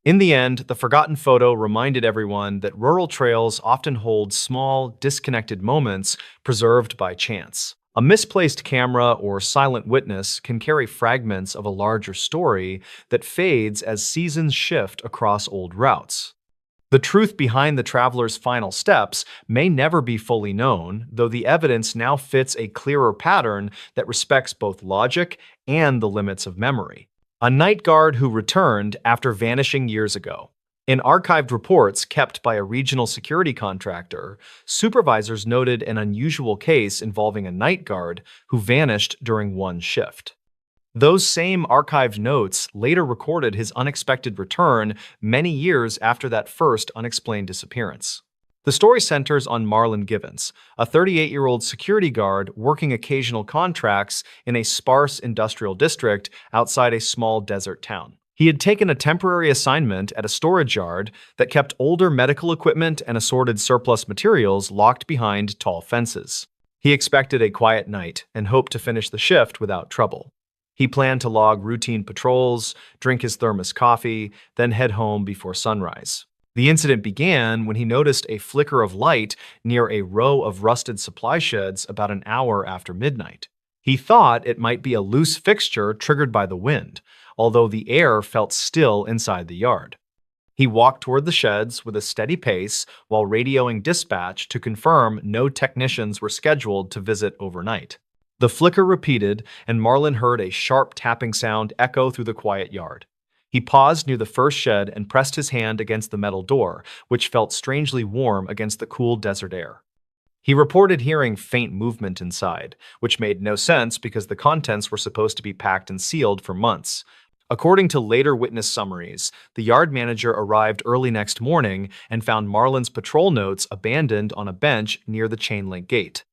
In the end, the forgotten photo reminded everyone that rural trails often hold small, disconnected moments preserved by chance. A misplaced camera or silent witness can carry fragments of a larger story that fades as seasons shift across old routes. The truth behind the traveler's final steps may never be fully known, though the evidence now fits a clearer pattern that respects both logic and the limits of memory. A night guard who returned after vanishing years ago. In archived reports kept by a regional security contractor, supervisors noted an unusual case involving a night guard who vanished during one shift. Those same archived notes later recorded his unexpected return many years after that first unexplained disappearance. The story centers on Marlon Givens, a 38-year-old security guard working occasional contracts in a sparse industrial district outside a small desert town. He had taken a temporary assignment at a storage yard that kept older medical equipment and assorted surplus materials locked behind tall fences. He expected a quiet night and hoped to finish the shift without trouble. He planned to log routine patrols, drink his thermos coffee, then head home before sunrise. The incident began when he noticed a flicker of light near a row of rusted supply sheds about an hour after midnight. He thought it might be a loose fixture triggered by the wind, although the air felt still inside the yard. He walked toward the sheds with a steady pace while radioing dispatch to confirm no technicians were scheduled to visit overnight. The flicker repeated, and Marlon heard a sharp tapping sound echo through the quiet yard. He paused near the first shed and pressed his hand against the metal door, which felt strangely warm against the cool desert air. He reported hearing faint movement inside, which made no sense because the contents were supposed to be packed and sealed for months. According to later witness summaries, the yard manager arrived early next morning and found Marlon's patrol notes abandoned on a bench near the chain link gate.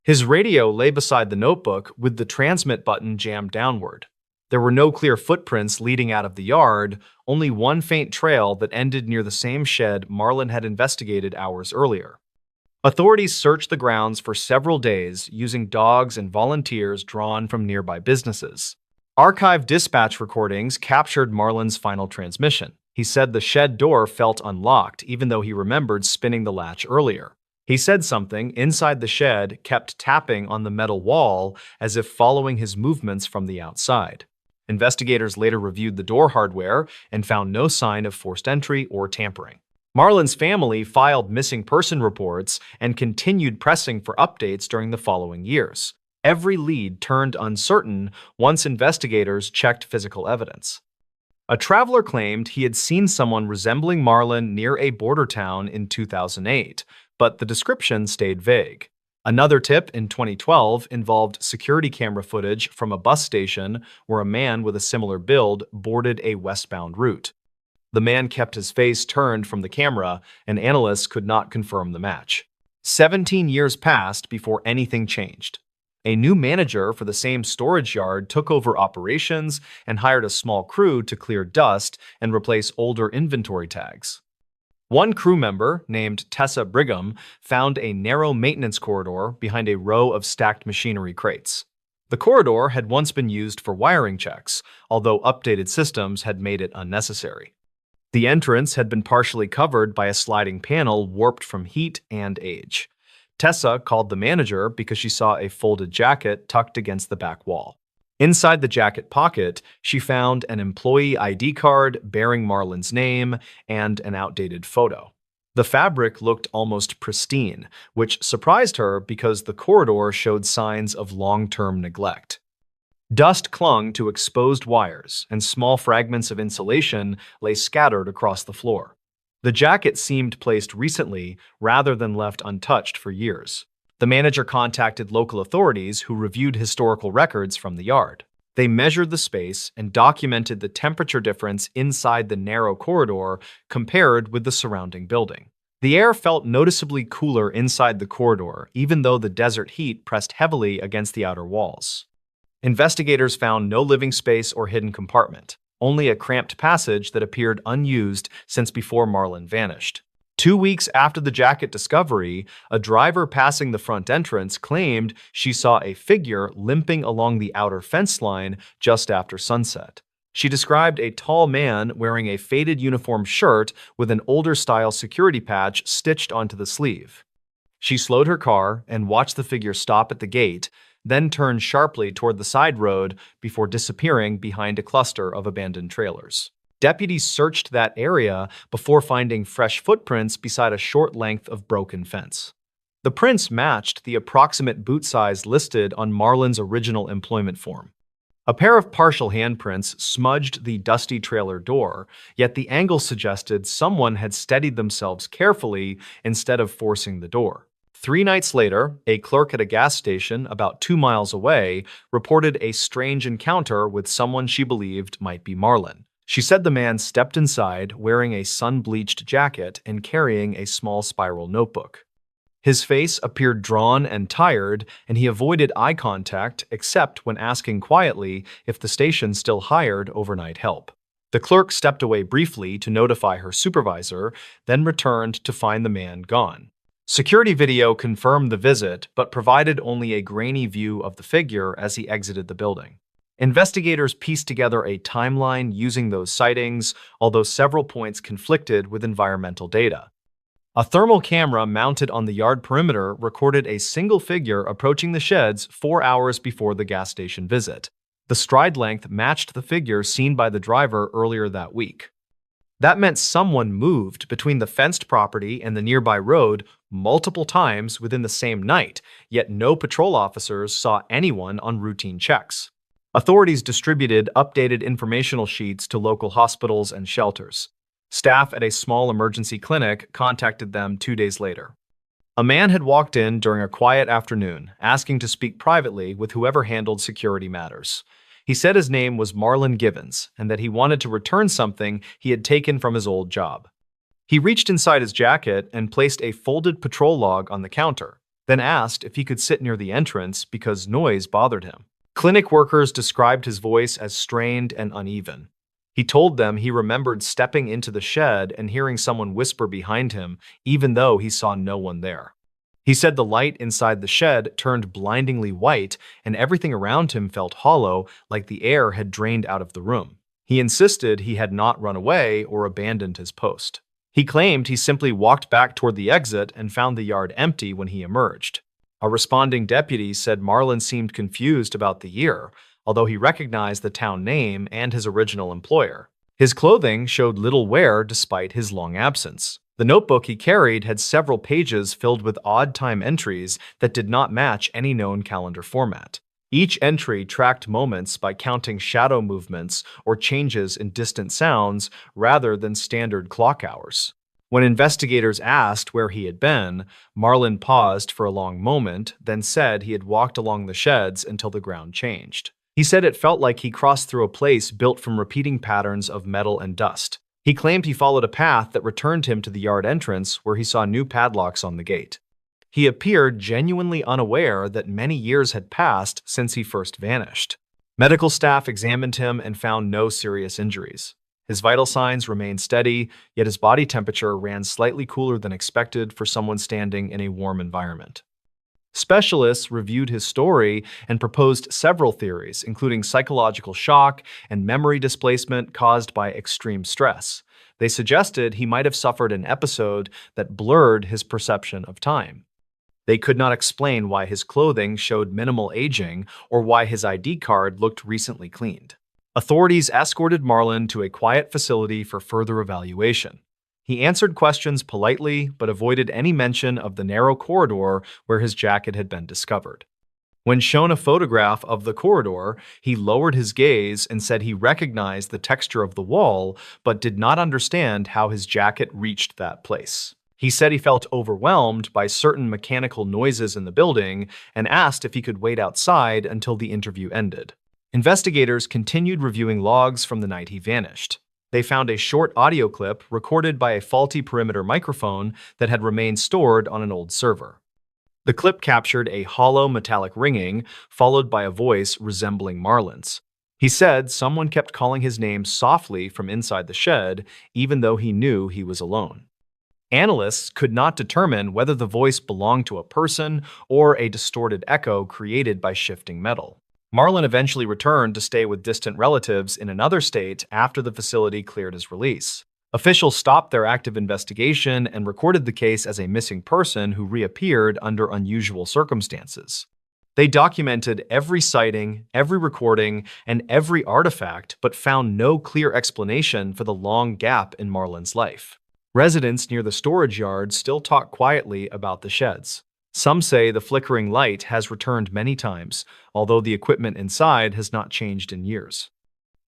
His radio lay beside the notebook with the transmit button jammed downward. There were no clear footprints leading out of the yard, only one faint trail that ended near the same shed Marlon had investigated hours earlier. Authorities searched the grounds for several days using dogs and volunteers drawn from nearby businesses. Archived dispatch recordings captured Marlon's final transmission. He said the shed door felt unlocked even though he remembered spinning the latch earlier. He said something inside the shed kept tapping on the metal wall as if following his movements from the outside. Investigators later reviewed the door hardware and found no sign of forced entry or tampering. Marlon's family filed missing person reports and continued pressing for updates during the following years. Every lead turned uncertain once investigators checked physical evidence. A traveler claimed he had seen someone resembling Marlon near a border town in 2008, but the description stayed vague. Another tip in 2012 involved security camera footage from a bus station where a man with a similar build boarded a westbound route. The man kept his face turned from the camera, and analysts could not confirm the match. 17 years passed before anything changed. A new manager for the same storage yard took over operations and hired a small crew to clear dust and replace older inventory tags. One crew member, named Tessa Brigham, found a narrow maintenance corridor behind a row of stacked machinery crates. The corridor had once been used for wiring checks, although updated systems had made it unnecessary. The entrance had been partially covered by a sliding panel warped from heat and age. Tessa called the manager because she saw a folded jacket tucked against the back wall. Inside the jacket pocket, she found an employee ID card bearing Marlon's name and an outdated photo. The fabric looked almost pristine, which surprised her because the corridor showed signs of long-term neglect. Dust clung to exposed wires, and small fragments of insulation lay scattered across the floor. The jacket seemed placed recently rather than left untouched for years. The manager contacted local authorities who reviewed historical records from the yard. They measured the space and documented the temperature difference inside the narrow corridor compared with the surrounding building. The air felt noticeably cooler inside the corridor, even though the desert heat pressed heavily against the outer walls. Investigators found no living space or hidden compartment, only a cramped passage that appeared unused since before Marlon vanished. 2 weeks after the jacket discovery, a driver passing the front entrance claimed she saw a figure limping along the outer fence line just after sunset. She described a tall man wearing a faded uniform shirt with an older-style security patch stitched onto the sleeve. She slowed her car and watched the figure stop at the gate, then turn sharply toward the side road before disappearing behind a cluster of abandoned trailers. Deputies searched that area before finding fresh footprints beside a short length of broken fence. The prints matched the approximate boot size listed on Mrballen's original employment form. A pair of partial handprints smudged the dusty trailer door, yet the angle suggested someone had steadied themselves carefully instead of forcing the door. 3 nights later, a clerk at a gas station about 2 miles away reported a strange encounter with someone she believed might be Mrballen. She said the man stepped inside wearing a sun-bleached jacket and carrying a small spiral notebook. His face appeared drawn and tired, and he avoided eye contact except when asking quietly if the station still hired overnight help. The clerk stepped away briefly to notify her supervisor, then returned to find the man gone. Security video confirmed the visit, but provided only a grainy view of the figure as he exited the building. Investigators pieced together a timeline using those sightings, although several points conflicted with environmental data. A thermal camera mounted on the yard perimeter recorded a single figure approaching the sheds 4 hours before the gas station visit. The stride length matched the figure seen by the driver earlier that week. That meant someone moved between the fenced property and the nearby road multiple times within the same night, yet no patrol officers saw anyone on routine checks. Authorities distributed updated informational sheets to local hospitals and shelters. Staff at a small emergency clinic contacted them 2 days later. A man had walked in during a quiet afternoon, asking to speak privately with whoever handled security matters. He said his name was Mrballen Givens and that he wanted to return something he had taken from his old job. He reached inside his jacket and placed a folded patrol log on the counter, then asked if he could sit near the entrance because noise bothered him. Clinic workers described his voice as strained and uneven. He told them he remembered stepping into the shed and hearing someone whisper behind him, even though he saw no one there. He said the light inside the shed turned blindingly white and everything around him felt hollow, like the air had drained out of the room. He insisted he had not run away or abandoned his post. He claimed he simply walked back toward the exit and found the yard empty when he emerged. A responding deputy said Mrballen seemed confused about the year, although he recognized the town name and his original employer. His clothing showed little wear despite his long absence. The notebook he carried had several pages filled with odd time entries that did not match any known calendar format. Each entry tracked moments by counting shadow movements or changes in distant sounds rather than standard clock hours. When investigators asked where he had been, Mrballen paused for a long moment, then said he had walked along the sheds until the ground changed. He said it felt like he crossed through a place built from repeating patterns of metal and dust. He claimed he followed a path that returned him to the yard entrance where he saw new padlocks on the gate. He appeared genuinely unaware that many years had passed since he first vanished. Medical staff examined him and found no serious injuries. His vital signs remained steady, yet his body temperature ran slightly cooler than expected for someone standing in a warm environment. Specialists reviewed his story and proposed several theories, including psychological shock and memory displacement caused by extreme stress. They suggested he might have suffered an episode that blurred his perception of time. They could not explain why his clothing showed minimal aging or why his ID card looked recently cleaned. Authorities escorted Mrballen to a quiet facility for further evaluation. He answered questions politely, but avoided any mention of the narrow corridor where his jacket had been discovered. When shown a photograph of the corridor, he lowered his gaze and said he recognized the texture of the wall, but did not understand how his jacket reached that place. He said he felt overwhelmed by certain mechanical noises in the building and asked if he could wait outside until the interview ended. Investigators continued reviewing logs from the night he vanished. They found a short audio clip recorded by a faulty perimeter microphone that had remained stored on an old server. The clip captured a hollow metallic ringing, followed by a voice resembling Mrballen's. He said someone kept calling his name softly from inside the shed, even though he knew he was alone. Analysts could not determine whether the voice belonged to a person or a distorted echo created by shifting metal. Mrballen eventually returned to stay with distant relatives in another state after the facility cleared his release. Officials stopped their active investigation and recorded the case as a missing person who reappeared under unusual circumstances. They documented every sighting, every recording, and every artifact, but found no clear explanation for the long gap in Mrballen's life. Residents near the storage yard still talk quietly about the sheds. Some say the flickering light has returned many times, although the equipment inside has not changed in years.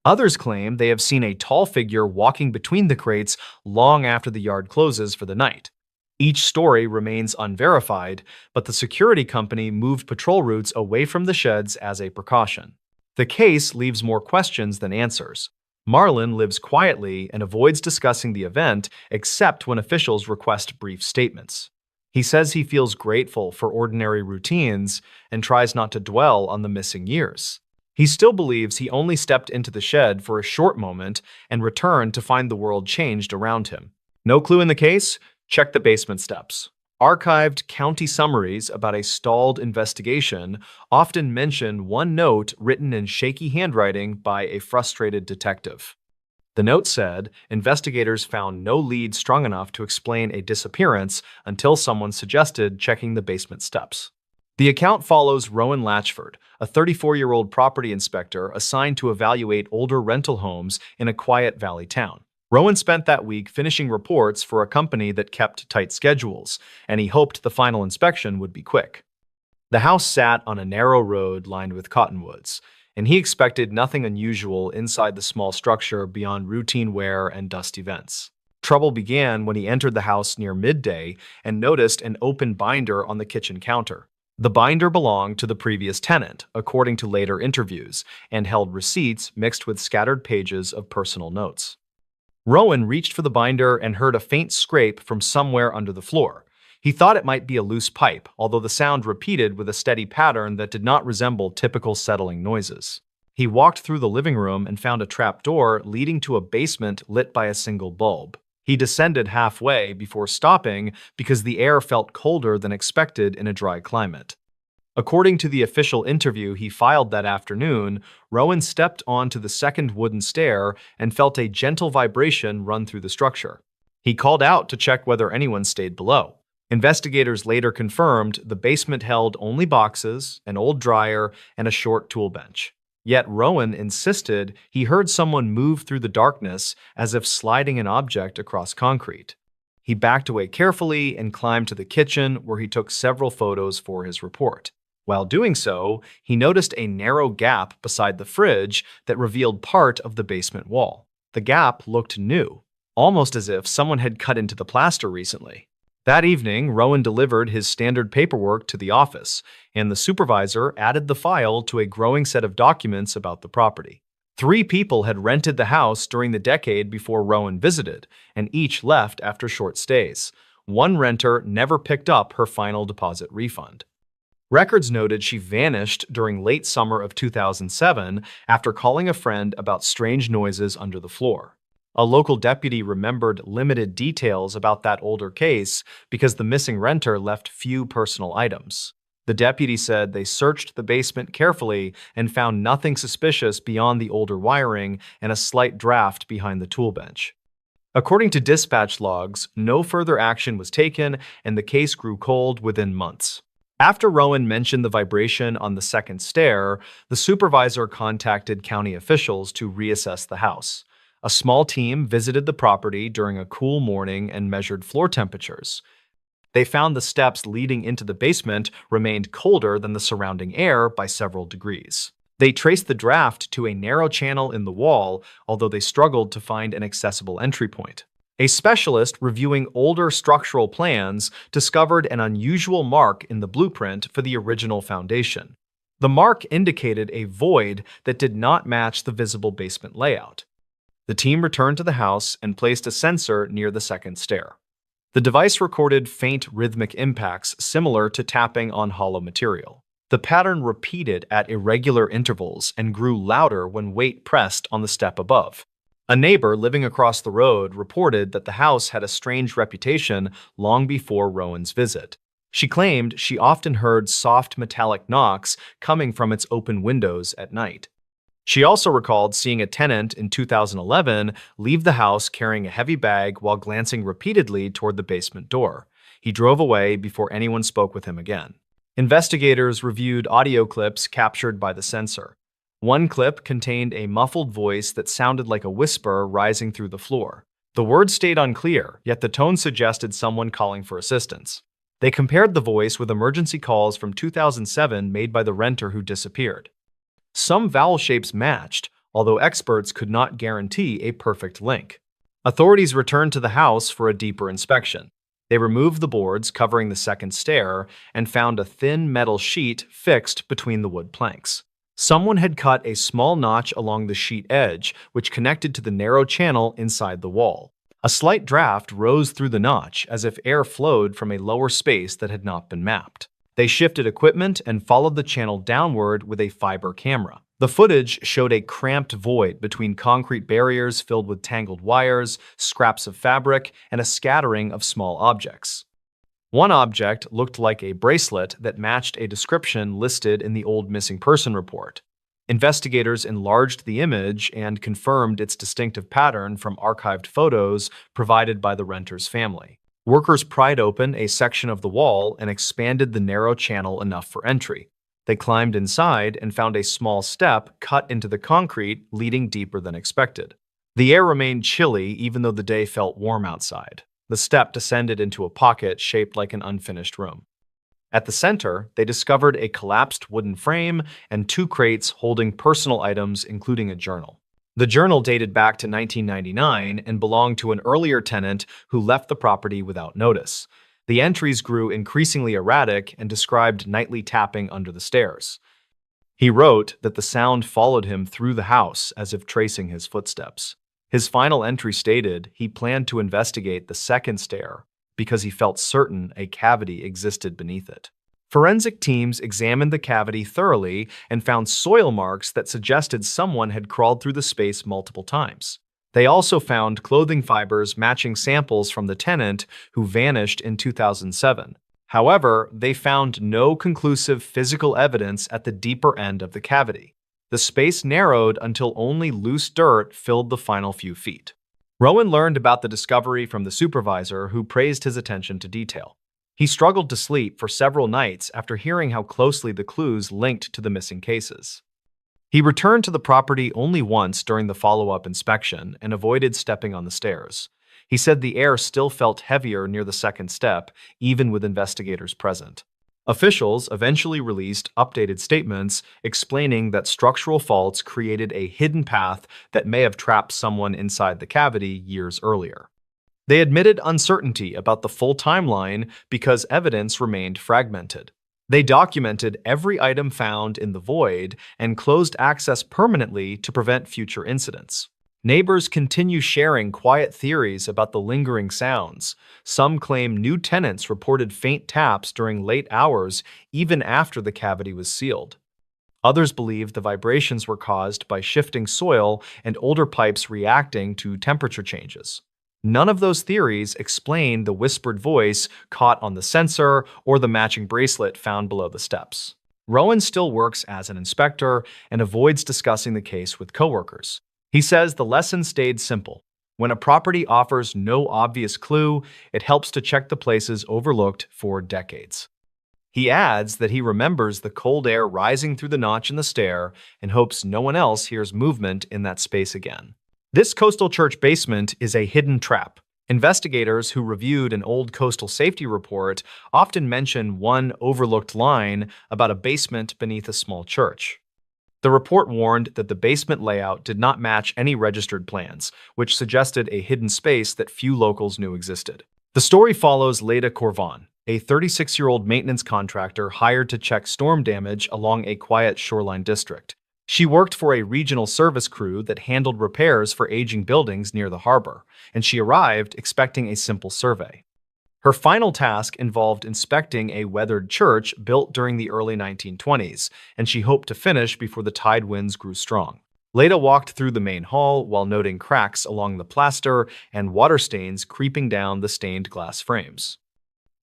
Others claim they have seen a tall figure walking between the crates long after the yard closes for the night. Each story remains unverified, but the security company moved patrol routes away from the sheds as a precaution. The case leaves more questions than answers. Mrballen lives quietly and avoids discussing the event except when officials request brief statements. He says he feels grateful for ordinary routines and tries not to dwell on the missing years. He still believes he only stepped into the shed for a short moment and returned to find the world changed around him. No clue in the case? Check the basement steps. Archived county summaries about a stalled investigation often mention one note written in shaky handwriting by a frustrated detective. The note said, investigators found no lead strong enough to explain a disappearance until someone suggested checking the basement steps. The account follows Rowan Latchford, a 34-year-old property inspector assigned to evaluate older rental homes in a quiet valley town. Rowan spent that week finishing reports for a company that kept tight schedules, and he hoped the final inspection would be quick. The house sat on a narrow road lined with cottonwoods, and he expected nothing unusual inside the small structure beyond routine wear and dusty vents. Trouble began when he entered the house near midday and noticed an open binder on the kitchen counter. The binder belonged to the previous tenant, according to later interviews, and held receipts mixed with scattered pages of personal notes. Rowan reached for the binder and heard a faint scrape from somewhere under the floor. He thought it might be a loose pipe, although the sound repeated with a steady pattern that did not resemble typical settling noises. He walked through the living room and found a trap door leading to a basement lit by a single bulb. He descended halfway before stopping because the air felt colder than expected in a dry climate. According to the official interview he filed that afternoon, Rowan stepped onto the second wooden stair and felt a gentle vibration run through the structure. He called out to check whether anyone stayed below. Investigators later confirmed the basement held only boxes, an old dryer, and a short tool bench. Yet Rowan insisted he heard someone move through the darkness as if sliding an object across concrete. He backed away carefully and climbed to the kitchen, where he took several photos for his report. While doing so, he noticed a narrow gap beside the fridge that revealed part of the basement wall. The gap looked new, almost as if someone had cut into the plaster recently. That evening, Rowan delivered his standard paperwork to the office, and the supervisor added the file to a growing set of documents about the property. 3 people had rented the house during the decade before Rowan visited, and each left after short stays. One renter never picked up her final deposit refund. Records noted she vanished during late summer of 2007 after calling a friend about strange noises under the floor. A local deputy remembered limited details about that older case because the missing renter left few personal items. The deputy said they searched the basement carefully and found nothing suspicious beyond the older wiring and a slight draft behind the tool bench. According to dispatch logs, no further action was taken and the case grew cold within months. After Rowan mentioned the vibration on the second stair, the supervisor contacted county officials to reassess the house. A small team visited the property during a cool morning and measured floor temperatures. They found the steps leading into the basement remained colder than the surrounding air by several degrees. They traced the draft to a narrow channel in the wall, although they struggled to find an accessible entry point. A specialist reviewing older structural plans discovered an unusual mark in the blueprint for the original foundation. The mark indicated a void that did not match the visible basement layout. The team returned to the house and placed a sensor near the second stair. The device recorded faint rhythmic impacts similar to tapping on hollow material. The pattern repeated at irregular intervals and grew louder when weight pressed on the step above. A neighbor living across the road reported that the house had a strange reputation long before Rowan's visit. She claimed she often heard soft metallic knocks coming from its open windows at night. She also recalled seeing a tenant in 2011 leave the house carrying a heavy bag while glancing repeatedly toward the basement door. He drove away before anyone spoke with him again. Investigators reviewed audio clips captured by the sensor. One clip contained a muffled voice that sounded like a whisper rising through the floor. The words stayed unclear, yet the tone suggested someone calling for assistance. They compared the voice with emergency calls from 2007 made by the renter who disappeared. Some vowel shapes matched, although experts could not guarantee a perfect link. Authorities returned to the house for a deeper inspection. They removed the boards covering the second stair and found a thin metal sheet fixed between the wood planks. Someone had cut a small notch along the sheet edge, which connected to the narrow channel inside the wall. A slight draft rose through the notch as if air flowed from a lower space that had not been mapped. They shifted equipment and followed the channel downward with a fiber camera. The footage showed a cramped void between concrete barriers filled with tangled wires, scraps of fabric, and a scattering of small objects. One object looked like a bracelet that matched a description listed in the old missing person report. Investigators enlarged the image and confirmed its distinctive pattern from archived photos provided by the renter's family. Workers pried open a section of the wall and expanded the narrow channel enough for entry. They climbed inside and found a small step cut into the concrete, leading deeper than expected. The air remained chilly even though the day felt warm outside. The step descended into a pocket shaped like an unfinished room. At the center, they discovered a collapsed wooden frame and two crates holding personal items, including a journal. The journal dated back to 1999 and belonged to an earlier tenant who left the property without notice. The entries grew increasingly erratic and described nightly tapping under the stairs. He wrote that the sound followed him through the house as if tracing his footsteps. His final entry stated he planned to investigate the second stair because he felt certain a cavity existed beneath it. Forensic teams examined the cavity thoroughly and found soil marks that suggested someone had crawled through the space multiple times. They also found clothing fibers matching samples from the tenant who vanished in 2007. However, they found no conclusive physical evidence at the deeper end of the cavity. The space narrowed until only loose dirt filled the final few feet. Rowan learned about the discovery from the supervisor, who praised his attention to detail. He struggled to sleep for several nights after hearing how closely the clues linked to the missing cases. He returned to the property only once during the follow-up inspection and avoided stepping on the stairs. He said the air still felt heavier near the second step, even with investigators present. Officials eventually released updated statements explaining that structural faults created a hidden path that may have trapped someone inside the cavity years earlier. They admitted uncertainty about the full timeline because evidence remained fragmented. They documented every item found in the void and closed access permanently to prevent future incidents. Neighbors continue sharing quiet theories about the lingering sounds. Some claim new tenants reported faint taps during late hours even after the cavity was sealed. Others believe the vibrations were caused by shifting soil and older pipes reacting to temperature changes. None of those theories explain the whispered voice caught on the sensor or the matching bracelet found below the steps. Rowan still works as an inspector and avoids discussing the case with coworkers. He says the lesson stayed simple. When a property offers no obvious clue, it helps to check the places overlooked for decades. He adds that he remembers the cold air rising through the notch in the stair and hopes no one else hears movement in that space again. This coastal church basement is a hidden trap. Investigators who reviewed an old coastal safety report often mention one overlooked line about a basement beneath a small church. The report warned that the basement layout did not match any registered plans, which suggested a hidden space that few locals knew existed. The story follows Leda Corvan, a 36-year-old maintenance contractor hired to check storm damage along a quiet shoreline district. She worked for a regional service crew that handled repairs for aging buildings near the harbor, and she arrived expecting a simple survey. Her final task involved inspecting a weathered church built during the early 1920s, and she hoped to finish before the tide winds grew strong. Leda walked through the main hall while noting cracks along the plaster and water stains creeping down the stained glass frames.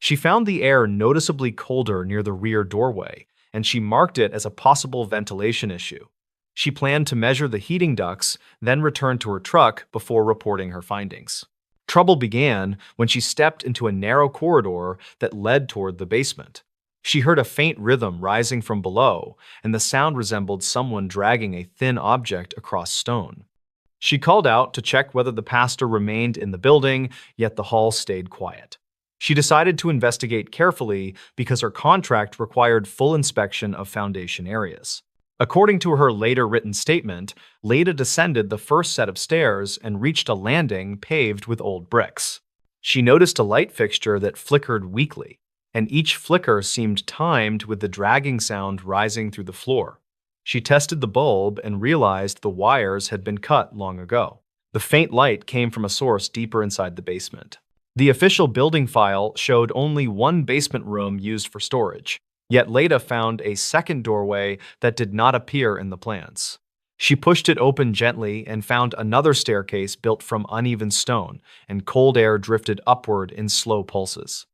She found the air noticeably colder near the rear doorway, and she marked it as a possible ventilation issue. She planned to measure the heating ducts, then return to her truck before reporting her findings. Trouble began when she stepped into a narrow corridor that led toward the basement. She heard a faint rhythm rising from below, and the sound resembled someone dragging a thin object across stone. She called out to check whether the pastor remained in the building, yet the hall stayed quiet. She decided to investigate carefully because her contract required full inspection of foundation areas. According to her later written statement, Leda descended the first set of stairs and reached a landing paved with old bricks. She noticed a light fixture that flickered weakly, and each flicker seemed timed with the dragging sound rising through the floor. She tested the bulb and realized the wires had been cut long ago. The faint light came from a source deeper inside the basement. The official building file showed only one basement room used for storage, yet Leda found a second doorway that did not appear in the plans. She pushed it open gently and found another staircase built from uneven stone, and cold air drifted upward in slow pulses.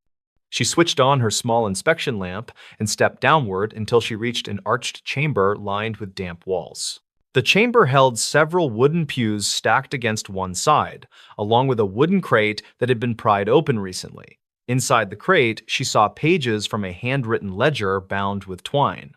She switched on her small inspection lamp and stepped downward until she reached an arched chamber lined with damp walls. The chamber held several wooden pews stacked against one side, along with a wooden crate that had been pried open recently. Inside the crate, she saw pages from a handwritten ledger bound with twine.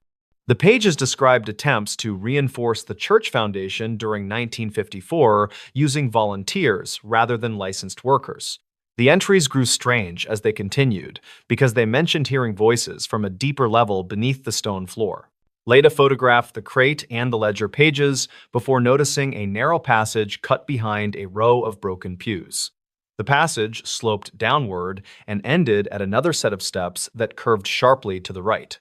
The pages described attempts to reinforce the church foundation during 1954 using volunteers rather than licensed workers. The entries grew strange as they continued because they mentioned hearing voices from a deeper level beneath the stone floor. Leda photographed the crate and the ledger pages before noticing a narrow passage cut behind a row of broken pews. The passage sloped downward and ended at another set of steps that curved sharply to the right.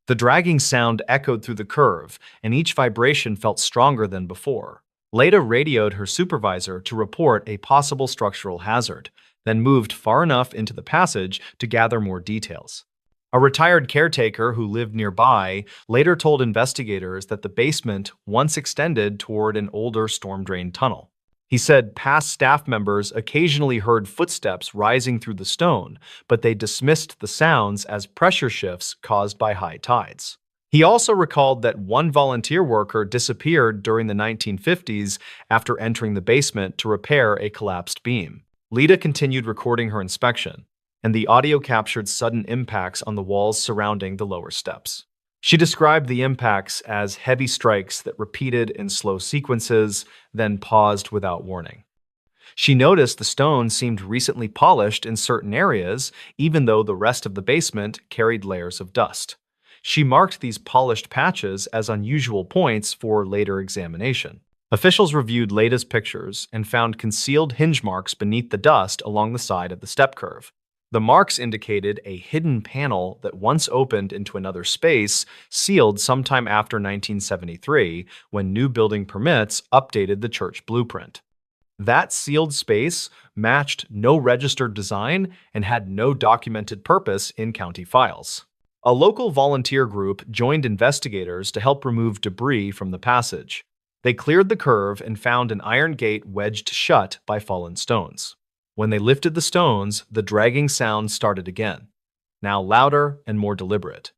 The dragging sound echoed through the curve, and each vibration felt stronger than before. Leda radioed her supervisor to report a possible structural hazard, then moved far enough into the passage to gather more details. A retired caretaker who lived nearby later told investigators that the basement once extended toward an older storm drain tunnel. He said past staff members occasionally heard footsteps rising through the stone, but they dismissed the sounds as pressure shifts caused by high tides. He also recalled that one volunteer worker disappeared during the 1950s after entering the basement to repair a collapsed beam. Leda continued recording her inspection, and the audio captured sudden impacts on the walls surrounding the lower steps. She described the impacts as heavy strikes that repeated in slow sequences, then paused without warning. She noticed the stone seemed recently polished in certain areas, even though the rest of the basement carried layers of dust. She marked these polished patches as unusual points for later examination. Officials reviewed Leda's pictures and found concealed hinge marks beneath the dust along the side of the step curve. The marks indicated a hidden panel that once opened into another space, sealed sometime after 1973 when new building permits updated the church blueprint. That sealed space matched no registered design and had no documented purpose in county files. A local volunteer group joined investigators to help remove debris from the passage. They cleared the curve and found an iron gate wedged shut by fallen stones. When they lifted the stones, the dragging sound started again, now louder and more deliberate.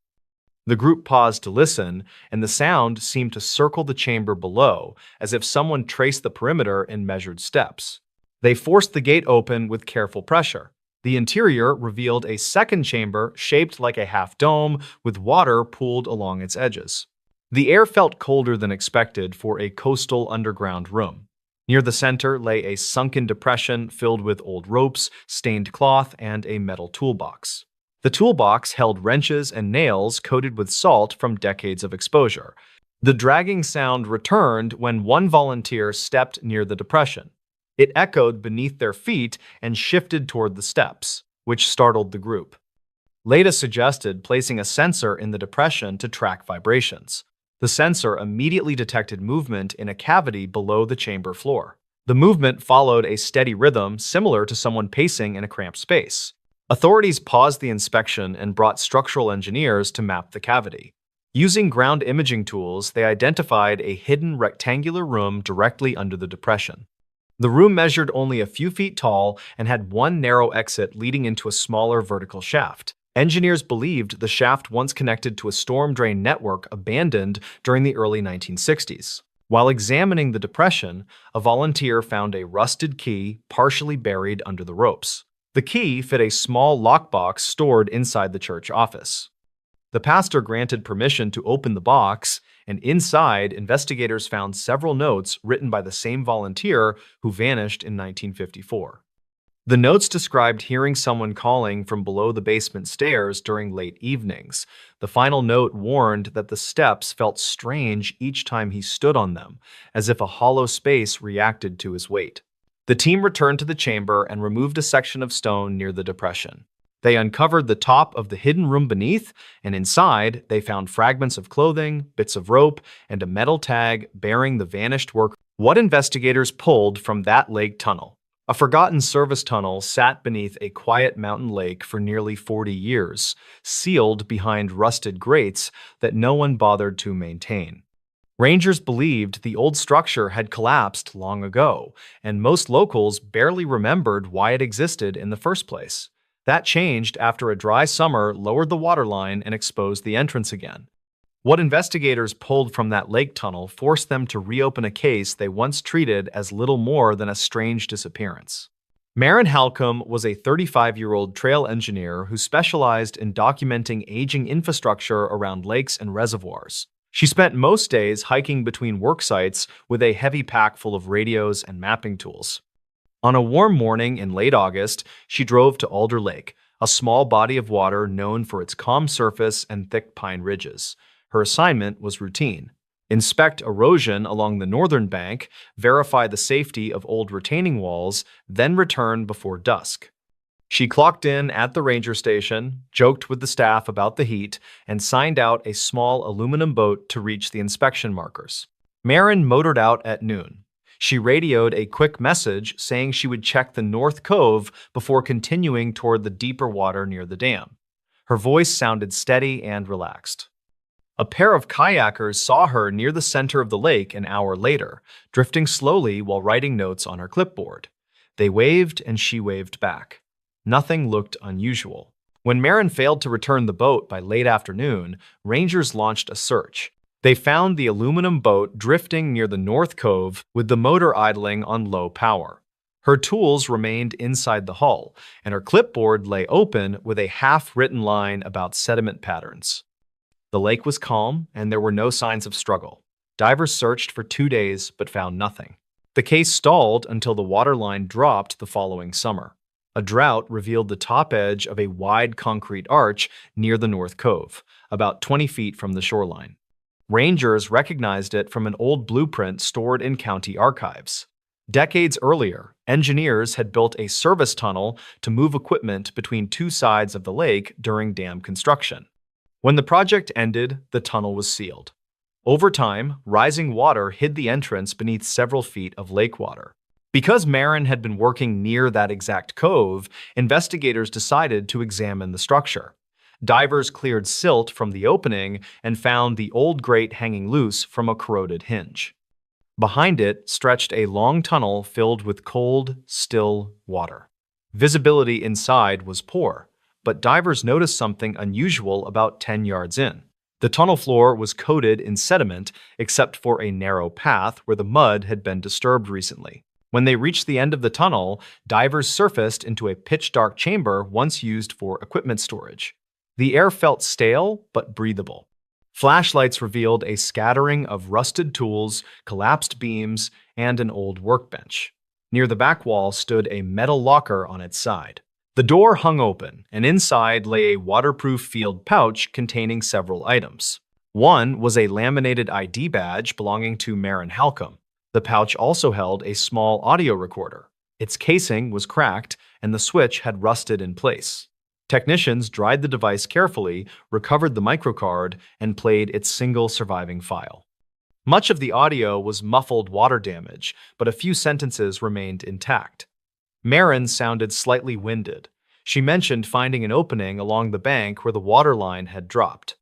The group paused to listen, and the sound seemed to circle the chamber below, as if someone traced the perimeter in measured steps. They forced the gate open with careful pressure. The interior revealed a second chamber shaped like a half-dome, with water pooled along its edges. The air felt colder than expected for a coastal underground room. Near the center lay a sunken depression filled with old ropes, stained cloth, and a metal toolbox. The toolbox held wrenches and nails coated with salt from decades of exposure. The dragging sound returned when one volunteer stepped near the depression. It echoed beneath their feet and shifted toward the steps, which startled the group. Leda suggested placing a sensor in the depression to track vibrations. The sensor immediately detected movement in a cavity below the chamber floor. The movement followed a steady rhythm similar to someone pacing in a cramped space. Authorities paused the inspection and brought structural engineers to map the cavity. Using ground imaging tools, they identified a hidden rectangular room directly under the depression. The room measured only a few feet tall and had one narrow exit leading into a smaller vertical shaft. Engineers believed the shaft once connected to a storm drain network abandoned during the early 1960s. While examining the depression, a volunteer found a rusted key partially buried under the ropes. The key fit a small lockbox stored inside the church office. The pastor granted permission to open the box, and inside, investigators found several notes written by the same volunteer who vanished in 1954. The notes described hearing someone calling from below the basement stairs during late evenings. The final note warned that the steps felt strange each time he stood on them, as if a hollow space reacted to his weight. The team returned to the chamber and removed a section of stone near the depression. They uncovered the top of the hidden room beneath, and inside, they found fragments of clothing, bits of rope, and a metal tag bearing the vanished worker. What investigators pulled from that lake tunnel? A forgotten service tunnel sat beneath a quiet mountain lake for nearly 40 years, sealed behind rusted grates that no one bothered to maintain. Rangers believed the old structure had collapsed long ago, and most locals barely remembered why it existed in the first place. That changed after a dry summer lowered the waterline and exposed the entrance again. What investigators pulled from that lake tunnel forced them to reopen a case they once treated as little more than a strange disappearance. Maren Halcombe was a 35-year-old trail engineer who specialized in documenting aging infrastructure around lakes and reservoirs. She spent most days hiking between work sites with a heavy pack full of radios and mapping tools. On a warm morning in late August, she drove to Alder Lake, a small body of water known for its calm surface and thick pine ridges. Her assignment was routine: inspect erosion along the northern bank, verify the safety of old retaining walls, then return before dusk. She clocked in at the ranger station, joked with the staff about the heat, and signed out a small aluminum boat to reach the inspection markers. Maren motored out at noon. She radioed a quick message saying she would check the North Cove before continuing toward the deeper water near the dam. Her voice sounded steady and relaxed. A pair of kayakers saw her near the center of the lake an hour later, drifting slowly while writing notes on her clipboard. They waved and she waved back. Nothing looked unusual. When Maren failed to return the boat by late afternoon, rangers launched a search. They found the aluminum boat drifting near the North Cove with the motor idling on low power. Her tools remained inside the hull, and her clipboard lay open with a half-written line about sediment patterns. The lake was calm, and there were no signs of struggle. Divers searched for 2 days but found nothing. The case stalled until the waterline dropped the following summer. A drought revealed the top edge of a wide concrete arch near the North Cove, about 20 feet from the shoreline. Rangers recognized it from an old blueprint stored in county archives. Decades earlier, engineers had built a service tunnel to move equipment between two sides of the lake during dam construction. When the project ended, the tunnel was sealed. Over time, rising water hid the entrance beneath several feet of lake water. Because Maren had been working near that exact cove, investigators decided to examine the structure. Divers cleared silt from the opening and found the old grate hanging loose from a corroded hinge. Behind it stretched a long tunnel filled with cold, still water. Visibility inside was poor, but divers noticed something unusual about 10 yards in. The tunnel floor was coated in sediment except for a narrow path where the mud had been disturbed recently. When they reached the end of the tunnel, divers surfaced into a pitch-dark chamber once used for equipment storage. The air felt stale but breathable. Flashlights revealed a scattering of rusted tools, collapsed beams, and an old workbench. Near the back wall stood a metal locker on its side. The door hung open, and inside lay a waterproof field pouch containing several items. One was a laminated ID badge belonging to Maren Halcombe. The pouch also held a small audio recorder. Its casing was cracked, and the switch had rusted in place. Technicians dried the device carefully, recovered the microcard, and played its single surviving file. Much of the audio was muffled water damage, but a few sentences remained intact. Maren sounded slightly winded. She mentioned finding an opening along the bank where the water line had dropped.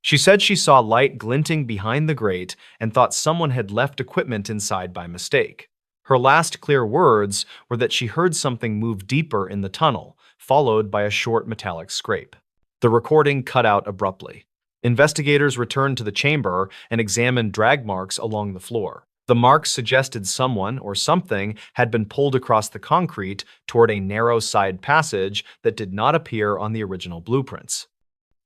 She said she saw light glinting behind the grate and thought someone had left equipment inside by mistake. Her last clear words were that she heard something move deeper in the tunnel, followed by a short metallic scrape. The recording cut out abruptly. Investigators returned to the chamber and examined drag marks along the floor. The marks suggested someone or something had been pulled across the concrete toward a narrow side passage that did not appear on the original blueprints.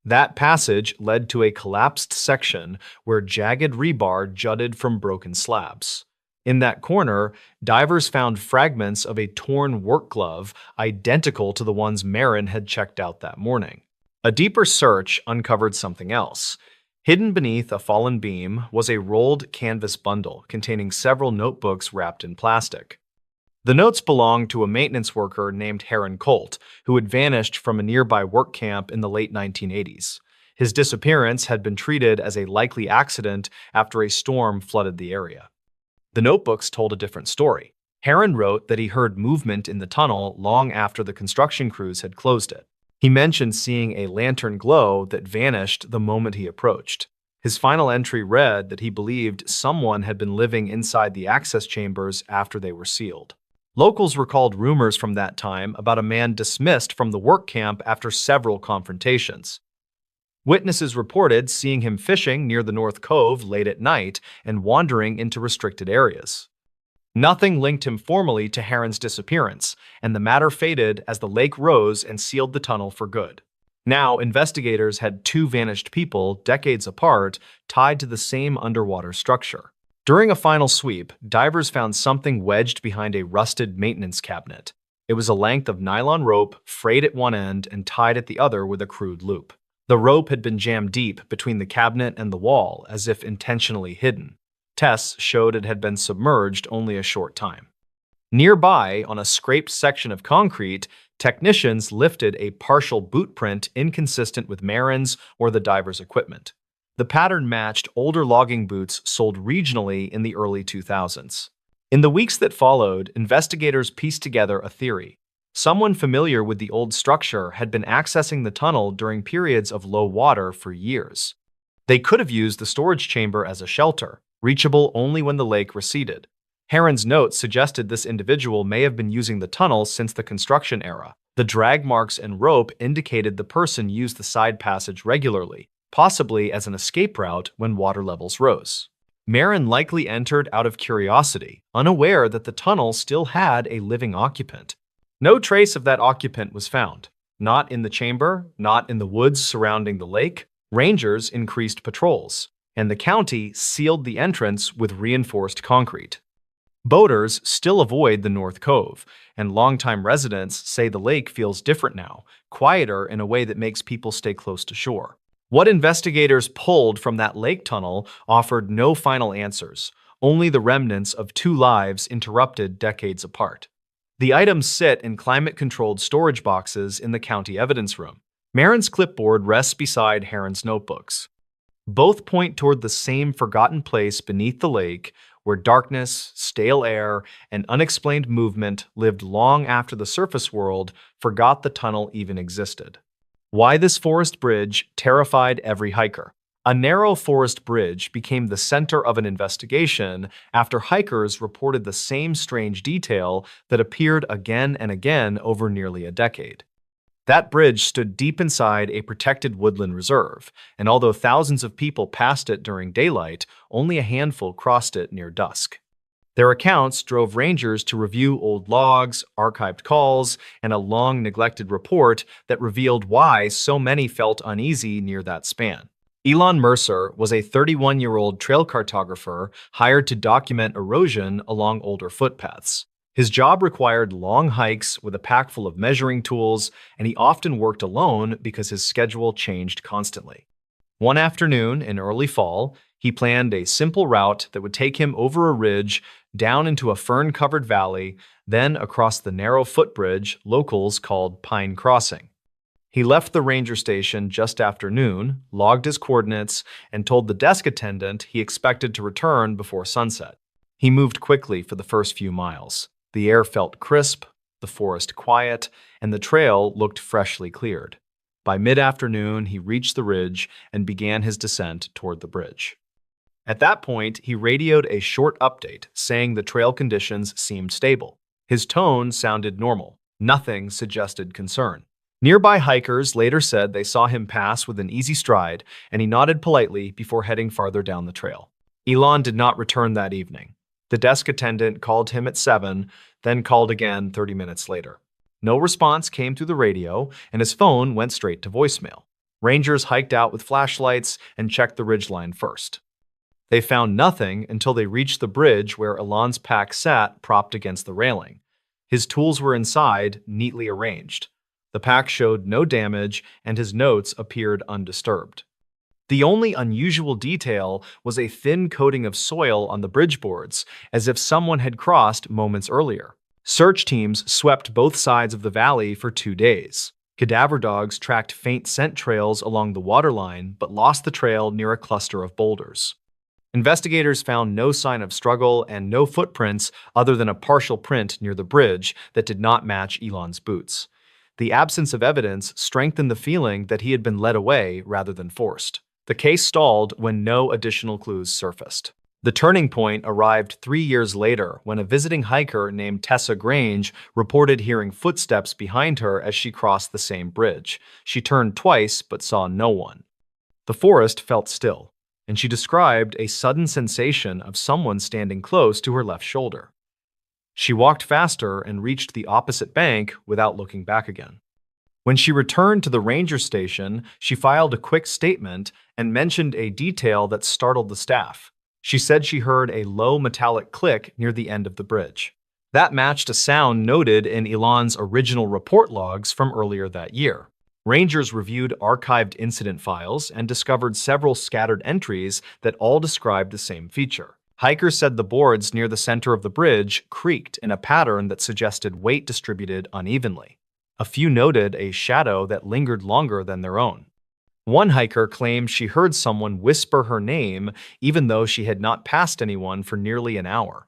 That passage led to a collapsed section where jagged rebar jutted from broken slabs. In that corner, divers found fragments of a torn work glove identical to the ones Marin had checked out that morning. A deeper search uncovered something else. Hidden beneath a fallen beam was a rolled canvas bundle containing several notebooks wrapped in plastic. The notes belonged to a maintenance worker named Heron Colt, who had vanished from a nearby work camp in the late 1980s. His disappearance had been treated as a likely accident after a storm flooded the area. The notebooks told a different story. Heron wrote that he heard movement in the tunnel long after the construction crews had closed it. He mentioned seeing a lantern glow that vanished the moment he approached. His final entry read that he believed someone had been living inside the access chambers after they were sealed. Locals recalled rumors from that time about a man dismissed from the work camp after several confrontations. Witnesses reported seeing him fishing near the North Cove late at night and wandering into restricted areas. Nothing linked him formally to Heron's disappearance, and the matter faded as the lake rose and sealed the tunnel for good. Now, investigators had two vanished people, decades apart, tied to the same underwater structure. During a final sweep, divers found something wedged behind a rusted maintenance cabinet. It was a length of nylon rope, frayed at one end and tied at the other with a crude loop. The rope had been jammed deep between the cabinet and the wall, as if intentionally hidden. Tests showed it had been submerged only a short time. Nearby, on a scraped section of concrete, technicians lifted a partial boot print inconsistent with Marin's or the diver's equipment. The pattern matched older logging boots sold regionally in the early 2000s. In the weeks that followed, investigators pieced together a theory. Someone familiar with the old structure had been accessing the tunnel during periods of low water for years. They could have used the storage chamber as a shelter, reachable only when the lake receded. Heron's notes suggested this individual may have been using the tunnel since the construction era. The drag marks and rope indicated the person used the side passage regularly, possibly as an escape route when water levels rose. Marin likely entered out of curiosity, unaware that the tunnel still had a living occupant. No trace of that occupant was found. Not in the chamber, not in the woods surrounding the lake. Rangers increased patrols, and the county sealed the entrance with reinforced concrete. Boaters still avoid the North Cove, and longtime residents say the lake feels different now, quieter in a way that makes people stay close to shore. What investigators pulled from that lake tunnel offered no final answers, only the remnants of two lives interrupted decades apart. The items sit in climate-controlled storage boxes in the county evidence room. Marin's clipboard rests beside Heron's notebooks. Both point toward the same forgotten place beneath the lake where darkness, stale air, and unexplained movement lived long after the surface world forgot the tunnel even existed. Why this forest bridge terrified every hiker. A narrow forest bridge became the center of an investigation after hikers reported the same strange detail that appeared again and again over nearly a decade. That bridge stood deep inside a protected woodland reserve, and although thousands of people passed it during daylight, only a handful crossed it near dusk. Their accounts drove rangers to review old logs, archived calls, and a long-neglected report that revealed why so many felt uneasy near that span. Elon Mercer was a 31-year-old trail cartographer hired to document erosion along older footpaths. His job required long hikes with a pack full of measuring tools, and he often worked alone because his schedule changed constantly. One afternoon in early fall, he planned a simple route that would take him over a ridge, down into a fern-covered valley, then across the narrow footbridge locals called Pine Crossing. He left the ranger station just after noon, logged his coordinates, and told the desk attendant he expected to return before sunset. He moved quickly for the first few miles. The air felt crisp, the forest quiet, and the trail looked freshly cleared. By mid-afternoon, he reached the ridge and began his descent toward the bridge. At that point, he radioed a short update saying the trail conditions seemed stable. His tone sounded normal. Nothing suggested concern. Nearby hikers later said they saw him pass with an easy stride, and he nodded politely before heading farther down the trail. Elon did not return that evening. The desk attendant called him at 7, then called again 30 minutes later. No response came through the radio, and his phone went straight to voicemail. Rangers hiked out with flashlights and checked the ridgeline first. They found nothing until they reached the bridge where Elon's pack sat propped against the railing. His tools were inside, neatly arranged. The pack showed no damage, and his notes appeared undisturbed. The only unusual detail was a thin coating of soil on the bridge boards, as if someone had crossed moments earlier. Search teams swept both sides of the valley for 2 days. Cadaver dogs tracked faint scent trails along the waterline, but lost the trail near a cluster of boulders. Investigators found no sign of struggle and no footprints other than a partial print near the bridge that did not match Elon's boots. The absence of evidence strengthened the feeling that he had been led away rather than forced. The case stalled when no additional clues surfaced. The turning point arrived 3 years later when a visiting hiker named Tessa Grange reported hearing footsteps behind her as she crossed the same bridge. She turned twice but saw no one. The forest felt still, and she described a sudden sensation of someone standing close to her left shoulder. She walked faster and reached the opposite bank without looking back again. When she returned to the ranger station, she filed a quick statement and mentioned a detail that startled the staff. She said she heard a low metallic click near the end of the bridge. That matched a sound noted in Elon's original report logs from earlier that year. Rangers reviewed archived incident files and discovered several scattered entries that all described the same feature. Hikers said the boards near the center of the bridge creaked in a pattern that suggested weight distributed unevenly. A few noted a shadow that lingered longer than their own. One hiker claimed she heard someone whisper her name even though she had not passed anyone for nearly an hour.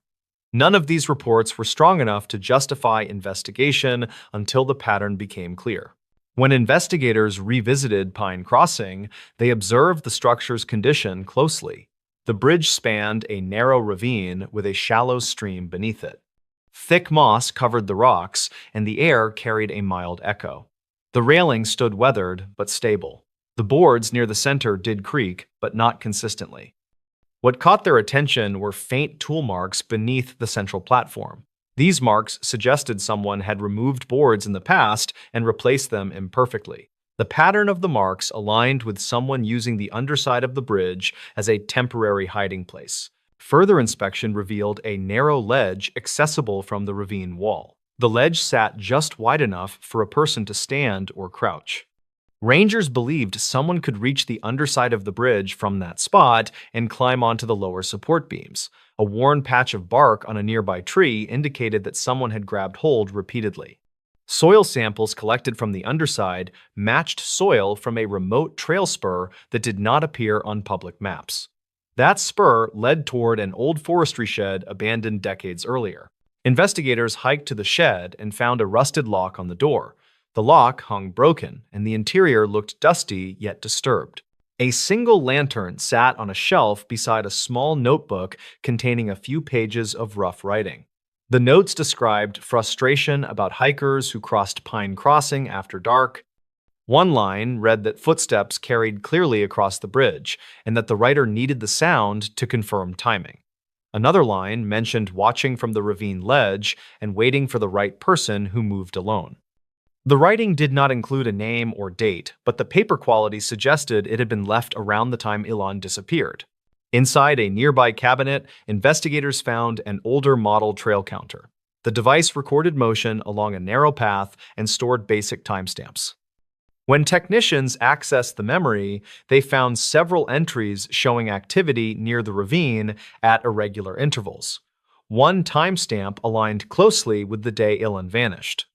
None of these reports were strong enough to justify investigation until the pattern became clear. When investigators revisited Pine Crossing, they observed the structure's condition closely. The bridge spanned a narrow ravine with a shallow stream beneath it. Thick moss covered the rocks, and the air carried a mild echo. The railing stood weathered but stable. The boards near the center did creak, but not consistently. What caught their attention were faint tool marks beneath the central platform. These marks suggested someone had removed boards in the past and replaced them imperfectly. The pattern of the marks aligned with someone using the underside of the bridge as a temporary hiding place. Further inspection revealed a narrow ledge accessible from the ravine wall. The ledge sat just wide enough for a person to stand or crouch. Rangers believed someone could reach the underside of the bridge from that spot and climb onto the lower support beams. A worn patch of bark on a nearby tree indicated that someone had grabbed hold repeatedly. Soil samples collected from the underside matched soil from a remote trail spur that did not appear on public maps. That spur led toward an old forestry shed abandoned decades earlier. Investigators hiked to the shed and found a rusted lock on the door. The lock hung broken, and the interior looked dusty yet disturbed. A single lantern sat on a shelf beside a small notebook containing a few pages of rough writing. The notes described frustration about hikers who crossed Pine Crossing after dark. One line read that footsteps carried clearly across the bridge, and that the writer needed the sound to confirm timing. Another line mentioned watching from the ravine ledge and waiting for the right person who moved alone. The writing did not include a name or date, but the paper quality suggested it had been left around the time Elon disappeared. Inside a nearby cabinet, investigators found an older model trail counter. The device recorded motion along a narrow path and stored basic timestamps. When technicians accessed the memory, they found several entries showing activity near the ravine at irregular intervals. One timestamp aligned closely with the day Elon vanished.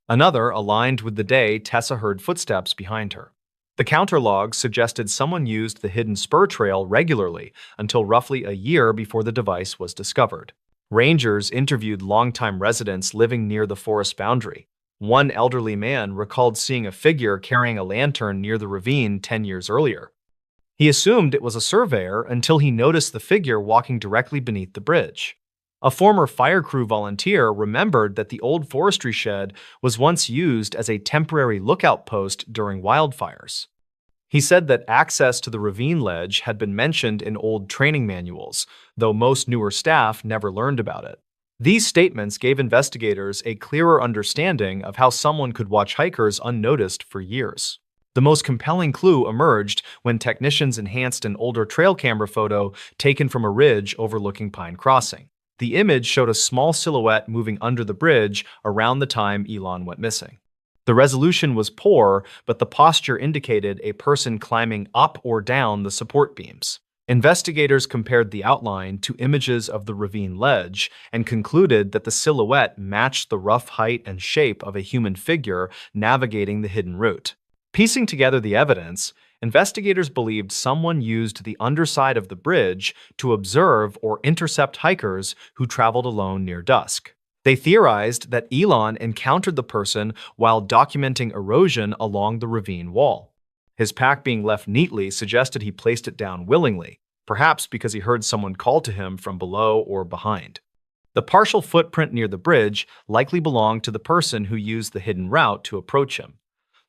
Another aligned with the day Tessa heard footsteps behind her. The counter logs suggested someone used the hidden spur trail regularly until roughly a year before the device was discovered. Rangers interviewed longtime residents living near the forest boundary. One elderly man recalled seeing a figure carrying a lantern near the ravine 10 years earlier. He assumed it was a surveyor until he noticed the figure walking directly beneath the bridge. A former fire crew volunteer remembered that the old forestry shed was once used as a temporary lookout post during wildfires. He said that access to the ravine ledge had been mentioned in old training manuals, though most newer staff never learned about it. These statements gave investigators a clearer understanding of how someone could watch hikers unnoticed for years. The most compelling clue emerged when technicians enhanced an older trail camera photo taken from a ridge overlooking Pine Crossing. The image showed a small silhouette moving under the bridge around the time Elon went missing. The resolution was poor, but the posture indicated a person climbing up or down the support beams. Investigators compared the outline to images of the ravine ledge and concluded that the silhouette matched the rough height and shape of a human figure navigating the hidden route. Piecing together the evidence, investigators believed someone used the underside of the bridge to observe or intercept hikers who traveled alone near dusk. They theorized that Elon encountered the person while documenting erosion along the ravine wall. His pack being left neatly suggested he placed it down willingly, perhaps because he heard someone call to him from below or behind. The partial footprint near the bridge likely belonged to the person who used the hidden route to approach him.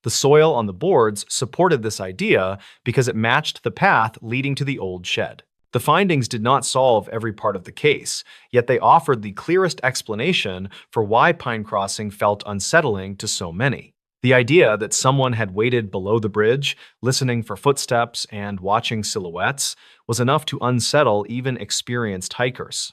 The soil on the boards supported this idea because it matched the path leading to the old shed. The findings did not solve every part of the case, yet they offered the clearest explanation for why Pine Crossing felt unsettling to so many. The idea that someone had waited below the bridge, listening for footsteps and watching silhouettes, was enough to unsettle even experienced hikers.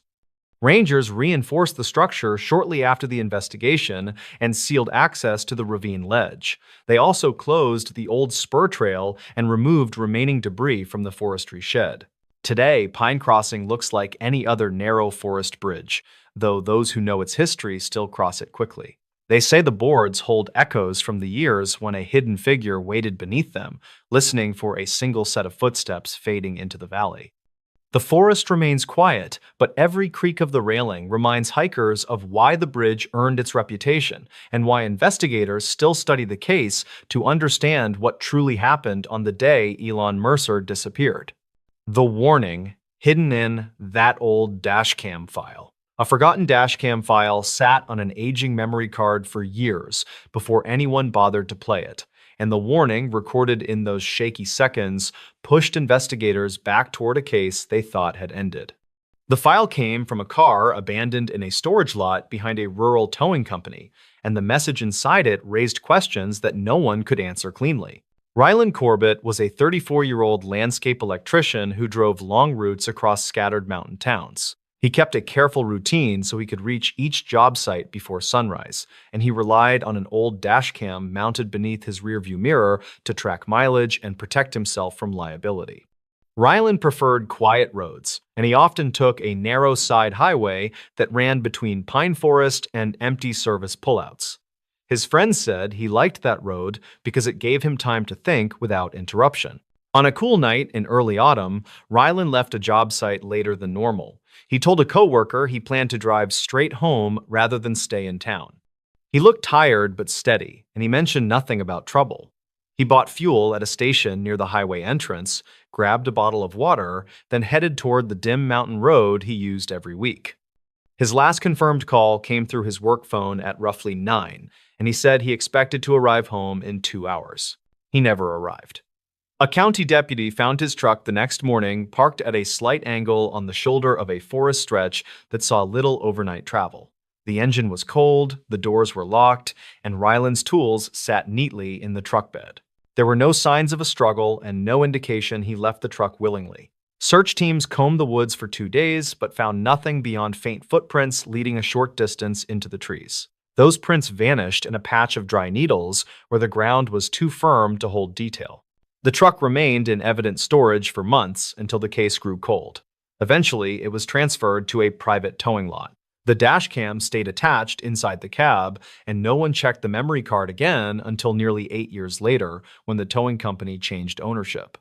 Rangers reinforced the structure shortly after the investigation and sealed access to the ravine ledge. They also closed the old spur trail and removed remaining debris from the forestry shed. Today, Pine Crossing looks like any other narrow forest bridge, though those who know its history still cross it quickly. They say the boards hold echoes from the years when a hidden figure waited beneath them, listening for a single set of footsteps fading into the valley. The forest remains quiet, but every creak of the railing reminds hikers of why the bridge earned its reputation and why investigators still study the case to understand what truly happened on the day Elon Mercer disappeared. The warning hidden in that old dashcam file. A forgotten dashcam file sat on an aging memory card for years before anyone bothered to play it, and the warning recorded in those shaky seconds pushed investigators back toward a case they thought had ended. The file came from a car abandoned in a storage lot behind a rural towing company, and the message inside it raised questions that no one could answer cleanly. Ryland Corbett was a 34-year-old landscape electrician who drove long routes across scattered mountain towns. He kept a careful routine so he could reach each job site before sunrise, and he relied on an old dashcam mounted beneath his rearview mirror to track mileage and protect himself from liability. Ryland preferred quiet roads, and he often took a narrow side highway that ran between pine forest and empty service pullouts. His friends said he liked that road because it gave him time to think without interruption. On a cool night in early autumn, Ryland left a job site later than normal. He told a coworker he planned to drive straight home rather than stay in town. He looked tired but steady, and he mentioned nothing about trouble. He bought fuel at a station near the highway entrance, grabbed a bottle of water, then headed toward the dim mountain road he used every week. His last confirmed call came through his work phone at roughly 9, and he said he expected to arrive home in 2 hours. He never arrived. A county deputy found his truck the next morning parked at a slight angle on the shoulder of a forest stretch that saw little overnight travel. The engine was cold, the doors were locked, and Ryland's tools sat neatly in the truck bed. There were no signs of a struggle and no indication he left the truck willingly. Search teams combed the woods for 2 days, but found nothing beyond faint footprints leading a short distance into the trees. Those prints vanished in a patch of dry needles where the ground was too firm to hold detail. The truck remained in evidence storage for months until the case grew cold. Eventually, it was transferred to a private towing lot. The dashcam stayed attached inside the cab, and no one checked the memory card again until nearly 8 years later when the towing company changed ownership.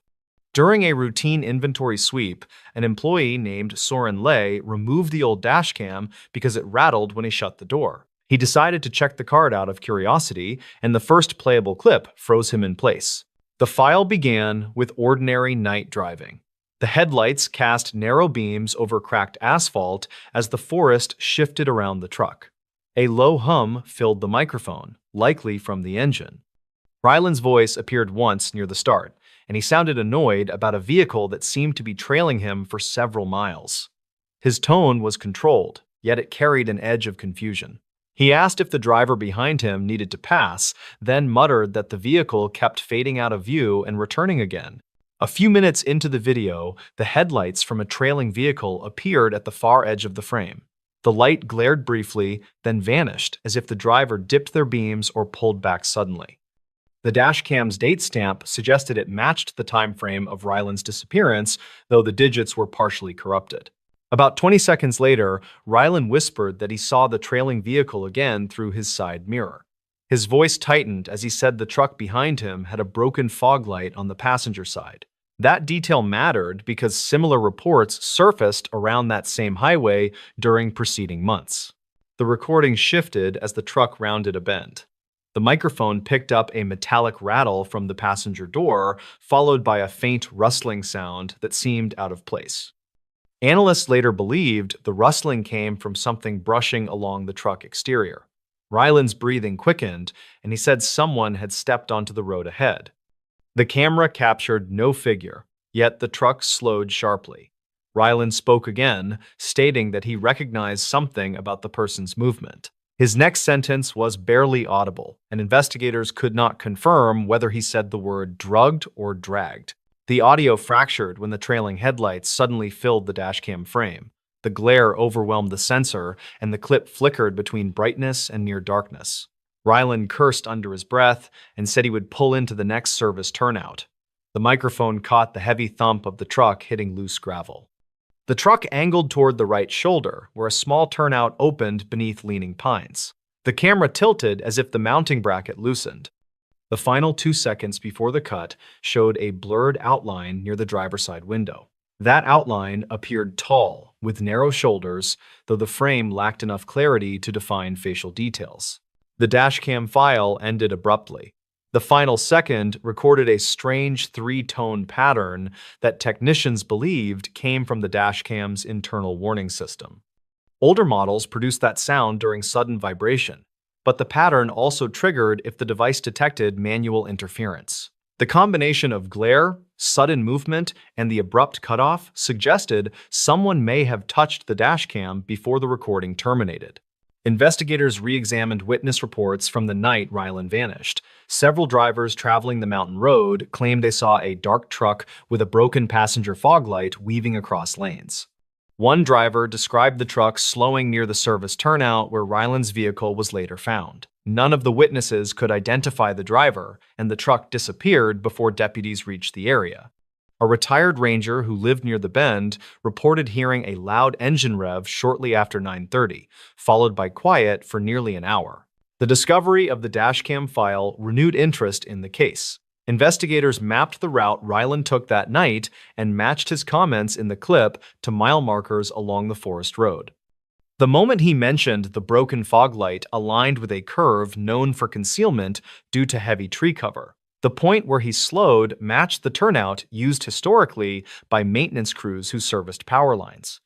During a routine inventory sweep, an employee named Soren Lay removed the old dashcam because it rattled when he shut the door. He decided to check the card out of curiosity, and the first playable clip froze him in place. The file began with ordinary night driving. The headlights cast narrow beams over cracked asphalt as the forest shifted around the truck. A low hum filled the microphone, likely from the engine. Ryland's voice appeared once near the start, and he sounded annoyed about a vehicle that seemed to be trailing him for several miles. His tone was controlled, yet it carried an edge of confusion. He asked if the driver behind him needed to pass, then muttered that the vehicle kept fading out of view and returning again. A few minutes into the video, the headlights from a trailing vehicle appeared at the far edge of the frame. The light glared briefly, then vanished as if the driver dipped their beams or pulled back suddenly. The dashcam's date stamp suggested it matched the time frame of Ryland's disappearance, though the digits were partially corrupted. About 20 seconds later, Ryland whispered that he saw the trailing vehicle again through his side mirror. His voice tightened as he said the truck behind him had a broken fog light on the passenger side. That detail mattered because similar reports surfaced around that same highway during preceding months. The recording shifted as the truck rounded a bend. The microphone picked up a metallic rattle from the passenger door, followed by a faint rustling sound that seemed out of place. Analysts later believed the rustling came from something brushing along the truck exterior. Ryland's breathing quickened, and he said someone had stepped onto the road ahead. The camera captured no figure, yet the truck slowed sharply. Ryland spoke again, stating that he recognized something about the person's movement. His next sentence was barely audible, and investigators could not confirm whether he said the word drugged or dragged. The audio fractured when the trailing headlights suddenly filled the dashcam frame. The glare overwhelmed the sensor, and the clip flickered between brightness and near darkness. Ryland cursed under his breath and said he would pull into the next service turnout. The microphone caught the heavy thump of the truck hitting loose gravel. The truck angled toward the right shoulder, where a small turnout opened beneath leaning pines. The camera tilted as if the mounting bracket loosened. The final 2 seconds before the cut showed a blurred outline near the driver's side window. That outline appeared tall, with narrow shoulders, though the frame lacked enough clarity to define facial details. The dashcam file ended abruptly. The final second recorded a strange three-tone pattern that technicians believed came from the dashcam's internal warning system. Older models produced that sound during sudden vibration, but the pattern also triggered if the device detected manual interference. The combination of glare, sudden movement, and the abrupt cutoff suggested someone may have touched the dashcam before the recording terminated. Investigators re-examined witness reports from the night Ryland vanished. Several drivers traveling the mountain road claimed they saw a dark truck with a broken passenger fog light weaving across lanes. One driver described the truck slowing near the service turnout where Ryland's vehicle was later found. None of the witnesses could identify the driver, and the truck disappeared before deputies reached the area. A retired ranger who lived near the bend reported hearing a loud engine rev shortly after 9:30, followed by quiet for nearly an hour. The discovery of the dashcam file renewed interest in the case. Investigators mapped the route Ryland took that night and matched his comments in the clip to mile markers along the forest road. The moment he mentioned the broken fog light aligned with a curve known for concealment due to heavy tree cover. The point where he slowed matched the turnout used historically by maintenance crews who serviced power lines.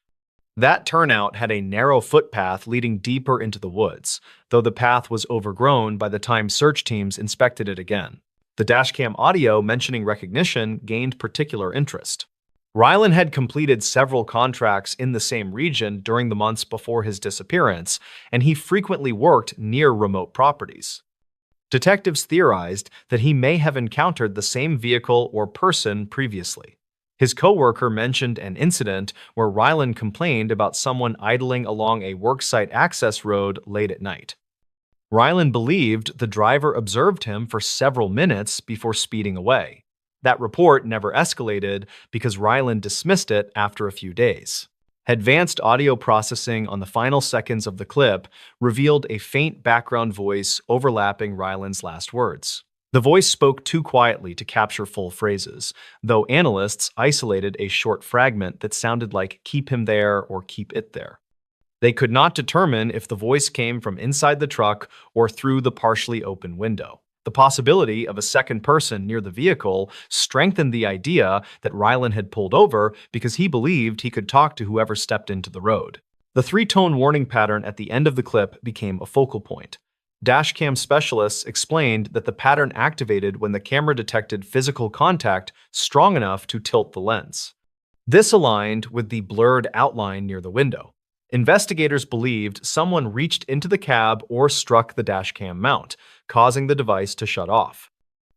That turnout had a narrow footpath leading deeper into the woods, though the path was overgrown by the time search teams inspected it again. The dashcam audio mentioning recognition gained particular interest. Ryland had completed several contracts in the same region during the months before his disappearance, and he frequently worked near remote properties. Detectives theorized that he may have encountered the same vehicle or person previously. His coworker mentioned an incident where Ryland complained about someone idling along a worksite access road late at night. Ryland believed the driver observed him for several minutes before speeding away. That report never escalated because Ryland dismissed it after a few days. Advanced audio processing on the final seconds of the clip revealed a faint background voice overlapping Ryland's last words. The voice spoke too quietly to capture full phrases, though analysts isolated a short fragment that sounded like "keep him there" or "keep it there." They could not determine if the voice came from inside the truck or through the partially open window. The possibility of a second person near the vehicle strengthened the idea that Rylan had pulled over because he believed he could talk to whoever stepped into the road. The three-tone warning pattern at the end of the clip became a focal point. Dashcam specialists explained that the pattern activated when the camera detected physical contact strong enough to tilt the lens. This aligned with the blurred outline near the window. Investigators believed someone reached into the cab or struck the dashcam mount, causing the device to shut off.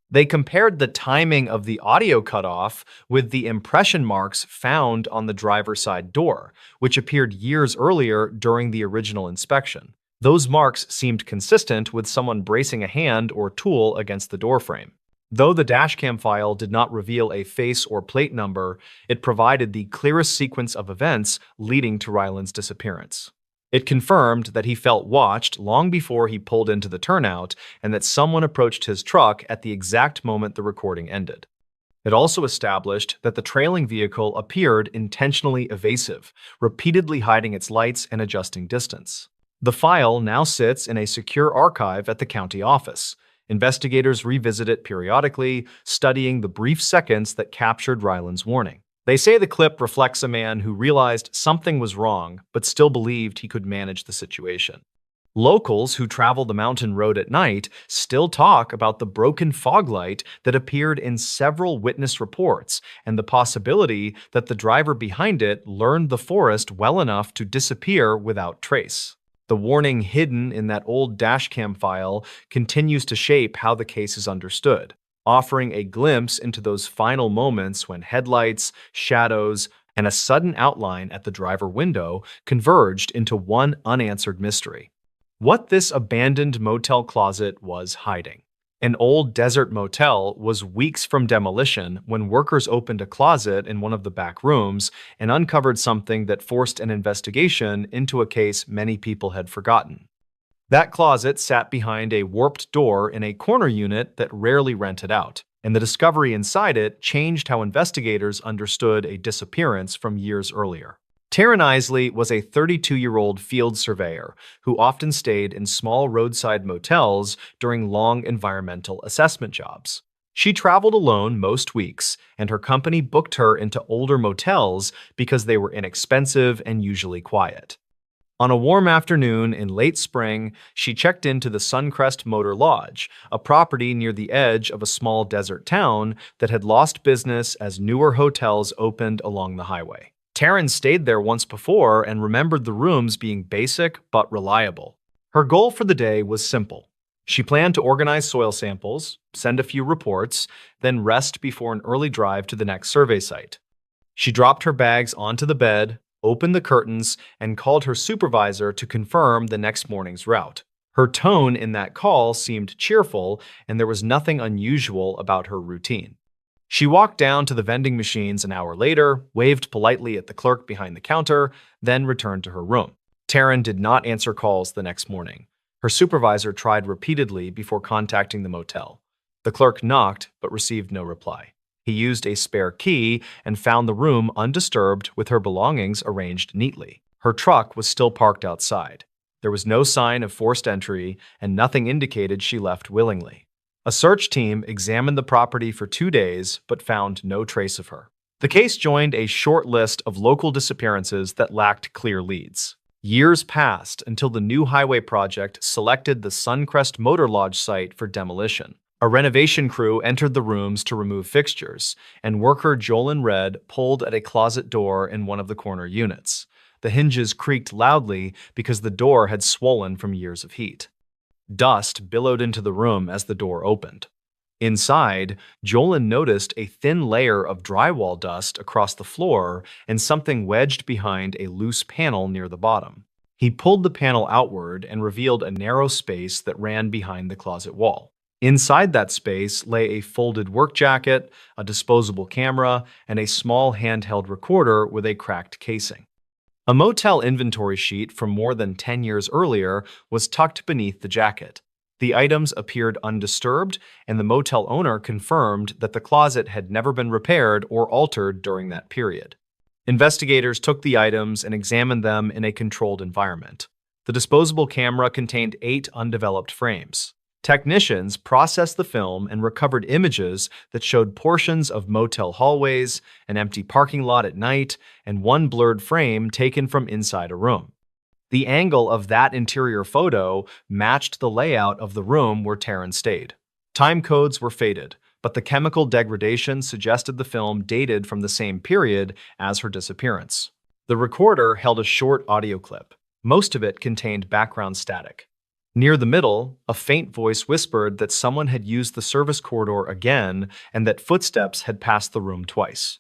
They compared the timing of the audio cutoff with the impression marks found on the driver's side door, which appeared years earlier during the original inspection. Those marks seemed consistent with someone bracing a hand or tool against the doorframe. Though the dashcam file did not reveal a face or plate number, it provided the clearest sequence of events leading to Rylan's disappearance. It confirmed that he felt watched long before he pulled into the turnout and that someone approached his truck at the exact moment the recording ended. It also established that the trailing vehicle appeared intentionally evasive, repeatedly hiding its lights and adjusting distance. The file now sits in a secure archive at the county office. Investigators revisit it periodically, studying the brief seconds that captured Rylan's warning. They say the clip reflects a man who realized something was wrong, but still believed he could manage the situation. Locals who travel the mountain road at night still talk about the broken fog light that appeared in several witness reports and the possibility that the driver behind it learned the forest well enough to disappear without trace. The warning hidden in that old dashcam file continues to shape how the case is understood, offering a glimpse into those final moments when headlights, shadows, and a sudden outline at the driver window converged into one unanswered mystery. What this abandoned motel closet was hiding. An old desert motel was weeks from demolition when workers opened a closet in one of the back rooms and uncovered something that forced an investigation into a case many people had forgotten. That closet sat behind a warped door in a corner unit that rarely rented out, and the discovery inside it changed how investigators understood a disappearance from years earlier. Taryn Isley was a 32-year-old field surveyor who often stayed in small roadside motels during long environmental assessment jobs. She traveled alone most weeks, and her company booked her into older motels because they were inexpensive and usually quiet. On a warm afternoon in late spring, she checked into the Suncrest Motor Lodge, a property near the edge of a small desert town that had lost business as newer hotels opened along the highway. Taryn stayed there once before and remembered the rooms being basic but reliable. Her goal for the day was simple. She planned to organize soil samples, send a few reports, then rest before an early drive to the next survey site. She dropped her bags onto the bed, opened the curtains, and called her supervisor to confirm the next morning's route. Her tone in that call seemed cheerful, and there was nothing unusual about her routine. She walked down to the vending machines an hour later, waved politely at the clerk behind the counter, then returned to her room. Taryn did not answer calls the next morning. Her supervisor tried repeatedly before contacting the motel. The clerk knocked but received no reply. He used a spare key and found the room undisturbed with her belongings arranged neatly. Her truck was still parked outside. There was no sign of forced entry, and nothing indicated she left willingly. A search team examined the property for 2 days but found no trace of her. The case joined a short list of local disappearances that lacked clear leads. Years passed until the new highway project selected the Suncrest Motor Lodge site for demolition. A renovation crew entered the rooms to remove fixtures, and worker Jolyn Red pulled at a closet door in one of the corner units. The hinges creaked loudly because the door had swollen from years of heat. Dust billowed into the room as the door opened. Inside, Jolyn noticed a thin layer of drywall dust across the floor and something wedged behind a loose panel near the bottom. He pulled the panel outward and revealed a narrow space that ran behind the closet wall. Inside that space lay a folded work jacket, a disposable camera, and a small handheld recorder with a cracked casing. A motel inventory sheet from more than 10 years earlier was tucked beneath the jacket. The items appeared undisturbed, and the motel owner confirmed that the closet had never been repaired or altered during that period. Investigators took the items and examined them in a controlled environment. The disposable camera contained 8 undeveloped frames. Technicians processed the film and recovered images that showed portions of motel hallways, an empty parking lot at night, and one blurred frame taken from inside a room. The angle of that interior photo matched the layout of the room where Taryn stayed. Time codes were faded, but the chemical degradation suggested the film dated from the same period as her disappearance. The recorder held a short audio clip. Most of it contained background static. Near the middle, a faint voice whispered that someone had used the service corridor again and that footsteps had passed the room twice.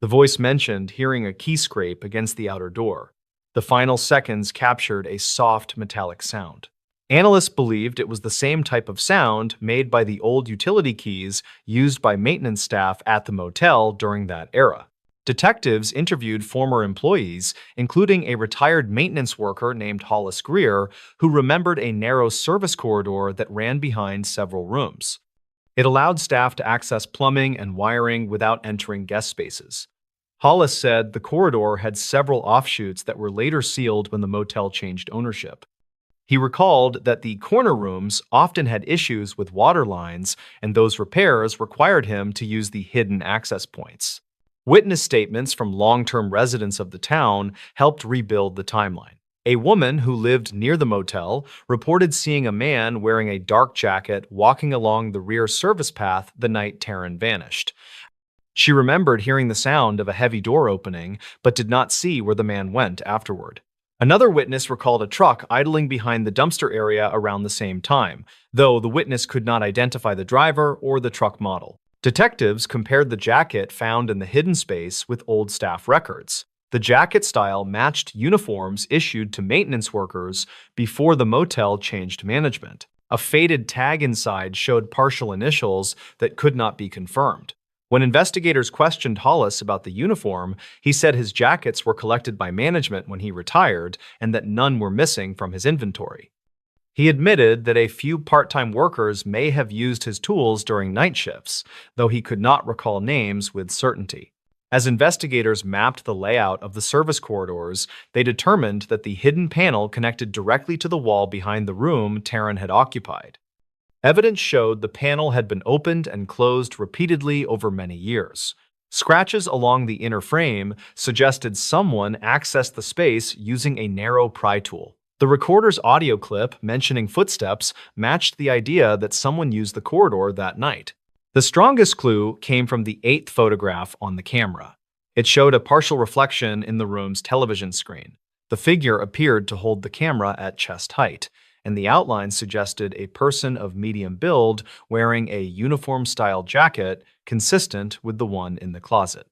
The voice mentioned hearing a key scrape against the outer door. The final seconds captured a soft metallic sound. Analysts believed it was the same type of sound made by the old utility keys used by maintenance staff at the motel during that era. Detectives interviewed former employees, including a retired maintenance worker named Hollis Greer, who remembered a narrow service corridor that ran behind several rooms. It allowed staff to access plumbing and wiring without entering guest spaces. Hollis said the corridor had several offshoots that were later sealed when the motel changed ownership. He recalled that the corner rooms often had issues with water lines, and those repairs required him to use the hidden access points. Witness statements from long-term residents of the town helped rebuild the timeline. A woman who lived near the motel reported seeing a man wearing a dark jacket walking along the rear service path the night Taryn vanished. She remembered hearing the sound of a heavy door opening, but did not see where the man went afterward. Another witness recalled a truck idling behind the dumpster area around the same time, though the witness could not identify the driver or the truck model. Detectives compared the jacket found in the hidden space with old staff records. The jacket style matched uniforms issued to maintenance workers before the motel changed management. A faded tag inside showed partial initials that could not be confirmed. When investigators questioned Hollis about the uniform, he said his jackets were collected by management when he retired and that none were missing from his inventory. He admitted that a few part-time workers may have used his tools during night shifts, though he could not recall names with certainty. As investigators mapped the layout of the service corridors, they determined that the hidden panel connected directly to the wall behind the room Taryn had occupied. Evidence showed the panel had been opened and closed repeatedly over many years. Scratches along the inner frame suggested someone accessed the space using a narrow pry tool. The recorder's audio clip mentioning footsteps matched the idea that someone used the corridor that night. The strongest clue came from the 8th photograph on the camera. It showed a partial reflection in the room's television screen. The figure appeared to hold the camera at chest height, and the outline suggested a person of medium build wearing a uniform-style jacket consistent with the one in the closet.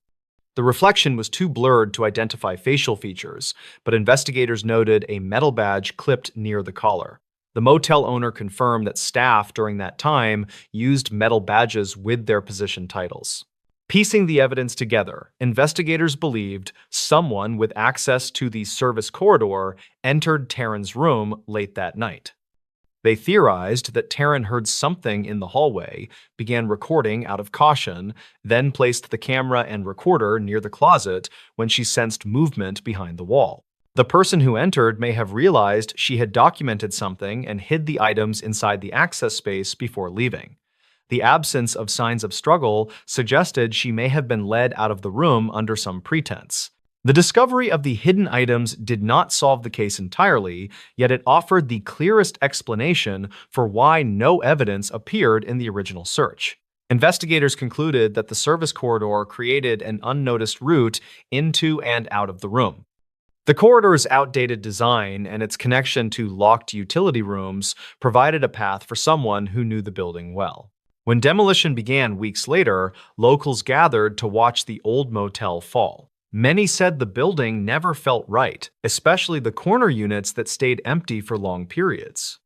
The reflection was too blurred to identify facial features, but investigators noted a metal badge clipped near the collar. The motel owner confirmed that staff during that time used metal badges with their position titles. Piecing the evidence together, investigators believed someone with access to the service corridor entered Taryn's room late that night. They theorized that Taryn heard something in the hallway, began recording out of caution, then placed the camera and recorder near the closet when she sensed movement behind the wall. The person who entered may have realized she had documented something and hid the items inside the access space before leaving. The absence of signs of struggle suggested she may have been led out of the room under some pretense. The discovery of the hidden items did not solve the case entirely, yet it offered the clearest explanation for why no evidence appeared in the original search. Investigators concluded that the service corridor created an unnoticed route into and out of the room. The corridor's outdated design and its connection to locked utility rooms provided a path for someone who knew the building well. When demolition began weeks later, locals gathered to watch the old motel fall. Many said the building never felt right, especially the corner units that stayed empty for long periods.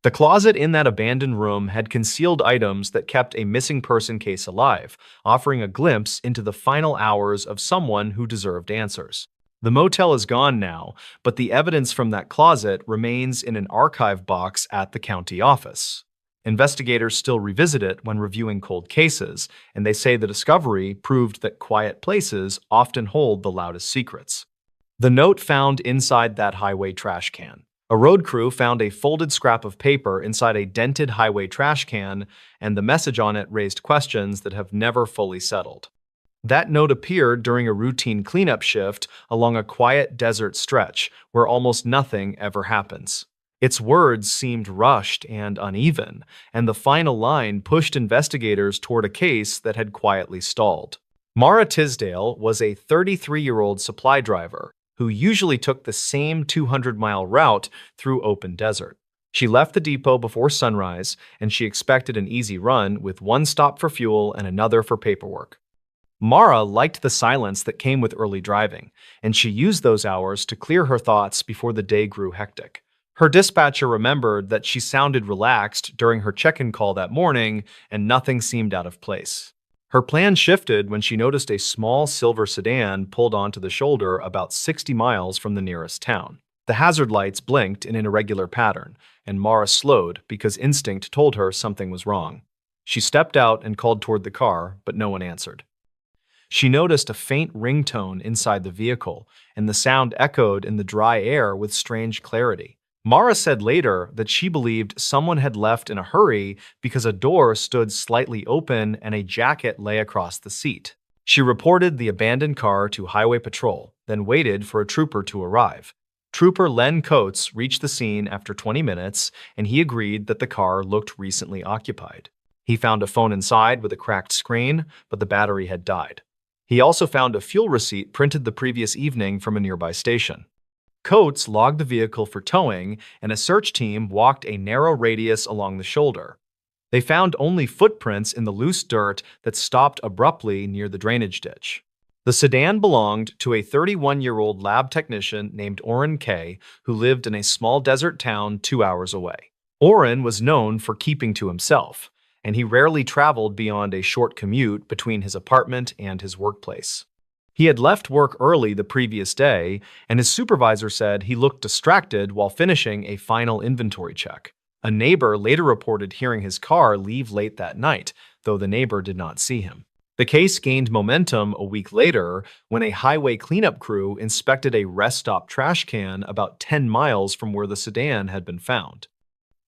The closet in that abandoned room had concealed items that kept a missing person case alive, offering a glimpse into the final hours of someone who deserved answers. The motel is gone now, but the evidence from that closet remains in an archive box at the county office. Investigators still revisit it when reviewing cold cases, and they say the discovery proved that quiet places often hold the loudest secrets. The note found inside that highway trash can. A road crew found a folded scrap of paper inside a dented highway trash can, and the message on it raised questions that have never fully settled. That note appeared during a routine cleanup shift along a quiet desert stretch where almost nothing ever happens. Its words seemed rushed and uneven, and the final line pushed investigators toward a case that had quietly stalled. Mara Tisdale was a 33-year-old supply driver who usually took the same 200-mile route through open desert. She left the depot before sunrise, and she expected an easy run with one stop for fuel and another for paperwork. Mara liked the silence that came with early driving, and she used those hours to clear her thoughts before the day grew hectic. Her dispatcher remembered that she sounded relaxed during her check-in call that morning, and nothing seemed out of place. Her plan shifted when she noticed a small silver sedan pulled onto the shoulder about 60 miles from the nearest town. The hazard lights blinked in an irregular pattern, and Mara slowed because instinct told her something was wrong. She stepped out and called toward the car, but no one answered. She noticed a faint ringtone inside the vehicle, and the sound echoed in the dry air with strange clarity. Mara said later that she believed someone had left in a hurry because a door stood slightly open and a jacket lay across the seat. She reported the abandoned car to Highway Patrol, then waited for a trooper to arrive. Trooper Len Coates reached the scene after 20 minutes, and he agreed that the car looked recently occupied. He found a phone inside with a cracked screen, but the battery had died. He also found a fuel receipt printed the previous evening from a nearby station. Coates logged the vehicle for towing, and a search team walked a narrow radius along the shoulder. They found only footprints in the loose dirt that stopped abruptly near the drainage ditch. The sedan belonged to a 31-year-old lab technician named Orrin Kay, who lived in a small desert town 2 hours away. Orrin was known for keeping to himself, and he rarely traveled beyond a short commute between his apartment and his workplace. He had left work early the previous day, and his supervisor said he looked distracted while finishing a final inventory check. A neighbor later reported hearing his car leave late that night, though the neighbor did not see him. The case gained momentum a week later when a highway cleanup crew inspected a rest stop trash can about 10 miles from where the sedan had been found.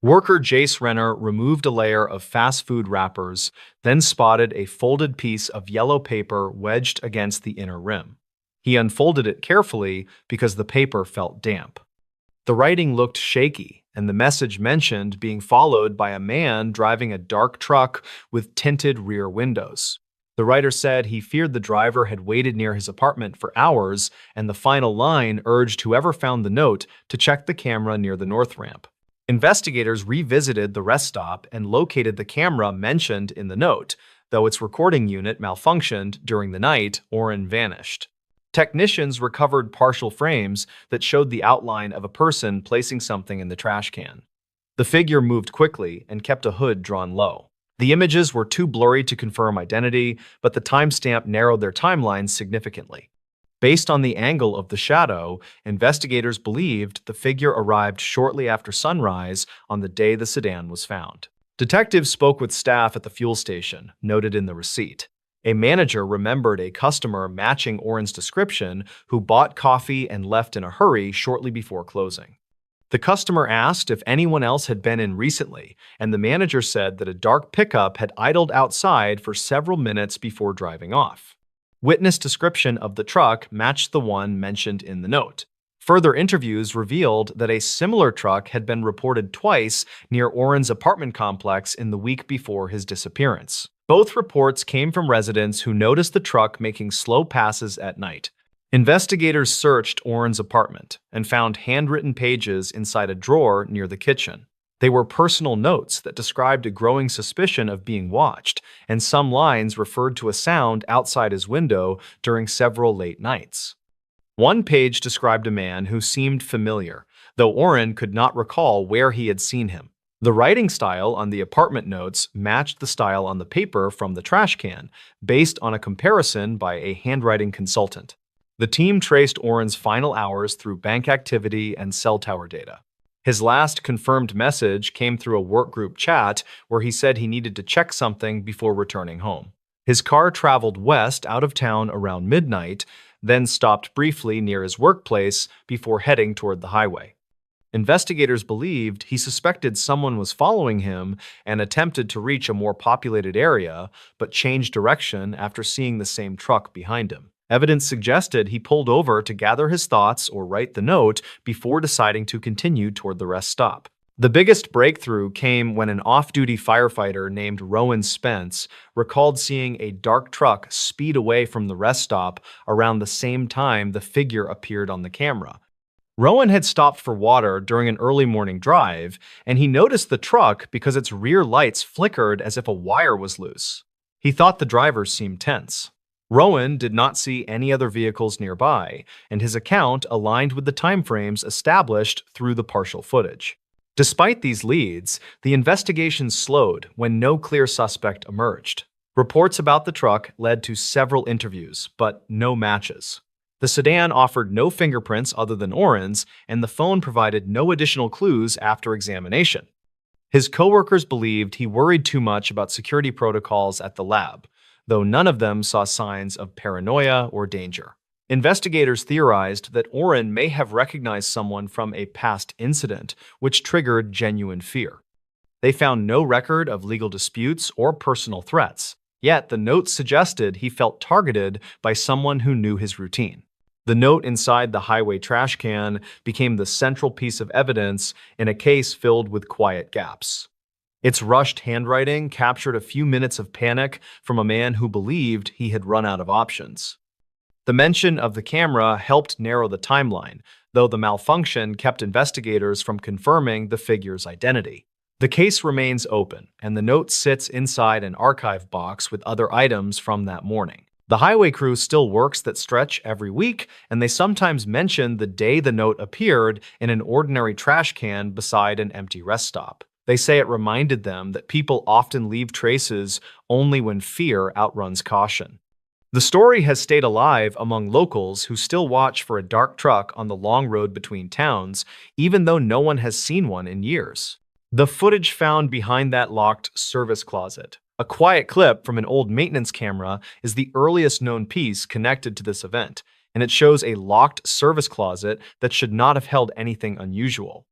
Worker Jace Renner removed a layer of fast food wrappers, then spotted a folded piece of yellow paper wedged against the inner rim. He unfolded it carefully because the paper felt damp. The writing looked shaky, and the message mentioned being followed by a man driving a dark truck with tinted rear windows. The writer said he feared the driver had waited near his apartment for hours, and the final line urged whoever found the note to check the camera near the north ramp. Investigators revisited the rest stop and located the camera mentioned in the note, though its recording unit malfunctioned during the night. Orrin vanished. Technicians recovered partial frames that showed the outline of a person placing something in the trash can. The figure moved quickly and kept a hood drawn low. The images were too blurry to confirm identity, but the timestamp narrowed their timelines significantly. Based on the angle of the shadow, investigators believed the figure arrived shortly after sunrise on the day the sedan was found. Detectives spoke with staff at the fuel station, noted in the receipt. A manager remembered a customer matching Orrin's description who bought coffee and left in a hurry shortly before closing. The customer asked if anyone else had been in recently, and the manager said that a dark pickup had idled outside for several minutes before driving off. Witness description of the truck matched the one mentioned in the note. Further interviews revealed that a similar truck had been reported twice near Orrin's apartment complex in the week before his disappearance. Both reports came from residents who noticed the truck making slow passes at night. Investigators searched Orrin's apartment and found handwritten pages inside a drawer near the kitchen. They were personal notes that described a growing suspicion of being watched, and some lines referred to a sound outside his window during several late nights. One page described a man who seemed familiar, though Orrin could not recall where he had seen him. The writing style on the apartment notes matched the style on the paper from the trash can, based on a comparison by a handwriting consultant. The team traced Orrin's final hours through bank activity and cell tower data. His last confirmed message came through a workgroup chat where he said he needed to check something before returning home. His car traveled west out of town around midnight, then stopped briefly near his workplace before heading toward the highway. Investigators believed he suspected someone was following him and attempted to reach a more populated area, but changed direction after seeing the same truck behind him. Evidence suggested he pulled over to gather his thoughts or write the note before deciding to continue toward the rest stop. The biggest breakthrough came when an off-duty firefighter named Rowan Spence recalled seeing a dark truck speed away from the rest stop around the same time the figure appeared on the camera. Rowan had stopped for water during an early morning drive, and he noticed the truck because its rear lights flickered as if a wire was loose. He thought the driver seemed tense. Rowan did not see any other vehicles nearby, and his account aligned with the timeframes established through the partial footage. Despite these leads, the investigation slowed when no clear suspect emerged. Reports about the truck led to several interviews, but no matches. The sedan offered no fingerprints other than Oren's, and the phone provided no additional clues after examination. His coworkers believed he worried too much about security protocols at the lab, though none of them saw signs of paranoia or danger. Investigators theorized that Oren may have recognized someone from a past incident, which triggered genuine fear. They found no record of legal disputes or personal threats, yet the note suggested he felt targeted by someone who knew his routine. The note inside the highway trash can became the central piece of evidence in a case filled with quiet gaps. Its rushed handwriting captured a few minutes of panic from a man who believed he had run out of options. The mention of the camera helped narrow the timeline, though the malfunction kept investigators from confirming the figure's identity. The case remains open, and the note sits inside an archive box with other items from that morning. The highway crew still works that stretch every week, and they sometimes mention the day the note appeared in an ordinary trash can beside an empty rest stop. They say it reminded them that people often leave traces only when fear outruns caution. The story has stayed alive among locals who still watch for a dark truck on the long road between towns, even though no one has seen one in years. The footage found behind that locked service closet, a quiet clip from an old maintenance camera, is the earliest known piece connected to this event, and it shows a locked service closet that should not have held anything unusual.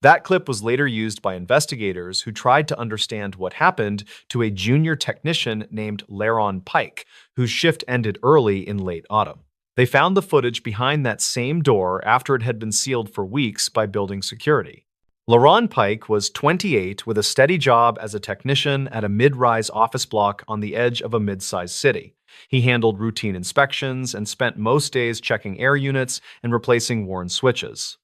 That clip was later used by investigators who tried to understand what happened to a junior technician named Laron Pike, whose shift ended early in late autumn. They found the footage behind that same door after it had been sealed for weeks by building security. Laron Pike was 28 with a steady job as a technician at a mid-rise office block on the edge of a mid-sized city. He handled routine inspections and spent most days checking air units and replacing worn switches.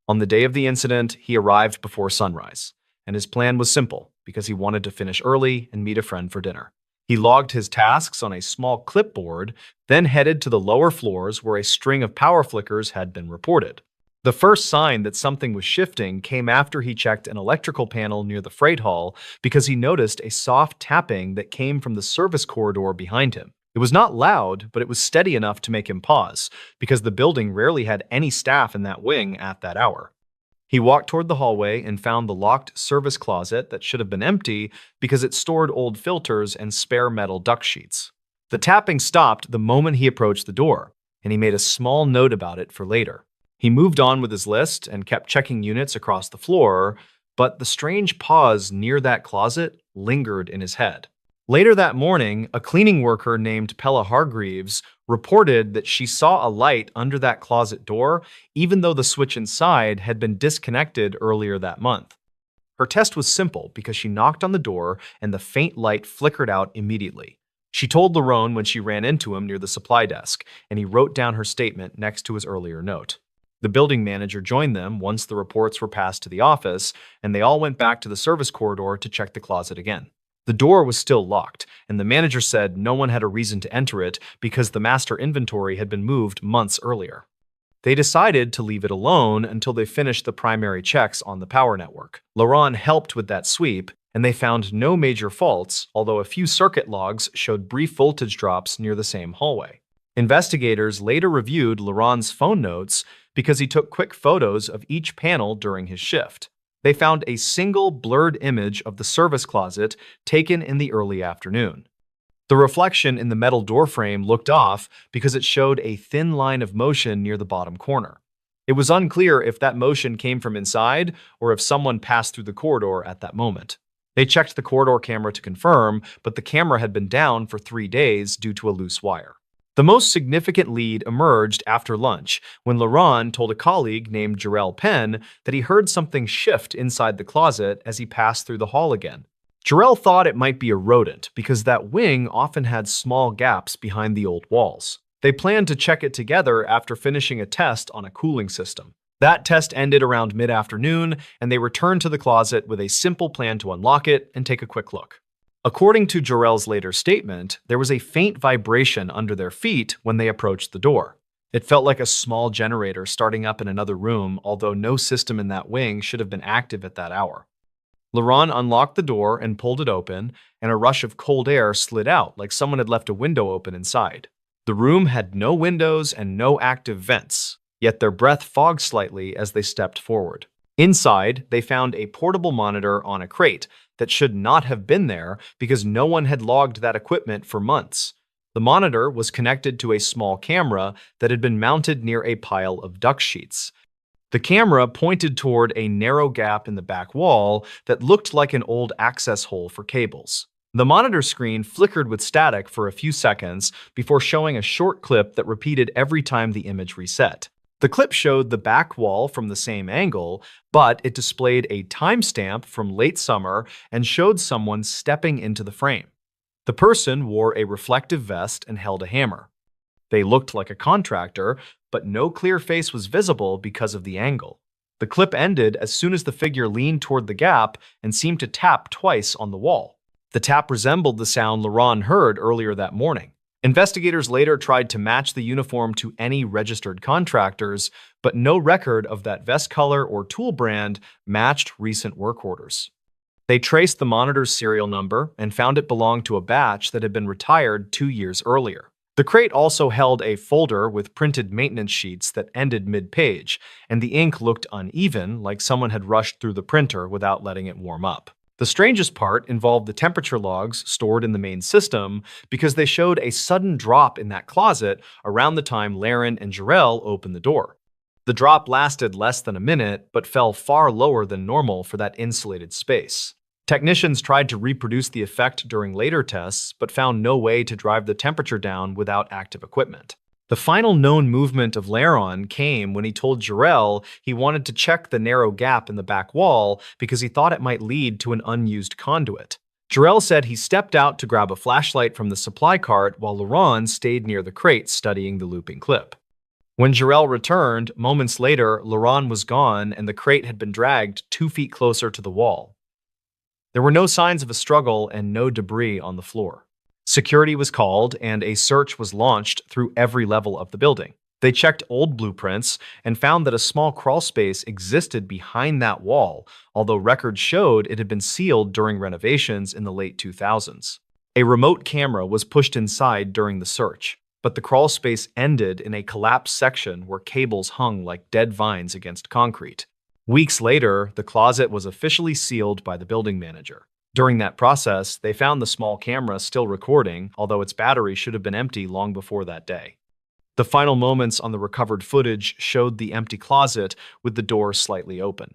On the day of the incident, he arrived before sunrise, and his plan was simple because he wanted to finish early and meet a friend for dinner. He logged his tasks on a small clipboard, then headed to the lower floors where a string of power flickers had been reported. The first sign that something was shifting came after he checked an electrical panel near the freight hall because he noticed a soft tapping that came from the service corridor behind him. It was not loud, but it was steady enough to make him pause, because the building rarely had any staff in that wing at that hour. He walked toward the hallway and found the locked service closet that should have been empty because it stored old filters and spare metal duct sheets. The tapping stopped the moment he approached the door, and he made a small note about it for later. He moved on with his list and kept checking units across the floor, but the strange pause near that closet lingered in his head. Later that morning, a cleaning worker named Pella Hargreaves reported that she saw a light under that closet door, even though the switch inside had been disconnected earlier that month. Her test was simple because she knocked on the door and the faint light flickered out immediately. She told Lerone when she ran into him near the supply desk, and he wrote down her statement next to his earlier note. The building manager joined them once the reports were passed to the office, and they all went back to the service corridor to check the closet again. The door was still locked, and the manager said no one had a reason to enter it because the master inventory had been moved months earlier. They decided to leave it alone until they finished the primary checks on the power network. Laron helped with that sweep, and they found no major faults, although a few circuit logs showed brief voltage drops near the same hallway. Investigators later reviewed Laron's phone notes because he took quick photos of each panel during his shift. They found a single blurred image of the service closet taken in the early afternoon. The reflection in the metal doorframe looked off because it showed a thin line of motion near the bottom corner. It was unclear if that motion came from inside or if someone passed through the corridor at that moment. They checked the corridor camera to confirm, but the camera had been down for 3 days due to a loose wire. The most significant lead emerged after lunch when Laurent told a colleague named Jarrell Penn that he heard something shift inside the closet as he passed through the hall again. Jarrell thought it might be a rodent because that wing often had small gaps behind the old walls. They planned to check it together after finishing a test on a cooling system. That test ended around mid-afternoon, and they returned to the closet with a simple plan to unlock it and take a quick look. According to Jarrell's later statement, there was a faint vibration under their feet when they approached the door. It felt like a small generator starting up in another room, although no system in that wing should have been active at that hour. Laurent unlocked the door and pulled it open, and a rush of cold air slid out like someone had left a window open inside. The room had no windows and no active vents, yet their breath fogged slightly as they stepped forward. Inside, they found a portable monitor on a crate that should not have been there because no one had logged that equipment for months. The monitor was connected to a small camera that had been mounted near a pile of duct sheets. The camera pointed toward a narrow gap in the back wall that looked like an old access hole for cables. The monitor screen flickered with static for a few seconds before showing a short clip that repeated every time the image reset. The clip showed the back wall from the same angle, but it displayed a timestamp from late summer and showed someone stepping into the frame. The person wore a reflective vest and held a hammer. They looked like a contractor, but no clear face was visible because of the angle. The clip ended as soon as the figure leaned toward the gap and seemed to tap twice on the wall. The tap resembled the sound Laurent heard earlier that morning. Investigators later tried to match the uniform to any registered contractors, but no record of that vest color or tool brand matched recent work orders. They traced the monitor's serial number and found it belonged to a batch that had been retired 2 years earlier. The crate also held a folder with printed maintenance sheets that ended mid-page, and the ink looked uneven, like someone had rushed through the printer without letting it warm up. The strangest part involved the temperature logs stored in the main system because they showed a sudden drop in that closet around the time Laren and Jarrell opened the door. The drop lasted less than a minute, but fell far lower than normal for that insulated space. Technicians tried to reproduce the effect during later tests, but found no way to drive the temperature down without active equipment. The final known movement of Laren came when he told Jarrell he wanted to check the narrow gap in the back wall because he thought it might lead to an unused conduit. Jarrell said he stepped out to grab a flashlight from the supply cart while Laren stayed near the crate studying the looping clip. When Jarrell returned, moments later, Laren was gone and the crate had been dragged 2 feet closer to the wall. There were no signs of a struggle and no debris on the floor. Security was called and a search was launched through every level of the building. They checked old blueprints and found that a small crawl space existed behind that wall, although records showed it had been sealed during renovations in the late 2000s. A remote camera was pushed inside during the search, but the crawl space ended in a collapsed section where cables hung like dead vines against concrete. Weeks later, the closet was officially sealed by the building manager. During that process, they found the small camera still recording, although its battery should have been empty long before that day. The final moments on the recovered footage showed the empty closet with the door slightly open.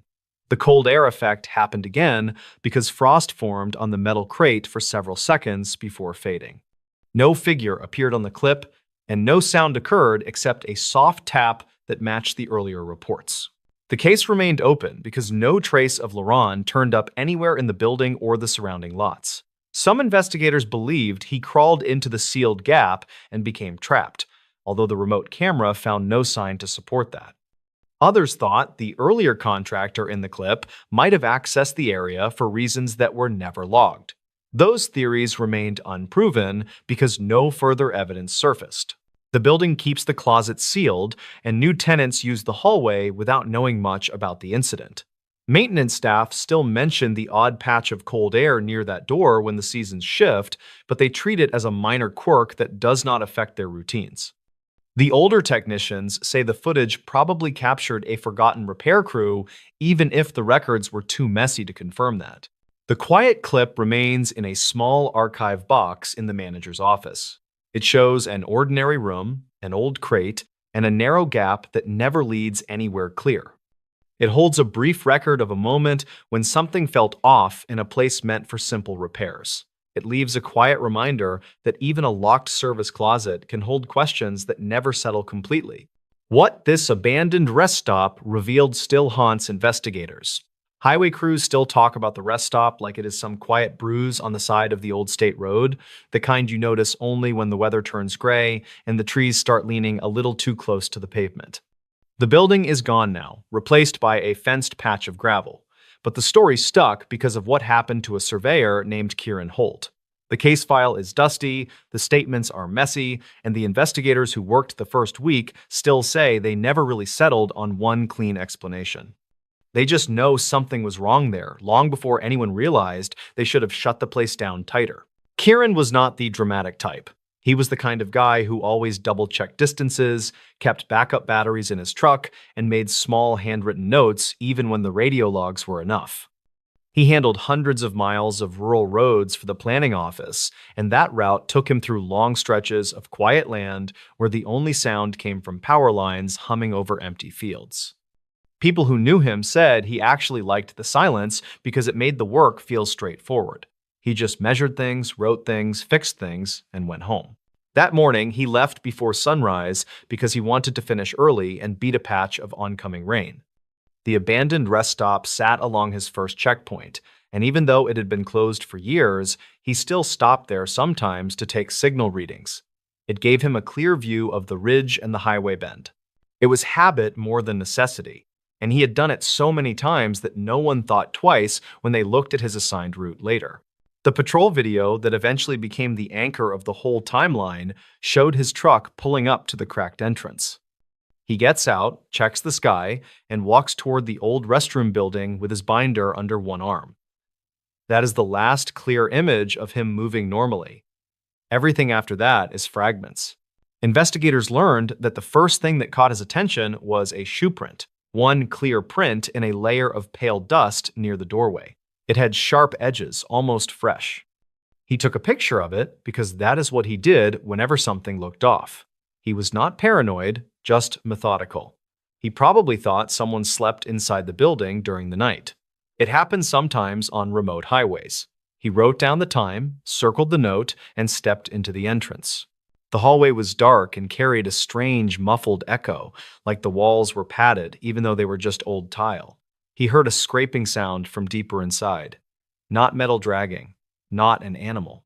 The cold air effect happened again because frost formed on the metal crate for several seconds before fading. No figure appeared on the clip, and no sound occurred except a soft tap that matched the earlier reports. The case remained open because no trace of Laren turned up anywhere in the building or the surrounding lots. Some investigators believed he crawled into the sealed gap and became trapped, although the remote camera found no sign to support that. Others thought the earlier contractor in the clip might have accessed the area for reasons that were never logged. Those theories remained unproven because no further evidence surfaced. The building keeps the closet sealed, and new tenants use the hallway without knowing much about the incident. Maintenance staff still mention the odd patch of cold air near that door when the seasons shift, but they treat it as a minor quirk that does not affect their routines. The older technicians say the footage probably captured a forgotten repair crew, even if the records were too messy to confirm that. The quiet clip remains in a small archive box in the manager's office. It shows an ordinary room, an old crate, and a narrow gap that never leads anywhere clear. It holds a brief record of a moment when something felt off in a place meant for simple repairs. It leaves a quiet reminder that even a locked service closet can hold questions that never settle completely. What this abandoned rest stop revealed still haunts investigators. Highway crews still talk about the rest stop like it is some quiet bruise on the side of the old state road, the kind you notice only when the weather turns gray and the trees start leaning a little too close to the pavement. The building is gone now, replaced by a fenced patch of gravel, but the story stuck because of what happened to a surveyor named Kieran Holt. The case file is dusty, the statements are messy, and the investigators who worked the first week still say they never really settled on one clean explanation. They just know something was wrong there, long before anyone realized they should have shut the place down tighter. Kieran was not the dramatic type. He was the kind of guy who always double-checked distances, kept backup batteries in his truck, and made small handwritten notes even when the radio logs were enough. He handled hundreds of miles of rural roads for the planning office, and that route took him through long stretches of quiet land where the only sound came from power lines humming over empty fields. People who knew him said he actually liked the silence because it made the work feel straightforward. He just measured things, wrote things, fixed things, and went home. That morning, he left before sunrise because he wanted to finish early and beat a patch of oncoming rain. The abandoned rest stop sat along his first checkpoint, and even though it had been closed for years, he still stopped there sometimes to take signal readings. It gave him a clear view of the ridge and the highway bend. It was habit more than necessity, and he had done it so many times that no one thought twice when they looked at his assigned route later. The patrol video that eventually became the anchor of the whole timeline showed his truck pulling up to the cracked entrance. He gets out, checks the sky, and walks toward the old restroom building with his binder under one arm. That is the last clear image of him moving normally. Everything after that is fragments. Investigators learned that the first thing that caught his attention was a shoe print, one clear print in a layer of pale dust near the doorway. It had sharp edges, almost fresh. He took a picture of it because that is what he did whenever something looked off. He was not paranoid, just methodical. He probably thought someone slept inside the building during the night. It happens sometimes on remote highways. He wrote down the time, circled the note, and stepped into the entrance. The hallway was dark and carried a strange, muffled echo, like the walls were padded even though they were just old tile. He heard a scraping sound from deeper inside. Not metal dragging, not an animal.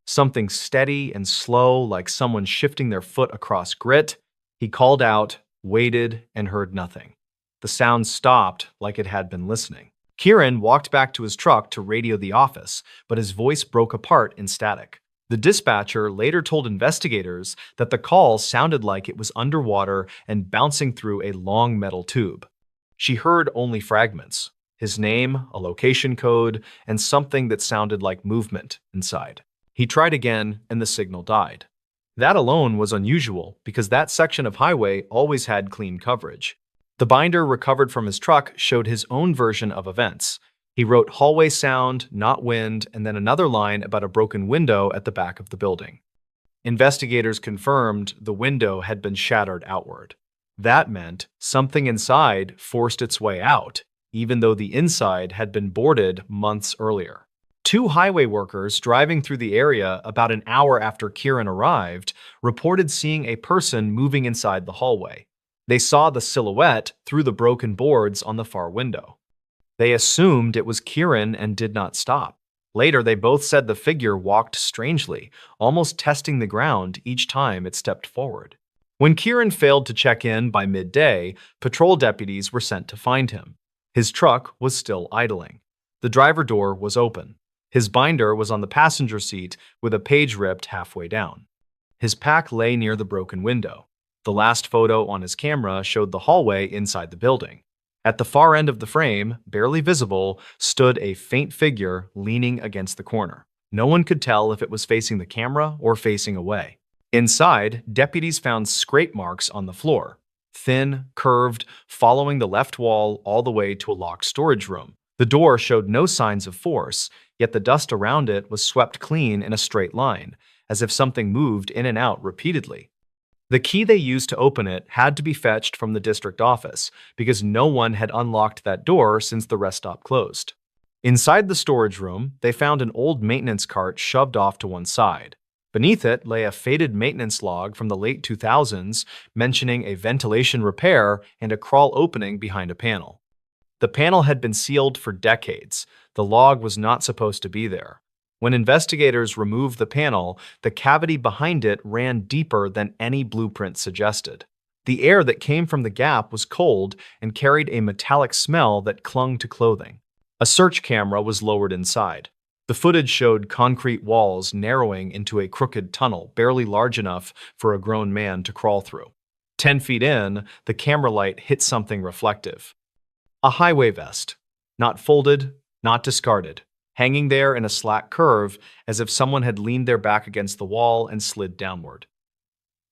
Something steady and slow, like someone shifting their foot across grit. He called out, waited, and heard nothing. The sound stopped like it had been listening. Kieran walked back to his truck to radio the office, but his voice broke apart in static. The dispatcher later told investigators that the call sounded like it was underwater and bouncing through a long metal tube. She heard only fragments, his name, a location code, and something that sounded like movement inside. He tried again, and the signal died. That alone was unusual because that section of highway always had clean coverage. The binder recovered from his truck showed his own version of events. He wrote hallway sound, not wind, and then another line about a broken window at the back of the building. Investigators confirmed the window had been shattered outward. That meant something inside forced its way out, even though the inside had been boarded months earlier. Two highway workers driving through the area about an hour after Kieran arrived reported seeing a person moving inside the hallway. They saw the silhouette through the broken boards on the far window. They assumed it was Kieran and did not stop. Later, they both said the figure walked strangely, almost testing the ground each time it stepped forward. When Kieran failed to check in by midday, patrol deputies were sent to find him. His truck was still idling. The driver door was open. His binder was on the passenger seat with a page ripped halfway down. His pack lay near the broken window. The last photo on his camera showed the hallway inside the building. At the far end of the frame, barely visible, stood a faint figure leaning against the corner. No one could tell if it was facing the camera or facing away. Inside, deputies found scrape marks on the floor, thin, curved, following the left wall all the way to a locked storage room. The door showed no signs of force, yet the dust around it was swept clean in a straight line, as if something moved in and out repeatedly. The key they used to open it had to be fetched from the district office because no one had unlocked that door since the rest stop closed. Inside the storage room, they found an old maintenance cart shoved off to one side. Beneath it lay a faded maintenance log from the late 2000s mentioning a ventilation repair and a crawl opening behind a panel. The panel had been sealed for decades. The log was not supposed to be there. When investigators removed the panel, the cavity behind it ran deeper than any blueprint suggested. The air that came from the gap was cold and carried a metallic smell that clung to clothing. A search camera was lowered inside. The footage showed concrete walls narrowing into a crooked tunnel barely large enough for a grown man to crawl through. 10 feet in, the camera light hit something reflective. A highway vest. Not folded, not discarded. Hanging there in a slack curve as if someone had leaned their back against the wall and slid downward.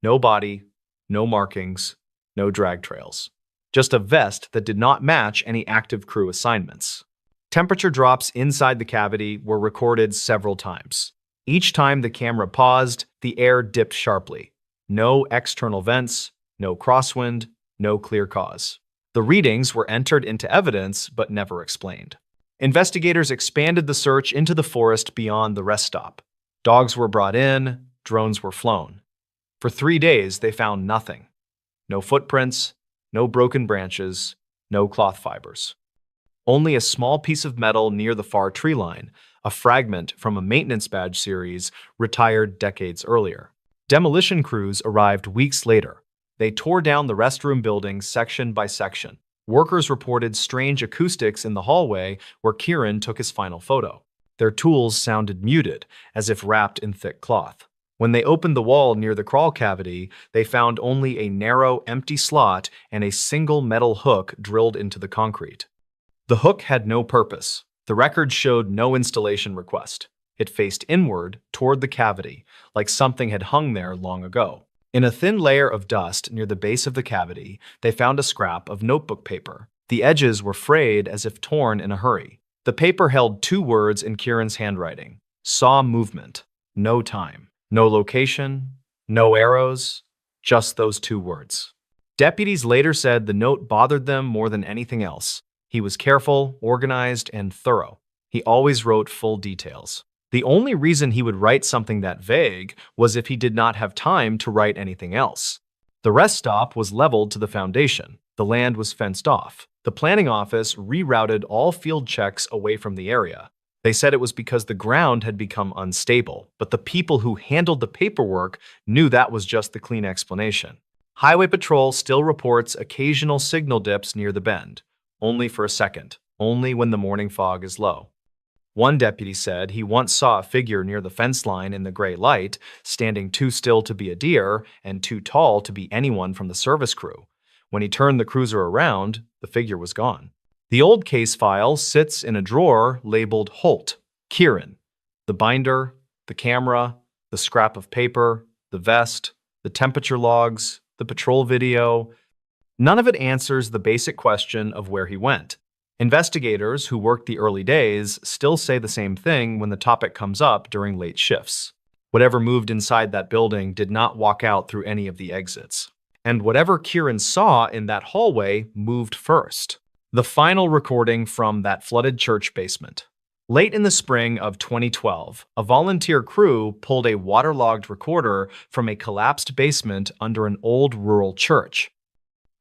No body, no markings, no drag trails. Just a vest that did not match any active crew assignments. Temperature drops inside the cavity were recorded several times. Each time the camera paused, the air dipped sharply. No external vents, no crosswind, no clear cause. The readings were entered into evidence but never explained. Investigators expanded the search into the forest beyond the rest stop. Dogs were brought in, drones were flown. For 3 days, they found nothing. No footprints, no broken branches, no cloth fibers. Only a small piece of metal near the far tree line, a fragment from a maintenance badge series retired decades earlier. Demolition crews arrived weeks later. They tore down the restroom building section by section. Workers reported strange acoustics in the hallway where Kieran took his final photo. Their tools sounded muted, as if wrapped in thick cloth. When they opened the wall near the crawl cavity, they found only a narrow, empty slot and a single metal hook drilled into the concrete. The hook had no purpose. The record showed no installation request. It faced inward, toward the cavity, like something had hung there long ago. In a thin layer of dust near the base of the cavity, they found a scrap of notebook paper. The edges were frayed as if torn in a hurry. The paper held 2 words in Kieran's handwriting. Saw movement. No time. No location. No arrows. Just those 2 words. Deputies later said the note bothered them more than anything else. He was careful, organized, and thorough. He always wrote full details. The only reason he would write something that vague was if he did not have time to write anything else. The rest stop was leveled to the foundation. The land was fenced off. The planning office rerouted all field checks away from the area. They said it was because the ground had become unstable, but the people who handled the paperwork knew that was just the clean explanation. Highway Patrol still reports occasional signal dips near the bend, only for a second, only when the morning fog is low. One deputy said he once saw a figure near the fence line in the gray light, standing too still to be a deer and too tall to be anyone from the service crew. When he turned the cruiser around, the figure was gone. The old case file sits in a drawer labeled Holt, Kieran. The binder, the camera, the scrap of paper, the vest, the temperature logs, the patrol video. None of it answers the basic question of where he went. Investigators who worked the early days still say the same thing when the topic comes up during late shifts. Whatever moved inside that building did not walk out through any of the exits. And whatever Kieran saw in that hallway moved first. The final recording from that flooded church basement. Late in the spring of 2012, a volunteer crew pulled a waterlogged recorder from a collapsed basement under an old rural church.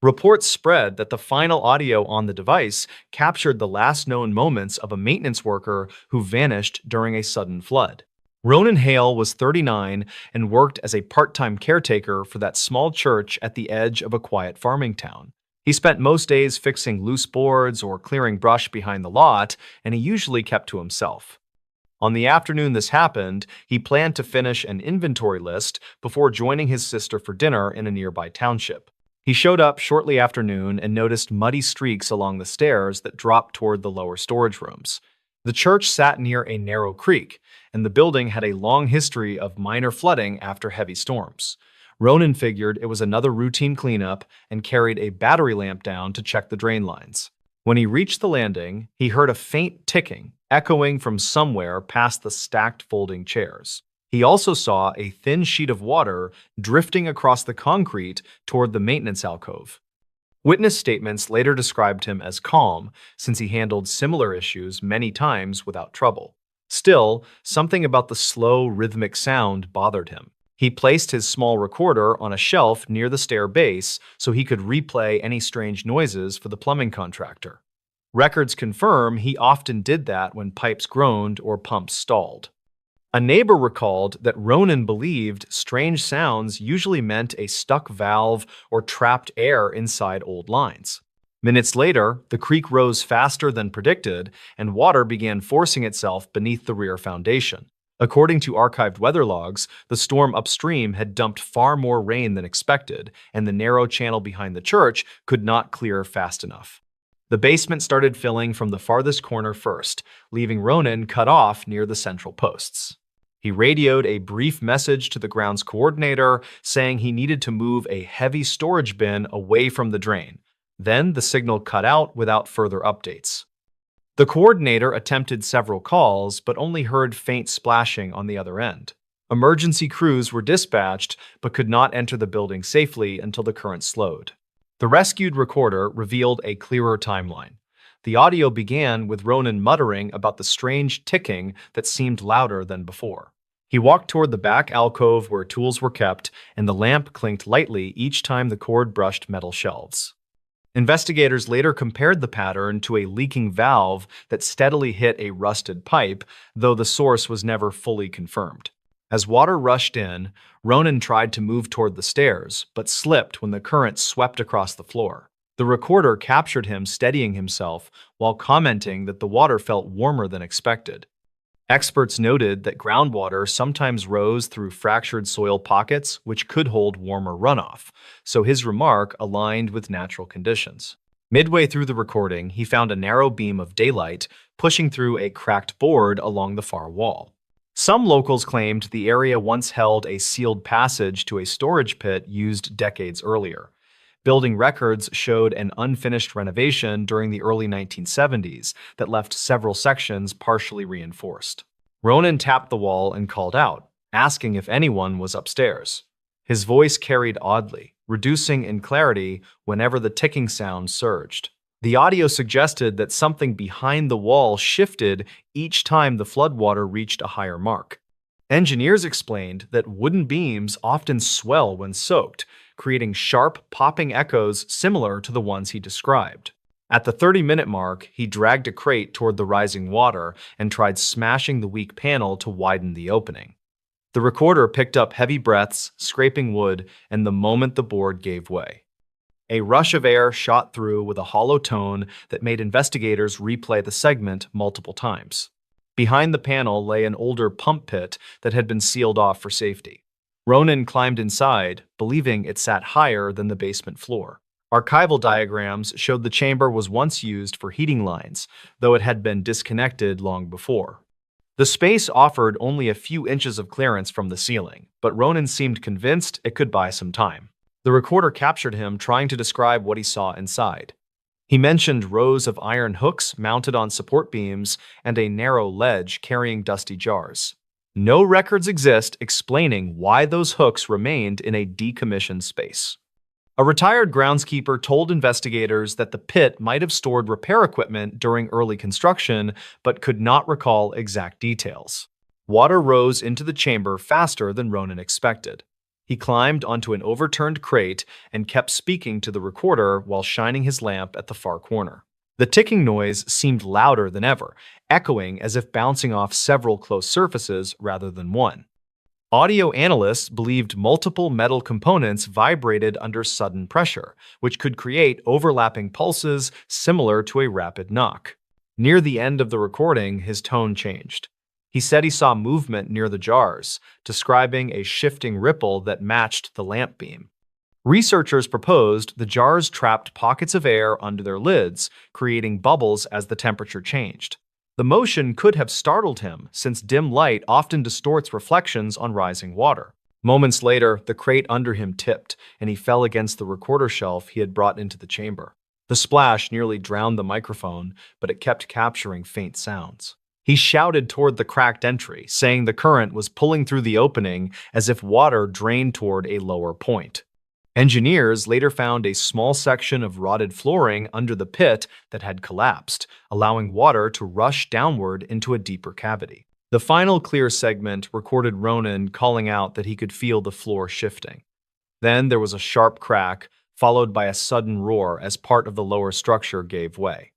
Reports spread that the final audio on the device captured the last known moments of a maintenance worker who vanished during a sudden flood. Ronan Hale was 39 and worked as a part-time caretaker for that small church at the edge of a quiet farming town. He spent most days fixing loose boards or clearing brush behind the lot, and he usually kept to himself. On the afternoon this happened, he planned to finish an inventory list before joining his sister for dinner in a nearby township. He showed up shortly after noon and noticed muddy streaks along the stairs that dropped toward the lower storage rooms. The church sat near a narrow creek, and the building had a long history of minor flooding after heavy storms. Ronan figured it was another routine cleanup and carried a battery lamp down to check the drain lines. When he reached the landing, he heard a faint ticking, echoing from somewhere past the stacked folding chairs. He also saw a thin sheet of water drifting across the concrete toward the maintenance alcove. Witness statements later described him as calm, since he handled similar issues many times without trouble. Still, something about the slow, rhythmic sound bothered him. He placed his small recorder on a shelf near the stair base so he could replay any strange noises for the plumbing contractor. Records confirm he often did that when pipes groaned or pumps stalled. A neighbor recalled that Ronan believed strange sounds usually meant a stuck valve or trapped air inside old lines. Minutes later, the creek rose faster than predicted, and water began forcing itself beneath the rear foundation. According to archived weather logs, the storm upstream had dumped far more rain than expected, and the narrow channel behind the church could not clear fast enough. The basement started filling from the farthest corner first, leaving Ronan cut off near the central posts. He radioed a brief message to the grounds coordinator saying he needed to move a heavy storage bin away from the drain. Then the signal cut out without further updates. The coordinator attempted several calls, but only heard faint splashing on the other end. Emergency crews were dispatched, but could not enter the building safely until the current slowed. The rescued recorder revealed a clearer timeline. The audio began with Ronan muttering about the strange ticking that seemed louder than before. He walked toward the back alcove where tools were kept, and the lamp clinked lightly each time the cord brushed metal shelves. Investigators later compared the pattern to a leaking valve that steadily hit a rusted pipe, though the source was never fully confirmed. As water rushed in, Ronan tried to move toward the stairs, but slipped when the current swept across the floor. The recorder captured him steadying himself while commenting that the water felt warmer than expected. Experts noted that groundwater sometimes rose through fractured soil pockets, which could hold warmer runoff, so his remark aligned with natural conditions. Midway through the recording, he found a narrow beam of daylight pushing through a cracked board along the far wall. Some locals claimed the area once held a sealed passage to a storage pit used decades earlier. Building records showed an unfinished renovation during the early 1970s that left several sections partially reinforced. Ronan tapped the wall and called out, asking if anyone was upstairs. His voice carried oddly, reducing in clarity whenever the ticking sound surged. The audio suggested that something behind the wall shifted each time the floodwater reached a higher mark. Engineers explained that wooden beams often swell when soaked, creating sharp, popping echoes similar to the ones he described. At the 30-minute mark, he dragged a crate toward the rising water and tried smashing the weak panel to widen the opening. The recorder picked up heavy breaths, scraping wood, and the moment the board gave way. A rush of air shot through with a hollow tone that made investigators replay the segment multiple times. Behind the panel lay an older pump pit that had been sealed off for safety. Ronan climbed inside, believing it sat higher than the basement floor. Archival diagrams showed the chamber was once used for heating lines, though it had been disconnected long before. The space offered only a few inches of clearance from the ceiling, but Ronan seemed convinced it could buy some time. The recorder captured him trying to describe what he saw inside. He mentioned rows of iron hooks mounted on support beams and a narrow ledge carrying dusty jars. No records exist explaining why those hooks remained in a decommissioned space. A retired groundskeeper told investigators that the pit might have stored repair equipment during early construction, but could not recall exact details. Water rose into the chamber faster than Ronan expected. He climbed onto an overturned crate and kept speaking to the recorder while shining his lamp at the far corner. The ticking noise seemed louder than ever, echoing as if bouncing off several close surfaces rather than one. Audio analysts believed multiple metal components vibrated under sudden pressure, which could create overlapping pulses similar to a rapid knock. Near the end of the recording, his tone changed. He said he saw movement near the jars, describing a shifting ripple that matched the lamp beam. Researchers proposed the jars trapped pockets of air under their lids, creating bubbles as the temperature changed. The motion could have startled him, since dim light often distorts reflections on rising water. Moments later, the crate under him tipped, and he fell against the recorder shelf he had brought into the chamber. The splash nearly drowned the microphone, but it kept capturing faint sounds. He shouted toward the cracked entry, saying the current was pulling through the opening as if water drained toward a lower point. Engineers later found a small section of rotted flooring under the pit that had collapsed, allowing water to rush downward into a deeper cavity. The final clear segment recorded Ronan calling out that he could feel the floor shifting. Then there was a sharp crack, followed by a sudden roar as part of the lower structure gave way.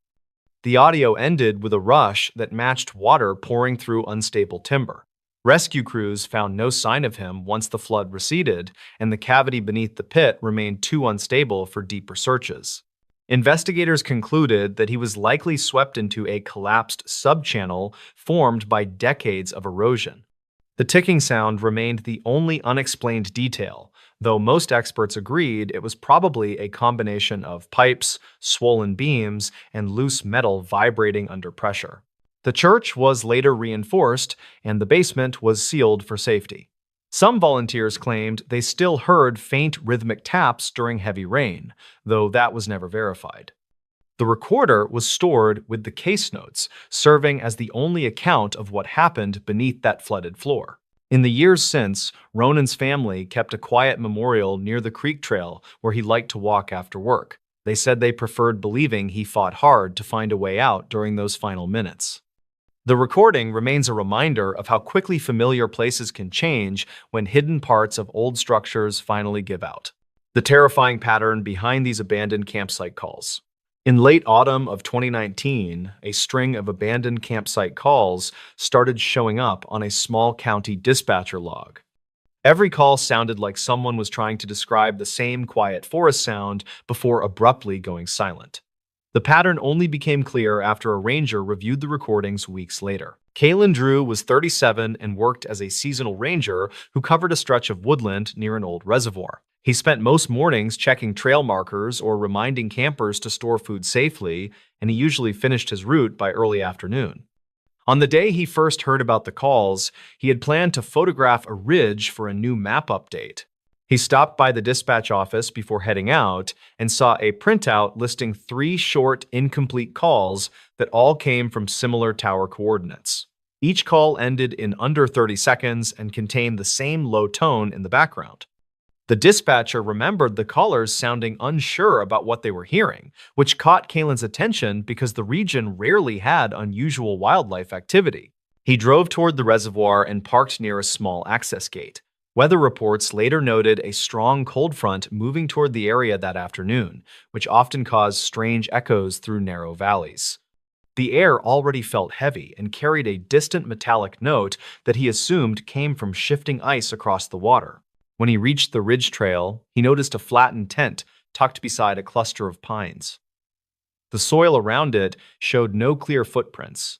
The audio ended with a rush that matched water pouring through unstable timber. Rescue crews found no sign of him once the flood receded, and the cavity beneath the pit remained too unstable for deeper searches. Investigators concluded that he was likely swept into a collapsed subchannel formed by decades of erosion. The ticking sound remained the only unexplained detail, though most experts agreed it was probably a combination of pipes, swollen beams, and loose metal vibrating under pressure. The church was later reinforced, and the basement was sealed for safety. Some volunteers claimed they still heard faint rhythmic taps during heavy rain, though that was never verified. The recorder was stored with the case notes, serving as the only account of what happened beneath that flooded floor. In the years since, Ronan's family kept a quiet memorial near the creek trail where he liked to walk after work. They said they preferred believing he fought hard to find a way out during those final minutes. The recording remains a reminder of how quickly familiar places can change when hidden parts of old structures finally give out. The terrifying pattern behind these abandoned campsite calls. In late autumn of 2019, a string of abandoned campsite calls started showing up on a small county dispatcher log. Every call sounded like someone was trying to describe the same quiet forest sound before abruptly going silent. The pattern only became clear after a ranger reviewed the recordings weeks later. Kalen Drew was 37 and worked as a seasonal ranger who covered a stretch of woodland near an old reservoir. He spent most mornings checking trail markers or reminding campers to store food safely, and he usually finished his route by early afternoon. On the day he first heard about the calls, he had planned to photograph a ridge for a new map update. He stopped by the dispatch office before heading out and saw a printout listing 3 short, incomplete calls that all came from similar tower coordinates. Each call ended in under 30 seconds and contained the same low tone in the background. The dispatcher remembered the callers sounding unsure about what they were hearing, which caught Kalen's attention because the region rarely had unusual wildlife activity. He drove toward the reservoir and parked near a small access gate. Weather reports later noted a strong cold front moving toward the area that afternoon, which often caused strange echoes through narrow valleys. The air already felt heavy and carried a distant metallic note that he assumed came from shifting ice across the water. When he reached the ridge trail, he noticed a flattened tent tucked beside a cluster of pines. The soil around it showed no clear footprints,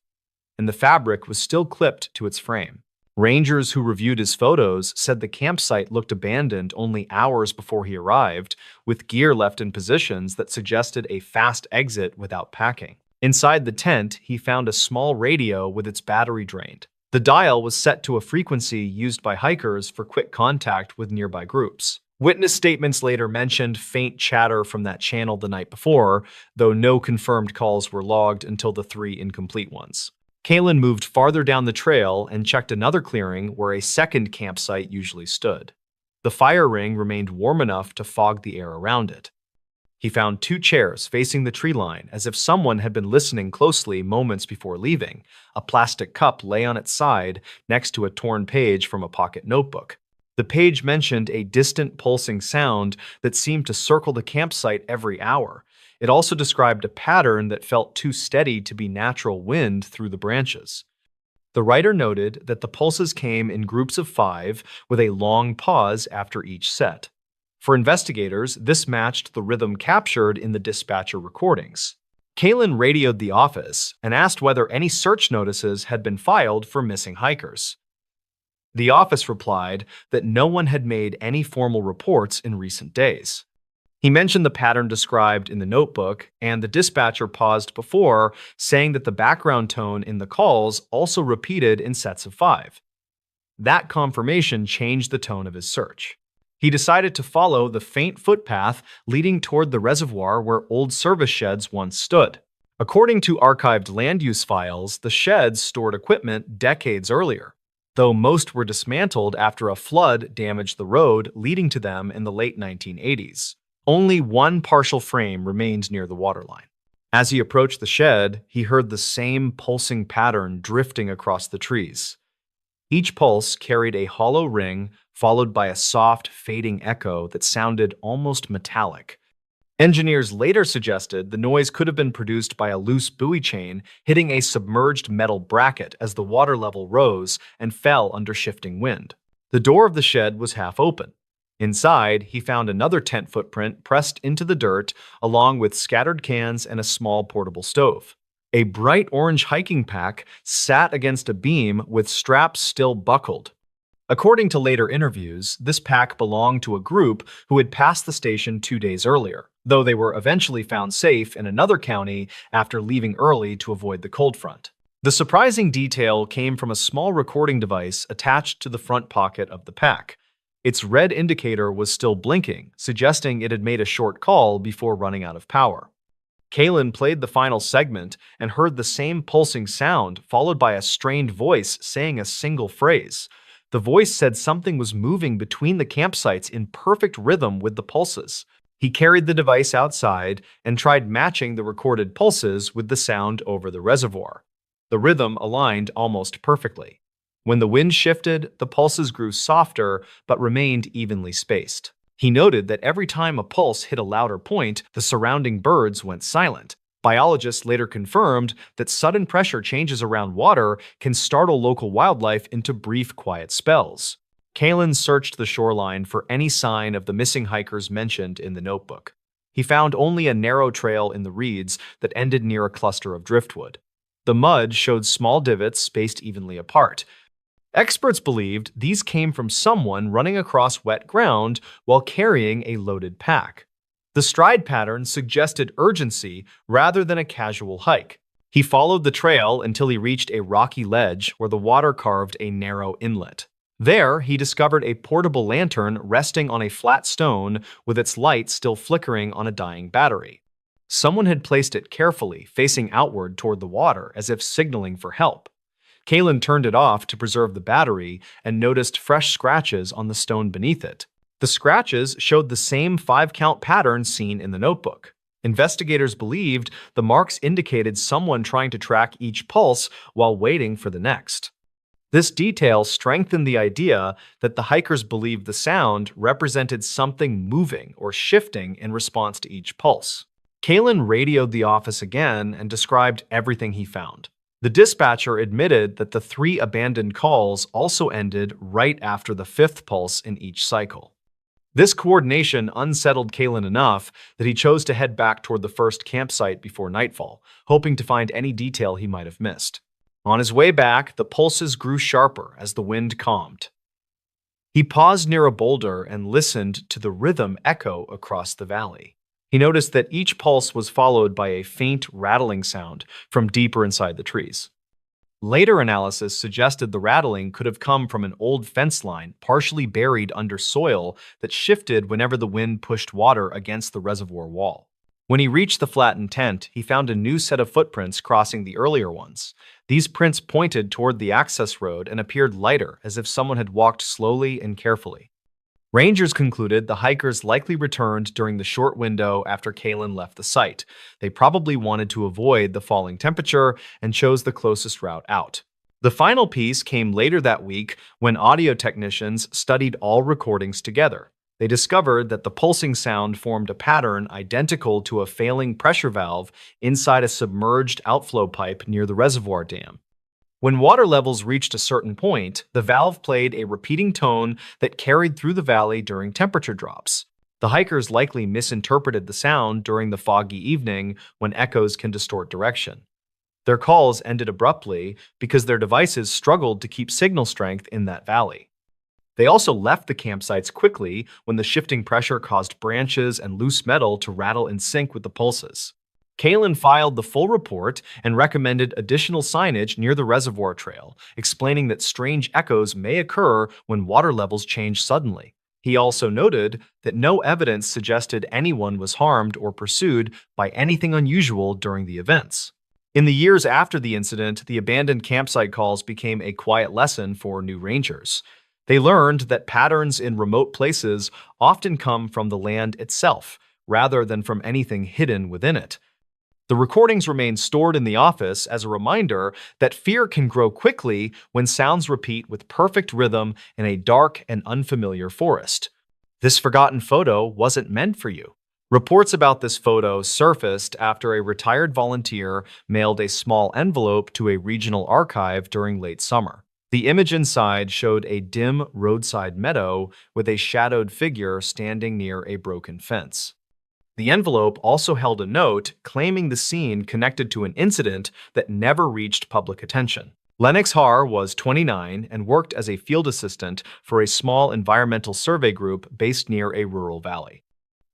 and the fabric was still clipped to its frame. Rangers who reviewed his photos said the campsite looked abandoned only hours before he arrived, with gear left in positions that suggested a fast exit without packing. Inside the tent, he found a small radio with its battery drained. The dial was set to a frequency used by hikers for quick contact with nearby groups. Witness statements later mentioned faint chatter from that channel the night before, though no confirmed calls were logged until the 3 incomplete ones. Kalen moved farther down the trail and checked another clearing where a second campsite usually stood. The fire ring remained warm enough to fog the air around it. He found 2 chairs facing the tree line, as if someone had been listening closely moments before leaving. A plastic cup lay on its side next to a torn page from a pocket notebook. The page mentioned a distant pulsing sound that seemed to circle the campsite every hour. It also described a pattern that felt too steady to be natural wind through the branches. The writer noted that the pulses came in groups of 5 with a long pause after each set. For investigators, this matched the rhythm captured in the dispatcher recordings. Kalen radioed the office and asked whether any search notices had been filed for missing hikers. The office replied that no one had made any formal reports in recent days. He mentioned the pattern described in the notebook, and the dispatcher paused before, saying that the background tone in the calls also repeated in sets of 5. That confirmation changed the tone of his search. He decided to follow the faint footpath leading toward the reservoir where old service sheds once stood. According to archived land use files, the sheds stored equipment decades earlier, though most were dismantled after a flood damaged the road leading to them in the late 1980s. Only one partial frame remained near the waterline. As he approached the shed, he heard the same pulsing pattern drifting across the trees. Each pulse carried a hollow ring, followed by a soft, fading echo that sounded almost metallic. Engineers later suggested the noise could have been produced by a loose buoy chain hitting a submerged metal bracket as the water level rose and fell under shifting wind. The door of the shed was half open. Inside, he found another tent footprint pressed into the dirt, along with scattered cans and a small portable stove. A bright orange hiking pack sat against a beam with straps still buckled. According to later interviews, this pack belonged to a group who had passed the station 2 days earlier, though they were eventually found safe in another county after leaving early to avoid the cold front. The surprising detail came from a small recording device attached to the front pocket of the pack. Its red indicator was still blinking, suggesting it had made a short call before running out of power. Kalen played the final segment and heard the same pulsing sound, followed by a strained voice saying a single phrase. The voice said something was moving between the campsites in perfect rhythm with the pulses. He carried the device outside and tried matching the recorded pulses with the sound over the reservoir. The rhythm aligned almost perfectly. When the wind shifted, the pulses grew softer but remained evenly spaced. He noted that every time a pulse hit a louder point, the surrounding birds went silent. Biologists later confirmed that sudden pressure changes around water can startle local wildlife into brief, quiet spells. Kalen searched the shoreline for any sign of the missing hikers mentioned in the notebook. He found only a narrow trail in the reeds that ended near a cluster of driftwood. The mud showed small divots spaced evenly apart. Experts believed these came from someone running across wet ground while carrying a loaded pack. The stride pattern suggested urgency rather than a casual hike. He followed the trail until he reached a rocky ledge where the water carved a narrow inlet. There, he discovered a portable lantern resting on a flat stone with its light still flickering on a dying battery. Someone had placed it carefully, facing outward toward the water as if signaling for help. Kalen turned it off to preserve the battery and noticed fresh scratches on the stone beneath it. The scratches showed the same 5-count pattern seen in the notebook. Investigators believed the marks indicated someone trying to track each pulse while waiting for the next. This detail strengthened the idea that the hikers believed the sound represented something moving or shifting in response to each pulse. Kalen radioed the office again and described everything he found. The dispatcher admitted that the 3 abandoned calls also ended right after the 5th pulse in each cycle. This coordination unsettled Kalen enough that he chose to head back toward the first campsite before nightfall, hoping to find any detail he might have missed. On his way back, the pulses grew sharper as the wind calmed. He paused near a boulder and listened to the rhythm echo across the valley. He noticed that each pulse was followed by a faint rattling sound from deeper inside the trees. Later analysis suggested the rattling could have come from an old fence line partially buried under soil that shifted whenever the wind pushed water against the reservoir wall. When he reached the flattened tent, he found a new set of footprints crossing the earlier ones. These prints pointed toward the access road and appeared lighter, as if someone had walked slowly and carefully. Rangers concluded the hikers likely returned during the short window after Kalen left the site. They probably wanted to avoid the falling temperature and chose the closest route out. The final piece came later that week when audio technicians studied all recordings together. They discovered that the pulsing sound formed a pattern identical to a failing pressure valve inside a submerged outflow pipe near the reservoir dam. When water levels reached a certain point, the valve played a repeating tone that carried through the valley during temperature drops. The hikers likely misinterpreted the sound during the foggy evening when echoes can distort direction. Their calls ended abruptly because their devices struggled to keep signal strength in that valley. They also left the campsites quickly when the shifting pressure caused branches and loose metal to rattle in sync with the pulses. Kalen filed the full report and recommended additional signage near the reservoir trail, explaining that strange echoes may occur when water levels change suddenly. He also noted that no evidence suggested anyone was harmed or pursued by anything unusual during the events. In the years after the incident, the abandoned campsite calls became a quiet lesson for new rangers. They learned that patterns in remote places often come from the land itself, rather than from anything hidden within it. The recordings remain stored in the office as a reminder that fear can grow quickly when sounds repeat with perfect rhythm in a dark and unfamiliar forest. This forgotten photo wasn't meant for you. Reports about this photo surfaced after a retired volunteer mailed a small envelope to a regional archive during late summer. The image inside showed a dim roadside meadow with a shadowed figure standing near a broken fence. The envelope also held a note claiming the scene connected to an incident that never reached public attention. Lennox Haar was 29 and worked as a field assistant for a small environmental survey group based near a rural valley.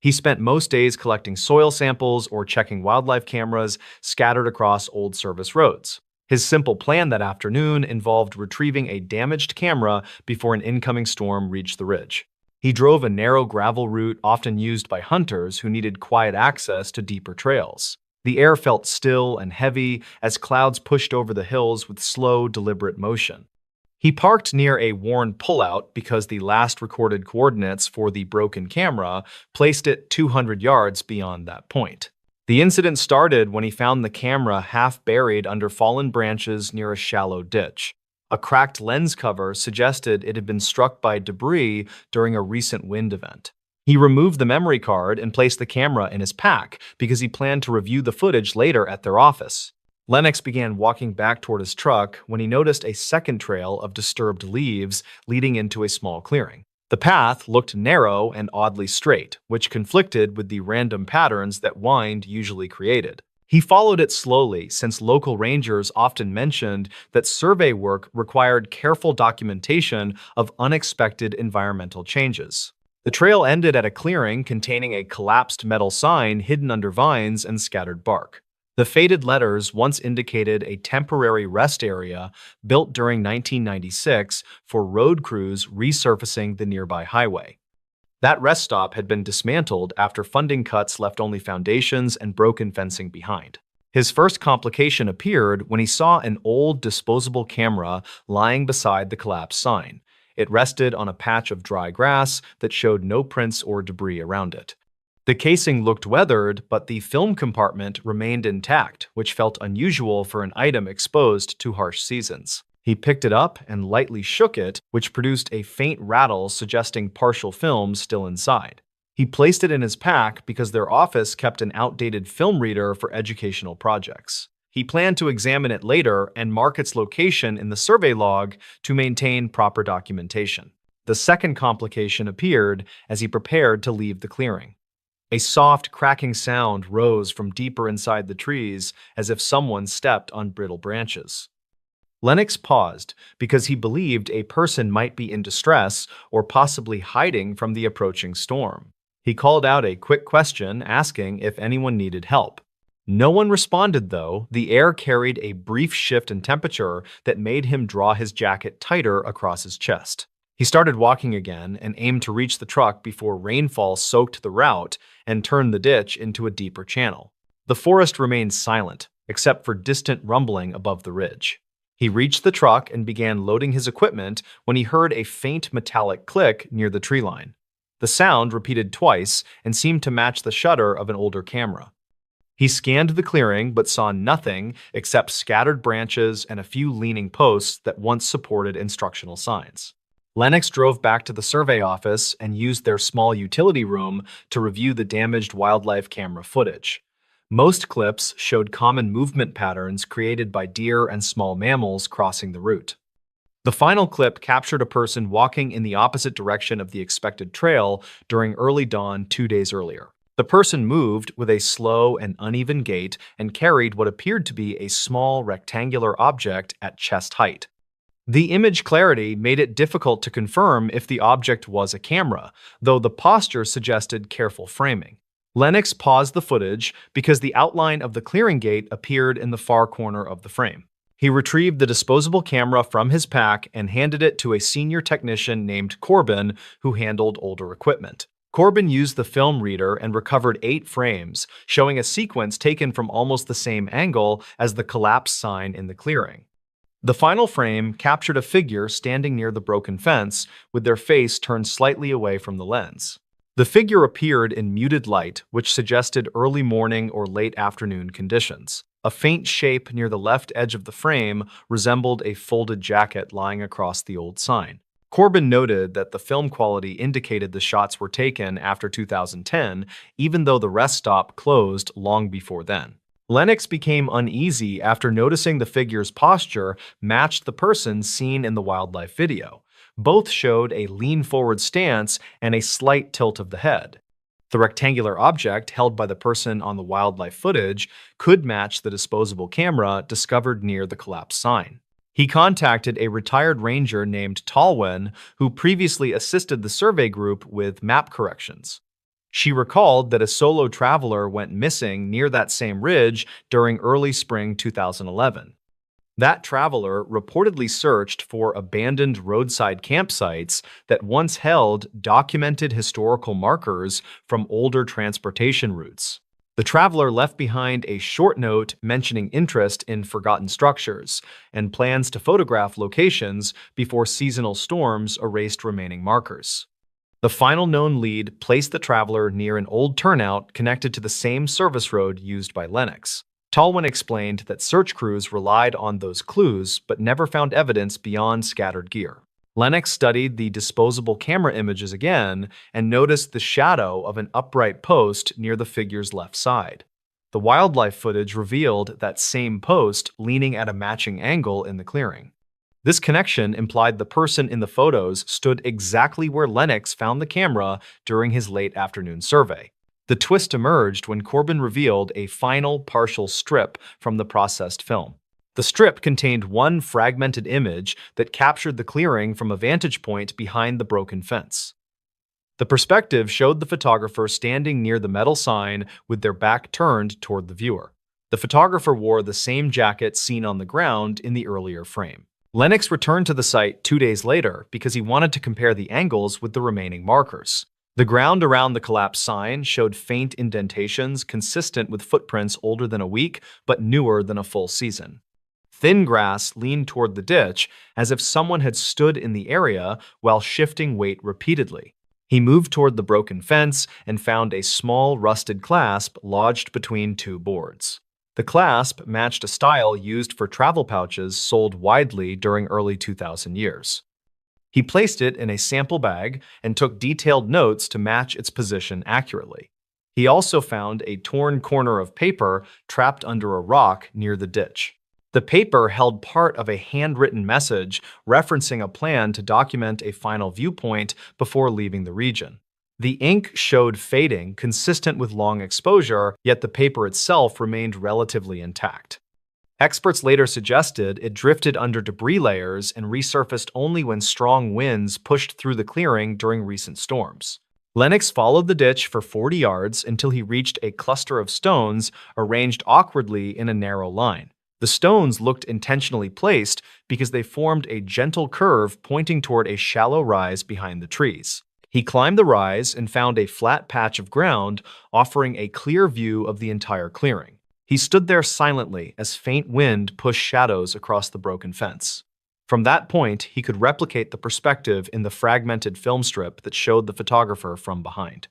He spent most days collecting soil samples or checking wildlife cameras scattered across old service roads. His simple plan that afternoon involved retrieving a damaged camera before an incoming storm reached the ridge. He drove a narrow gravel route often used by hunters who needed quiet access to deeper trails. The air felt still and heavy as clouds pushed over the hills with slow, deliberate motion. He parked near a worn pullout because the last recorded coordinates for the broken camera placed it 200 yards beyond that point. The incident started when he found the camera half buried under fallen branches near a shallow ditch. A cracked lens cover suggested it had been struck by debris during a recent wind event. He removed the memory card and placed the camera in his pack because he planned to review the footage later at their office. Lennox began walking back toward his truck when he noticed a second trail of disturbed leaves leading into a small clearing. The path looked narrow and oddly straight, which conflicted with the random patterns that wind usually created. He followed it slowly since local rangers often mentioned that survey work required careful documentation of unexpected environmental changes. The trail ended at a clearing containing a collapsed metal sign hidden under vines and scattered bark. The faded letters once indicated a temporary rest area built during 1996 for road crews resurfacing the nearby highway. That rest stop had been dismantled after funding cuts left only foundations and broken fencing behind. His first complication appeared when he saw an old disposable camera lying beside the collapsed sign. It rested on a patch of dry grass that showed no prints or debris around it. The casing looked weathered, but the film compartment remained intact, which felt unusual for an item exposed to harsh seasons. He picked it up and lightly shook it, which produced a faint rattle suggesting partial film still inside. He placed it in his pack because their office kept an outdated film reader for educational projects. He planned to examine it later and mark its location in the survey log to maintain proper documentation. The second complication appeared as he prepared to leave the clearing. A soft, cracking sound rose from deeper inside the trees as if someone stepped on brittle branches. Lennox paused because he believed a person might be in distress or possibly hiding from the approaching storm. He called out a quick question asking if anyone needed help. No one responded, though. The air carried a brief shift in temperature that made him draw his jacket tighter across his chest. He started walking again and aimed to reach the truck before rainfall soaked the route and turned the ditch into a deeper channel. The forest remained silent, except for distant rumbling above the ridge. He reached the truck and began loading his equipment when he heard a faint metallic click near the tree line. The sound repeated twice and seemed to match the shutter of an older camera. He scanned the clearing but saw nothing except scattered branches and a few leaning posts that once supported instructional signs. Lennox drove back to the survey office and used their small utility room to review the damaged wildlife camera footage. Most clips showed common movement patterns created by deer and small mammals crossing the route. The final clip captured a person walking in the opposite direction of the expected trail during early dawn 2 days earlier. The person moved with a slow and uneven gait and carried what appeared to be a small rectangular object at chest height. The image clarity made it difficult to confirm if the object was a camera, though the posture suggested careful framing. Lennox paused the footage because the outline of the clearing gate appeared in the far corner of the frame. He retrieved the disposable camera from his pack and handed it to a senior technician named Corbin, who handled older equipment. Corbin used the film reader and recovered 8 frames, showing a sequence taken from almost the same angle as the collapse sign in the clearing. The final frame captured a figure standing near the broken fence, with their face turned slightly away from the lens. The figure appeared in muted light, which suggested early morning or late afternoon conditions. A faint shape near the left edge of the frame resembled a folded jacket lying across the old sign. Corbin noted that the film quality indicated the shots were taken after 2010, even though the rest stop closed long before then. Lennox became uneasy after noticing the figure's posture matched the person seen in the wildlife video. Both showed a lean-forward stance and a slight tilt of the head. The rectangular object held by the person on the wildlife footage could match the disposable camera discovered near the collapsed sign. He contacted a retired ranger named Talwyn, who previously assisted the survey group with map corrections. She recalled that a solo traveler went missing near that same ridge during early spring 2011. That traveler reportedly searched for abandoned roadside campsites that once held documented historical markers from older transportation routes. The traveler left behind a short note mentioning interest in forgotten structures and plans to photograph locations before seasonal storms erased remaining markers. The final known lead placed the traveler near an old turnout connected to the same service road used by Lennox. Talwyn explained that search crews relied on those clues but never found evidence beyond scattered gear. Lennox studied the disposable camera images again and noticed the shadow of an upright post near the figure's left side. The wildlife footage revealed that same post leaning at a matching angle in the clearing. This connection implied the person in the photos stood exactly where Lennox found the camera during his late afternoon survey. The twist emerged when Corbin revealed a final partial strip from the processed film. The strip contained one fragmented image that captured the clearing from a vantage point behind the broken fence. The perspective showed the photographer standing near the metal sign with their back turned toward the viewer. The photographer wore the same jacket seen on the ground in the earlier frame. Lennox returned to the site 2 days later because he wanted to compare the angles with the remaining markers. The ground around the collapsed sign showed faint indentations consistent with footprints older than a week but newer than a full season. Thin grass leaned toward the ditch as if someone had stood in the area while shifting weight repeatedly. He moved toward the broken fence and found a small rusted clasp lodged between 2 boards. The clasp matched a style used for travel pouches sold widely during early 2000 years. He placed it in a sample bag and took detailed notes to match its position accurately. He also found a torn corner of paper trapped under a rock near the ditch. The paper held part of a handwritten message referencing a plan to document a final viewpoint before leaving the region. The ink showed fading consistent with long exposure, yet the paper itself remained relatively intact. Experts later suggested it drifted under debris layers and resurfaced only when strong winds pushed through the clearing during recent storms. Lennox followed the ditch for 40 yards until he reached a cluster of stones arranged awkwardly in a narrow line. The stones looked intentionally placed because they formed a gentle curve pointing toward a shallow rise behind the trees. He climbed the rise and found a flat patch of ground offering a clear view of the entire clearing. He stood there silently as faint wind pushed shadows across the broken fence. From that point, he could replicate the perspective in the fragmented film strip that showed the photographer from behind.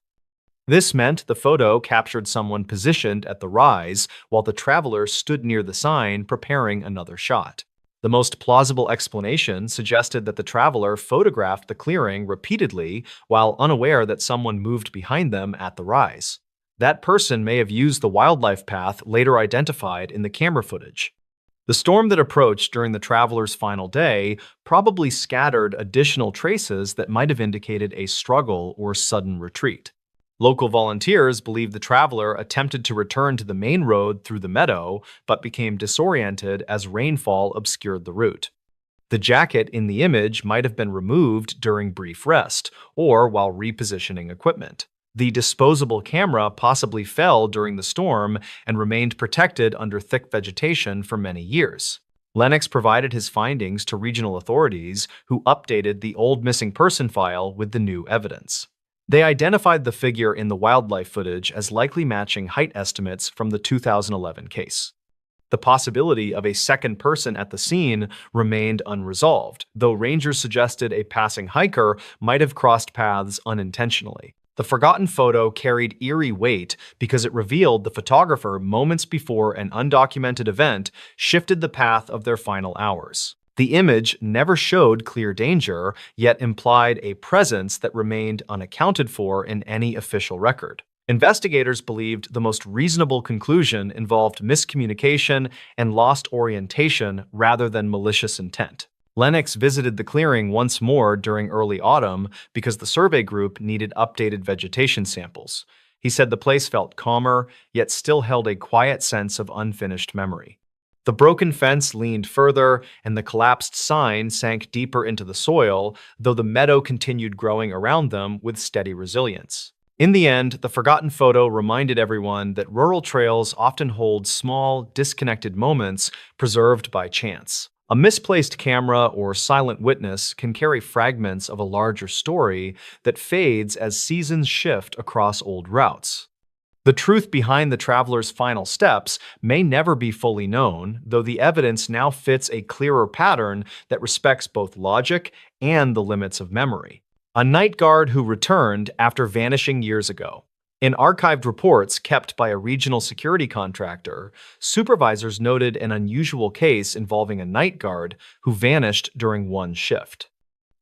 This meant the photo captured someone positioned at the rise while the traveler stood near the sign preparing another shot. The most plausible explanation suggested that the traveler photographed the clearing repeatedly while unaware that someone moved behind them at the rise. That person may have used the wildlife path later identified in the camera footage. The storm that approached during the traveler's final day probably scattered additional traces that might have indicated a struggle or sudden retreat. Local volunteers believe the traveler attempted to return to the main road through the meadow, but became disoriented as rainfall obscured the route. The jacket in the image might have been removed during brief rest or while repositioning equipment. The disposable camera possibly fell during the storm and remained protected under thick vegetation for many years. Lennox provided his findings to regional authorities, who updated the old missing person file with the new evidence. They identified the figure in the wildlife footage as likely matching height estimates from the 2011 case. The possibility of a second person at the scene remained unresolved, though rangers suggested a passing hiker might have crossed paths unintentionally. The forgotten photo carried eerie weight because it revealed the photographer moments before an undocumented event shifted the path of their final hours. The image never showed clear danger, yet implied a presence that remained unaccounted for in any official record. Investigators believed the most reasonable conclusion involved miscommunication and lost orientation rather than malicious intent. Lennox visited the clearing once more during early autumn because the survey group needed updated vegetation samples. He said the place felt calmer, yet still held a quiet sense of unfinished memory. The broken fence leaned further, and the collapsed sign sank deeper into the soil, though the meadow continued growing around them with steady resilience. In the end, the forgotten photo reminded everyone that rural trails often hold small, disconnected moments preserved by chance. A misplaced camera or silent witness can carry fragments of a larger story that fades as seasons shift across old routes. The truth behind the traveler's final steps may never be fully known, though the evidence now fits a clearer pattern that respects both logic and the limits of memory. A night guard who returned after vanishing years ago. In archived reports kept by a regional security contractor, supervisors noted an unusual case involving a night guard who vanished during one shift.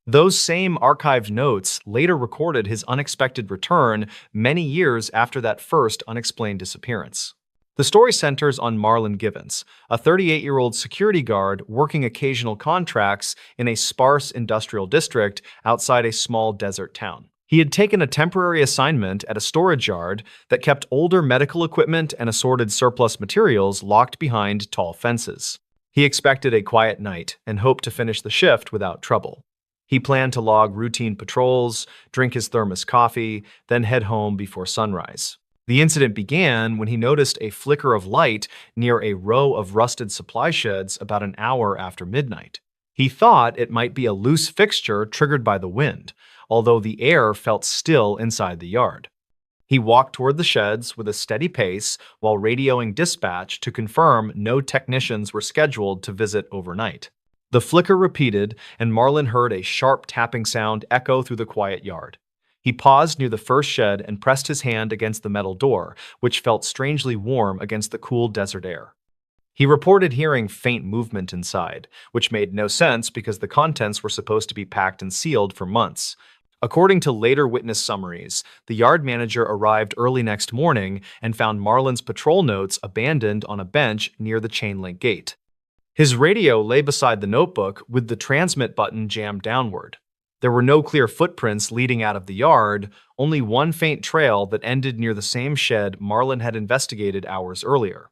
Those same archived notes later recorded his unexpected return many years after that first unexplained disappearance. The story centers on Mrballen Givens, a 38-year-old security guard working occasional contracts in a sparse industrial district outside a small desert town. He had taken a temporary assignment at a storage yard that kept older medical equipment and assorted surplus materials locked behind tall fences. He expected a quiet night and hoped to finish the shift without trouble. He planned to log routine patrols, drink his thermos coffee, then head home before sunrise. The incident began when he noticed a flicker of light near a row of rusted supply sheds about an hour after midnight. He thought it might be a loose fixture triggered by the wind, although the air felt still inside the yard. He walked toward the sheds with a steady pace while radioing dispatch to confirm no technicians were scheduled to visit overnight. The flicker repeated, and Mrballen heard a sharp tapping sound echo through the quiet yard. He paused near the first shed and pressed his hand against the metal door, which felt strangely warm against the cool desert air. He reported hearing faint movement inside, which made no sense because the contents were supposed to be packed and sealed for months. According to later witness summaries, the yard manager arrived early next morning and found Mrballen's patrol notes abandoned on a bench near the chain-link gate. His radio lay beside the notebook with the transmit button jammed downward. There were no clear footprints leading out of the yard, only one faint trail that ended near the same shed Mrballen had investigated hours earlier.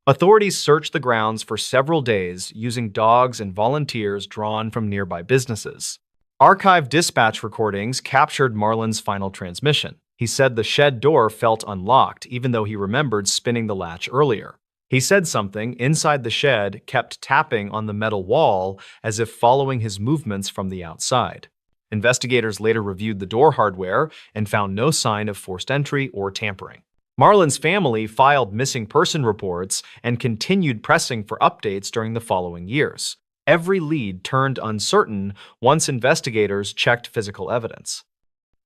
Authorities searched the grounds for several days using dogs and volunteers drawn from nearby businesses. Archived dispatch recordings captured Mrballen's final transmission. He said the shed door felt unlocked even though he remembered spinning the latch earlier. He said something inside the shed kept tapping on the metal wall as if following his movements from the outside. Investigators later reviewed the door hardware and found no sign of forced entry or tampering. Mrballen's family filed missing person reports and continued pressing for updates during the following years. Every lead turned uncertain once investigators checked physical evidence.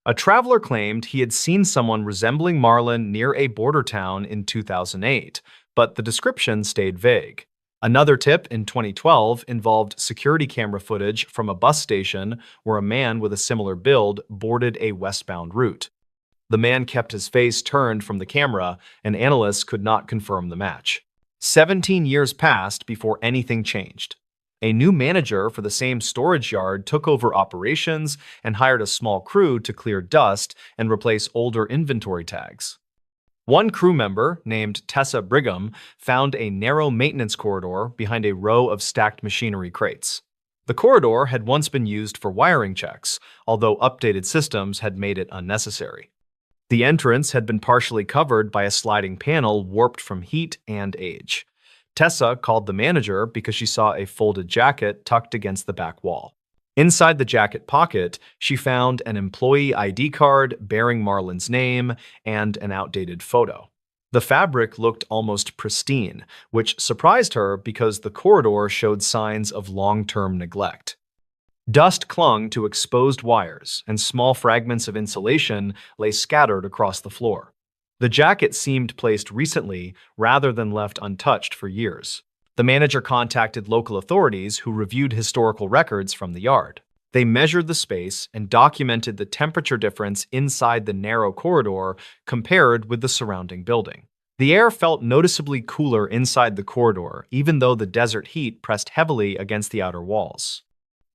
A traveler claimed he had seen someone resembling Mrballen near a border town in 2008, but the description stayed vague. Another tip in 2012 involved security camera footage from a bus station where a man with a similar build boarded a westbound route. The man kept his face turned from the camera, and analysts could not confirm the match. 17 years passed before anything changed. A new manager for the same storage yard took over operations and hired a small crew to clear dust and replace older inventory tags. One crew member, named Tessa Brigham, found a narrow maintenance corridor behind a row of stacked machinery crates. The corridor had once been used for wiring checks, although updated systems had made it unnecessary. The entrance had been partially covered by a sliding panel warped from heat and age. Tessa called the manager because she saw a folded jacket tucked against the back wall. Inside the jacket pocket, she found an employee ID card bearing Marlon's name and an outdated photo. The fabric looked almost pristine, which surprised her because the corridor showed signs of long-term neglect. Dust clung to exposed wires, and small fragments of insulation lay scattered across the floor. The jacket seemed placed recently rather than left untouched for years. The manager contacted local authorities who reviewed historical records from the yard. They measured the space and documented the temperature difference inside the narrow corridor compared with the surrounding building. The air felt noticeably cooler inside the corridor, even though the desert heat pressed heavily against the outer walls.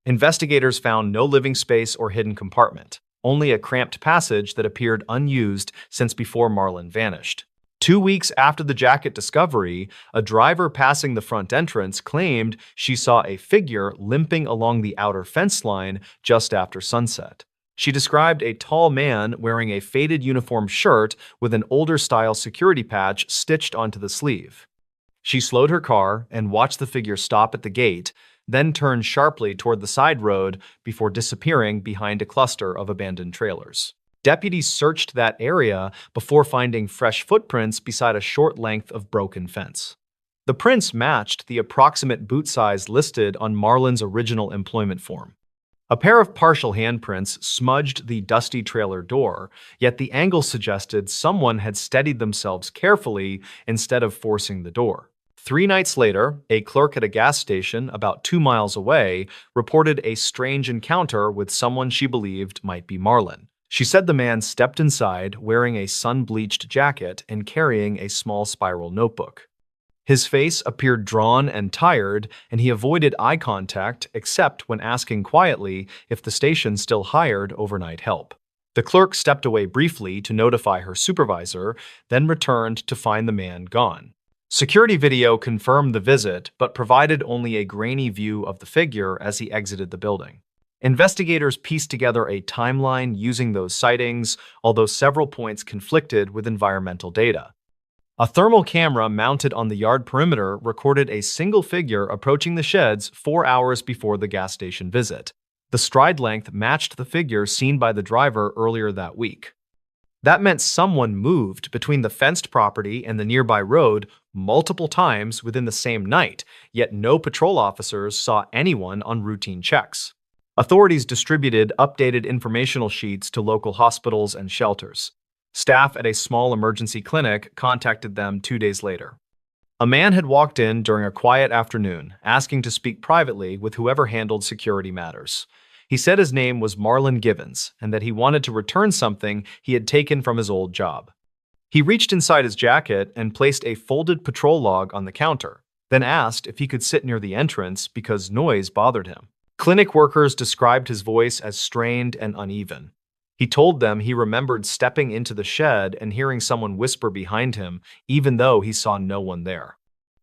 Investigators found no living space or hidden compartment, only a cramped passage that appeared unused since before Marlon vanished. 2 weeks after the jacket discovery, a driver passing the front entrance claimed she saw a figure limping along the outer fence line just after sunset. She described a tall man wearing a faded uniform shirt with an older-style security patch stitched onto the sleeve. She slowed her car and watched the figure stop at the gate, then turned sharply toward the side road before disappearing behind a cluster of abandoned trailers. Deputies searched that area before finding fresh footprints beside a short length of broken fence. The prints matched the approximate boot size listed on Marlon's original employment form. A pair of partial handprints smudged the dusty trailer door, yet the angle suggested someone had steadied themselves carefully instead of forcing the door. 3 nights later, a clerk at a gas station about 2 miles away reported a strange encounter with someone she believed might be Marlon. She said the man stepped inside wearing a sun-bleached jacket and carrying a small spiral notebook. His face appeared drawn and tired, and he avoided eye contact except when asking quietly if the station still hired overnight help. The clerk stepped away briefly to notify her supervisor, then returned to find the man gone. Security video confirmed the visit, but provided only a grainy view of the figure as he exited the building. Investigators pieced together a timeline using those sightings, although several points conflicted with environmental data. A thermal camera mounted on the yard perimeter recorded a single figure approaching the sheds 4 hours before the gas station visit. The stride length matched the figure seen by the driver earlier that week. That meant someone moved between the fenced property and the nearby road multiple times within the same night, yet no patrol officers saw anyone on routine checks. Authorities distributed updated informational sheets to local hospitals and shelters. Staff at a small emergency clinic contacted them 2 days later. A man had walked in during a quiet afternoon, asking to speak privately with whoever handled security matters. He said his name was Marlon Givens and that he wanted to return something he had taken from his old job. He reached inside his jacket and placed a folded patrol log on the counter, then asked if he could sit near the entrance because noise bothered him. Clinic workers described his voice as strained and uneven. He told them he remembered stepping into the shed and hearing someone whisper behind him, even though he saw no one there.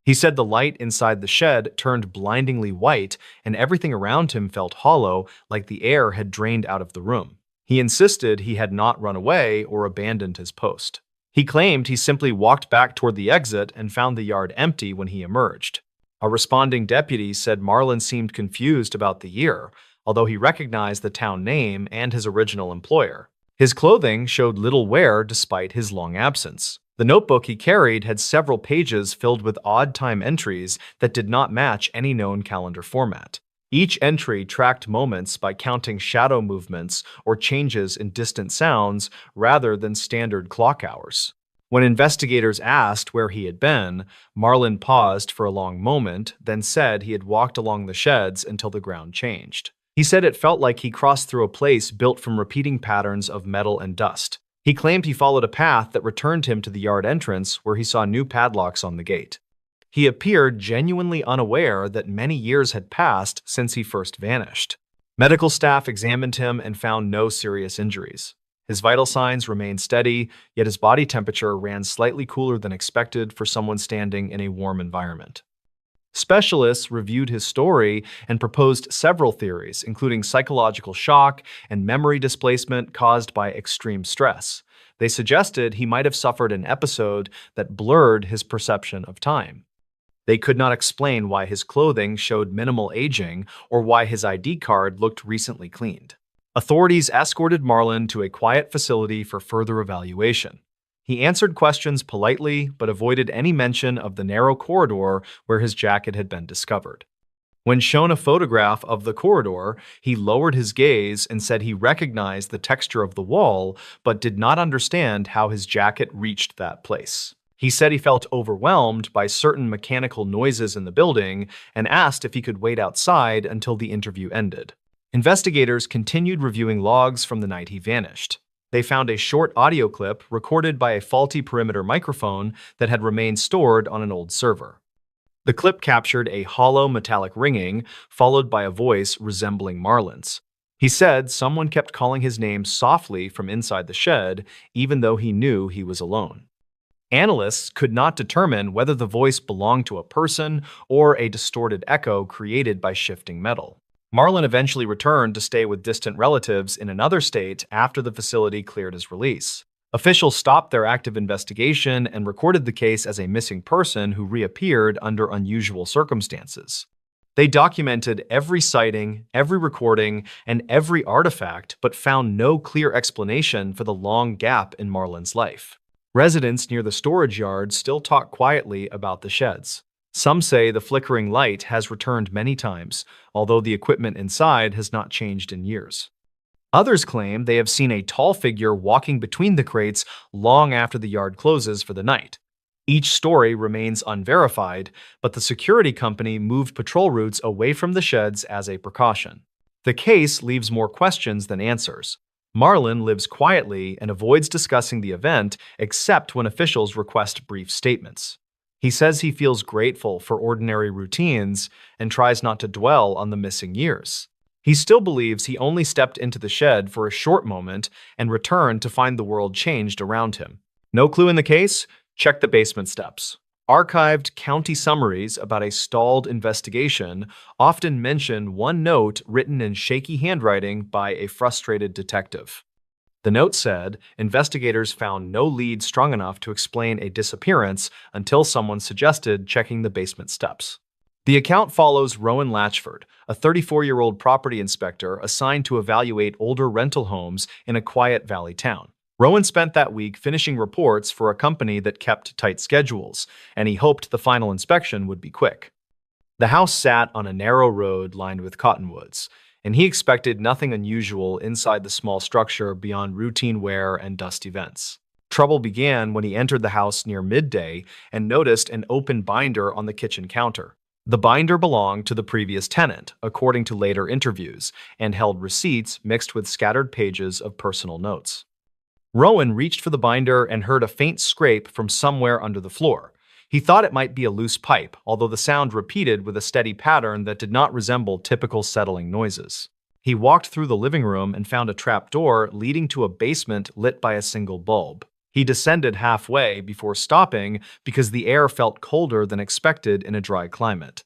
He said the light inside the shed turned blindingly white and everything around him felt hollow, like the air had drained out of the room. He insisted he had not run away or abandoned his post. He claimed he simply walked back toward the exit and found the yard empty when he emerged. A responding deputy said Marlon seemed confused about the year, although he recognized the town name and his original employer. His clothing showed little wear despite his long absence. The notebook he carried had several pages filled with odd time entries that did not match any known calendar format. Each entry tracked moments by counting shadow movements or changes in distant sounds rather than standard clock hours. When investigators asked where he had been, Marlon paused for a long moment, then said he had walked along the sheds until the ground changed. He said it felt like he crossed through a place built from repeating patterns of metal and dust. He claimed he followed a path that returned him to the yard entrance where he saw new padlocks on the gate. He appeared genuinely unaware that many years had passed since he first vanished. Medical staff examined him and found no serious injuries. His vital signs remained steady, yet his body temperature ran slightly cooler than expected for someone standing in a warm environment. Specialists reviewed his story and proposed several theories, including psychological shock and memory displacement caused by extreme stress. They suggested he might have suffered an episode that blurred his perception of time. They could not explain why his clothing showed minimal aging or why his ID card looked recently cleaned. Authorities escorted Mrballen to a quiet facility for further evaluation. He answered questions politely but avoided any mention of the narrow corridor where his jacket had been discovered. When shown a photograph of the corridor, he lowered his gaze and said he recognized the texture of the wall but did not understand how his jacket reached that place. He said he felt overwhelmed by certain mechanical noises in the building and asked if he could wait outside until the interview ended. Investigators continued reviewing logs from the night he vanished. They found a short audio clip recorded by a faulty perimeter microphone that had remained stored on an old server. The clip captured a hollow metallic ringing, followed by a voice resembling Mrballen's. He said someone kept calling his name softly from inside the shed, even though he knew he was alone. Analysts could not determine whether the voice belonged to a person or a distorted echo created by shifting metal. Mrballen eventually returned to stay with distant relatives in another state after the facility cleared his release. Officials stopped their active investigation and recorded the case as a missing person who reappeared under unusual circumstances. They documented every sighting, every recording, and every artifact, but found no clear explanation for the long gap in Mrballen's life. Residents near the storage yard still talk quietly about the sheds. Some say the flickering light has returned many times, although the equipment inside has not changed in years. Others claim they have seen a tall figure walking between the crates long after the yard closes for the night. Each story remains unverified, but the security company moved patrol routes away from the sheds as a precaution. The case leaves more questions than answers. Mrballen lives quietly and avoids discussing the event except when officials request brief statements. He says he feels grateful for ordinary routines and tries not to dwell on the missing years. He still believes he only stepped into the shed for a short moment and returned to find the world changed around him. No clue in the case? Check the basement steps. Archived county summaries about a stalled investigation often mention one note written in shaky handwriting by a frustrated detective. The note said, investigators found no lead strong enough to explain a disappearance until someone suggested checking the basement steps. The account follows Rowan Latchford, a 34-year-old property inspector assigned to evaluate older rental homes in a quiet valley town. Rowan spent that week finishing reports for a company that kept tight schedules, and he hoped the final inspection would be quick. The house sat on a narrow road lined with cottonwoods, and he expected nothing unusual inside the small structure beyond routine wear and dusty vents. Trouble began when he entered the house near midday and noticed an open binder on the kitchen counter. The binder belonged to the previous tenant, according to later interviews, and held receipts mixed with scattered pages of personal notes. Rowan reached for the binder and heard a faint scrape from somewhere under the floor. He thought it might be a loose pipe, although the sound repeated with a steady pattern that did not resemble typical settling noises. He walked through the living room and found a trap door leading to a basement lit by a single bulb. He descended halfway before stopping because the air felt colder than expected in a dry climate.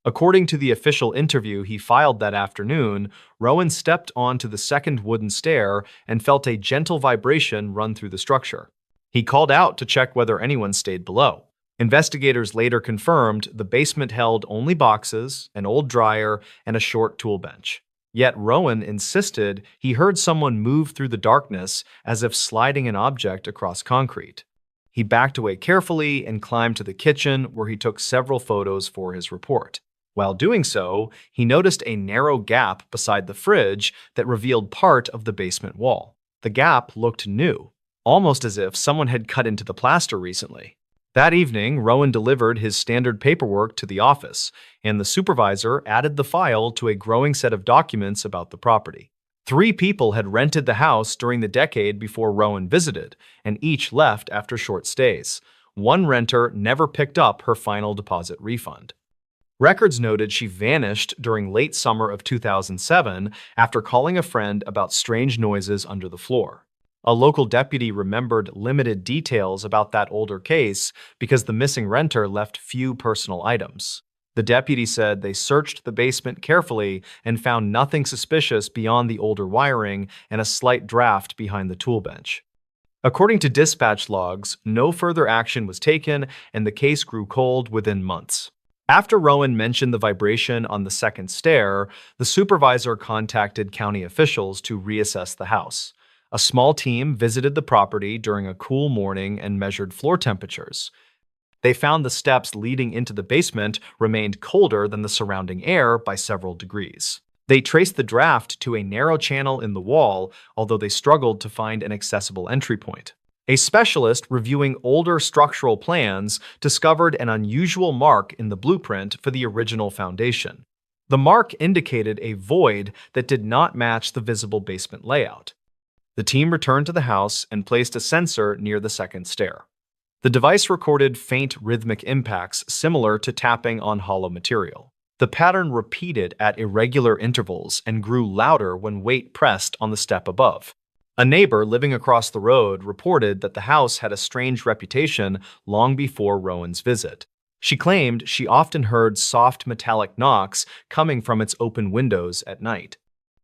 According to the official interview he filed that afternoon, Rowan stepped onto the second wooden stair and felt a gentle vibration run through the structure. He called out to check whether anyone stayed below. Investigators later confirmed the basement held only boxes, an old dryer, and a short tool bench. Yet Rowan insisted he heard someone move through the darkness as if sliding an object across concrete. He backed away carefully and climbed to the kitchen, where he took several photos for his report. While doing so, he noticed a narrow gap beside the fridge that revealed part of the basement wall. The gap looked new, almost as if someone had cut into the plaster recently. That evening, Rowan delivered his standard paperwork to the office, and the supervisor added the file to a growing set of documents about the property. 3 people had rented the house during the decade before Rowan visited, and each left after short stays. One renter never picked up her final deposit refund. Records noted she vanished during late summer of 2007 after calling a friend about strange noises under the floor. A local deputy remembered limited details about that older case because the missing renter left few personal items. The deputy said they searched the basement carefully and found nothing suspicious beyond the older wiring and a slight draft behind the tool bench. According to dispatch logs, no further action was taken and the case grew cold within months. After Rowan mentioned the vibration on the second stair, the supervisor contacted county officials to reassess the house. A small team visited the property during a cool morning and measured floor temperatures. They found the steps leading into the basement remained colder than the surrounding air by several degrees. They traced the draft to a narrow channel in the wall, although they struggled to find an accessible entry point. A specialist reviewing older structural plans discovered an unusual mark in the blueprint for the original foundation. The mark indicated a void that did not match the visible basement layout. The team returned to the house and placed a sensor near the second stair. The device recorded faint rhythmic impacts similar to tapping on hollow material. The pattern repeated at irregular intervals and grew louder when weight pressed on the step above. A neighbor living across the road reported that the house had a strange reputation long before Rowan's visit. She claimed she often heard soft metallic knocks coming from its open windows at night.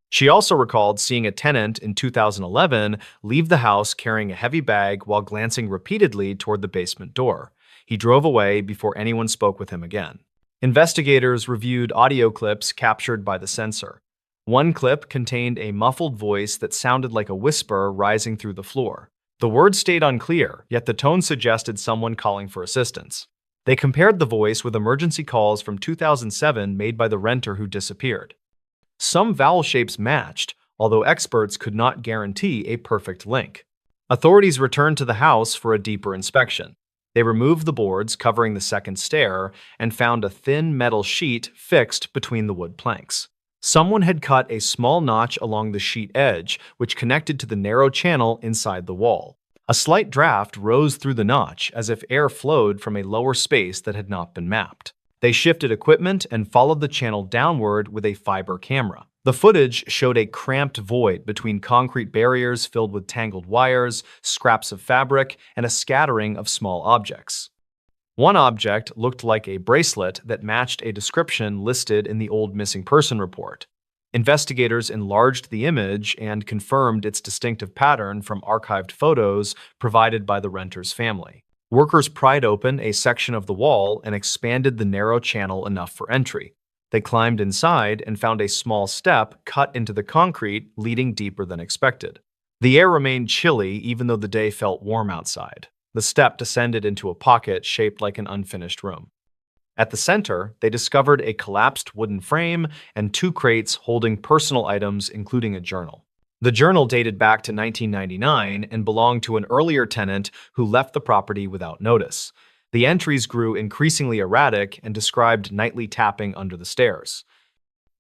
She also recalled seeing a tenant in 2011 leave the house carrying a heavy bag while glancing repeatedly toward the basement door. He drove away before anyone spoke with him again. Investigators reviewed audio clips captured by the sensor. One clip contained a muffled voice that sounded like a whisper rising through the floor. The words stayed unclear, yet the tone suggested someone calling for assistance. They compared the voice with emergency calls from 2007 made by the renter who disappeared. Some vowel shapes matched, although experts could not guarantee a perfect link. Authorities returned to the house for a deeper inspection. They removed the boards covering the second stair and found a thin metal sheet fixed between the wood planks. Someone had cut a small notch along the sheet edge, which connected to the narrow channel inside the wall. A slight draft rose through the notch as if air flowed from a lower space that had not been mapped. They shifted equipment and followed the channel downward with a fiber camera. The footage showed a cramped void between concrete barriers filled with tangled wires, scraps of fabric, and a scattering of small objects. One object looked like a bracelet that matched a description listed in the old missing person report. Investigators enlarged the image and confirmed its distinctive pattern from archived photos provided by the renter's family. Workers pried open a section of the wall and expanded the narrow channel enough for entry. They climbed inside and found a small step cut into the concrete, leading deeper than expected. The air remained chilly even though the day felt warm outside. The step descended into a pocket shaped like an unfinished room. At the center, they discovered a collapsed wooden frame and two crates holding personal items, including a journal. The journal dated back to 1999 and belonged to an earlier tenant who left the property without notice. The entries grew increasingly erratic and described nightly tapping under the stairs.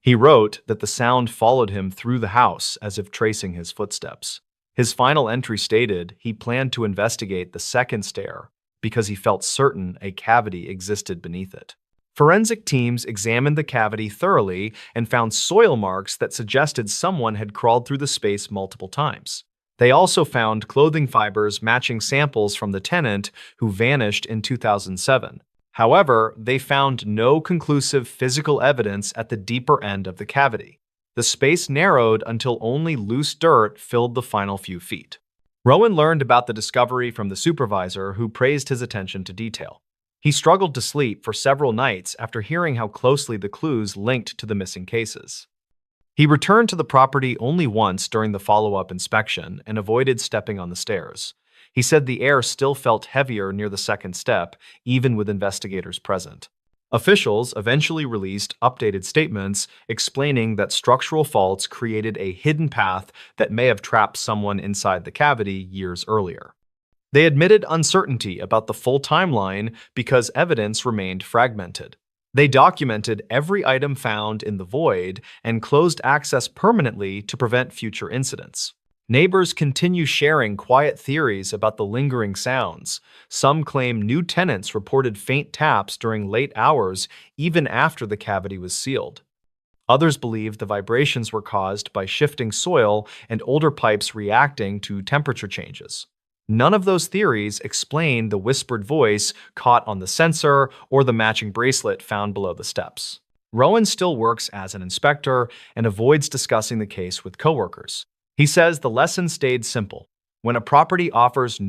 He wrote that the sound followed him through the house as if tracing his footsteps. His final entry stated he planned to investigate the second stair because he felt certain a cavity existed beneath it. Forensic teams examined the cavity thoroughly and found soil marks that suggested someone had crawled through the space multiple times. They also found clothing fibers matching samples from the tenant who vanished in 2007. However, they found no conclusive physical evidence at the deeper end of the cavity. The space narrowed until only loose dirt filled the final few feet. Rowan learned about the discovery from the supervisor, who praised his attention to detail. He struggled to sleep for several nights after hearing how closely the clues linked to the missing cases. He returned to the property only once during the follow-up inspection and avoided stepping on the stairs. He said the air still felt heavier near the second step, even with investigators present. Officials eventually released updated statements explaining that structural faults created a hidden path that may have trapped someone inside the cavity years earlier. They admitted uncertainty about the full timeline because evidence remained fragmented. They documented every item found in the void and closed access permanently to prevent future incidents. Neighbors continue sharing quiet theories about the lingering sounds. Some claim new tenants reported faint taps during late hours even after the cavity was sealed. Others believe the vibrations were caused by shifting soil and older pipes reacting to temperature changes. None of those theories explain the whispered voice caught on the sensor or the matching bracelet found below the steps. Rowan still works as an inspector and avoids discussing the case with coworkers. He says the lesson stayed simple. When a property offers no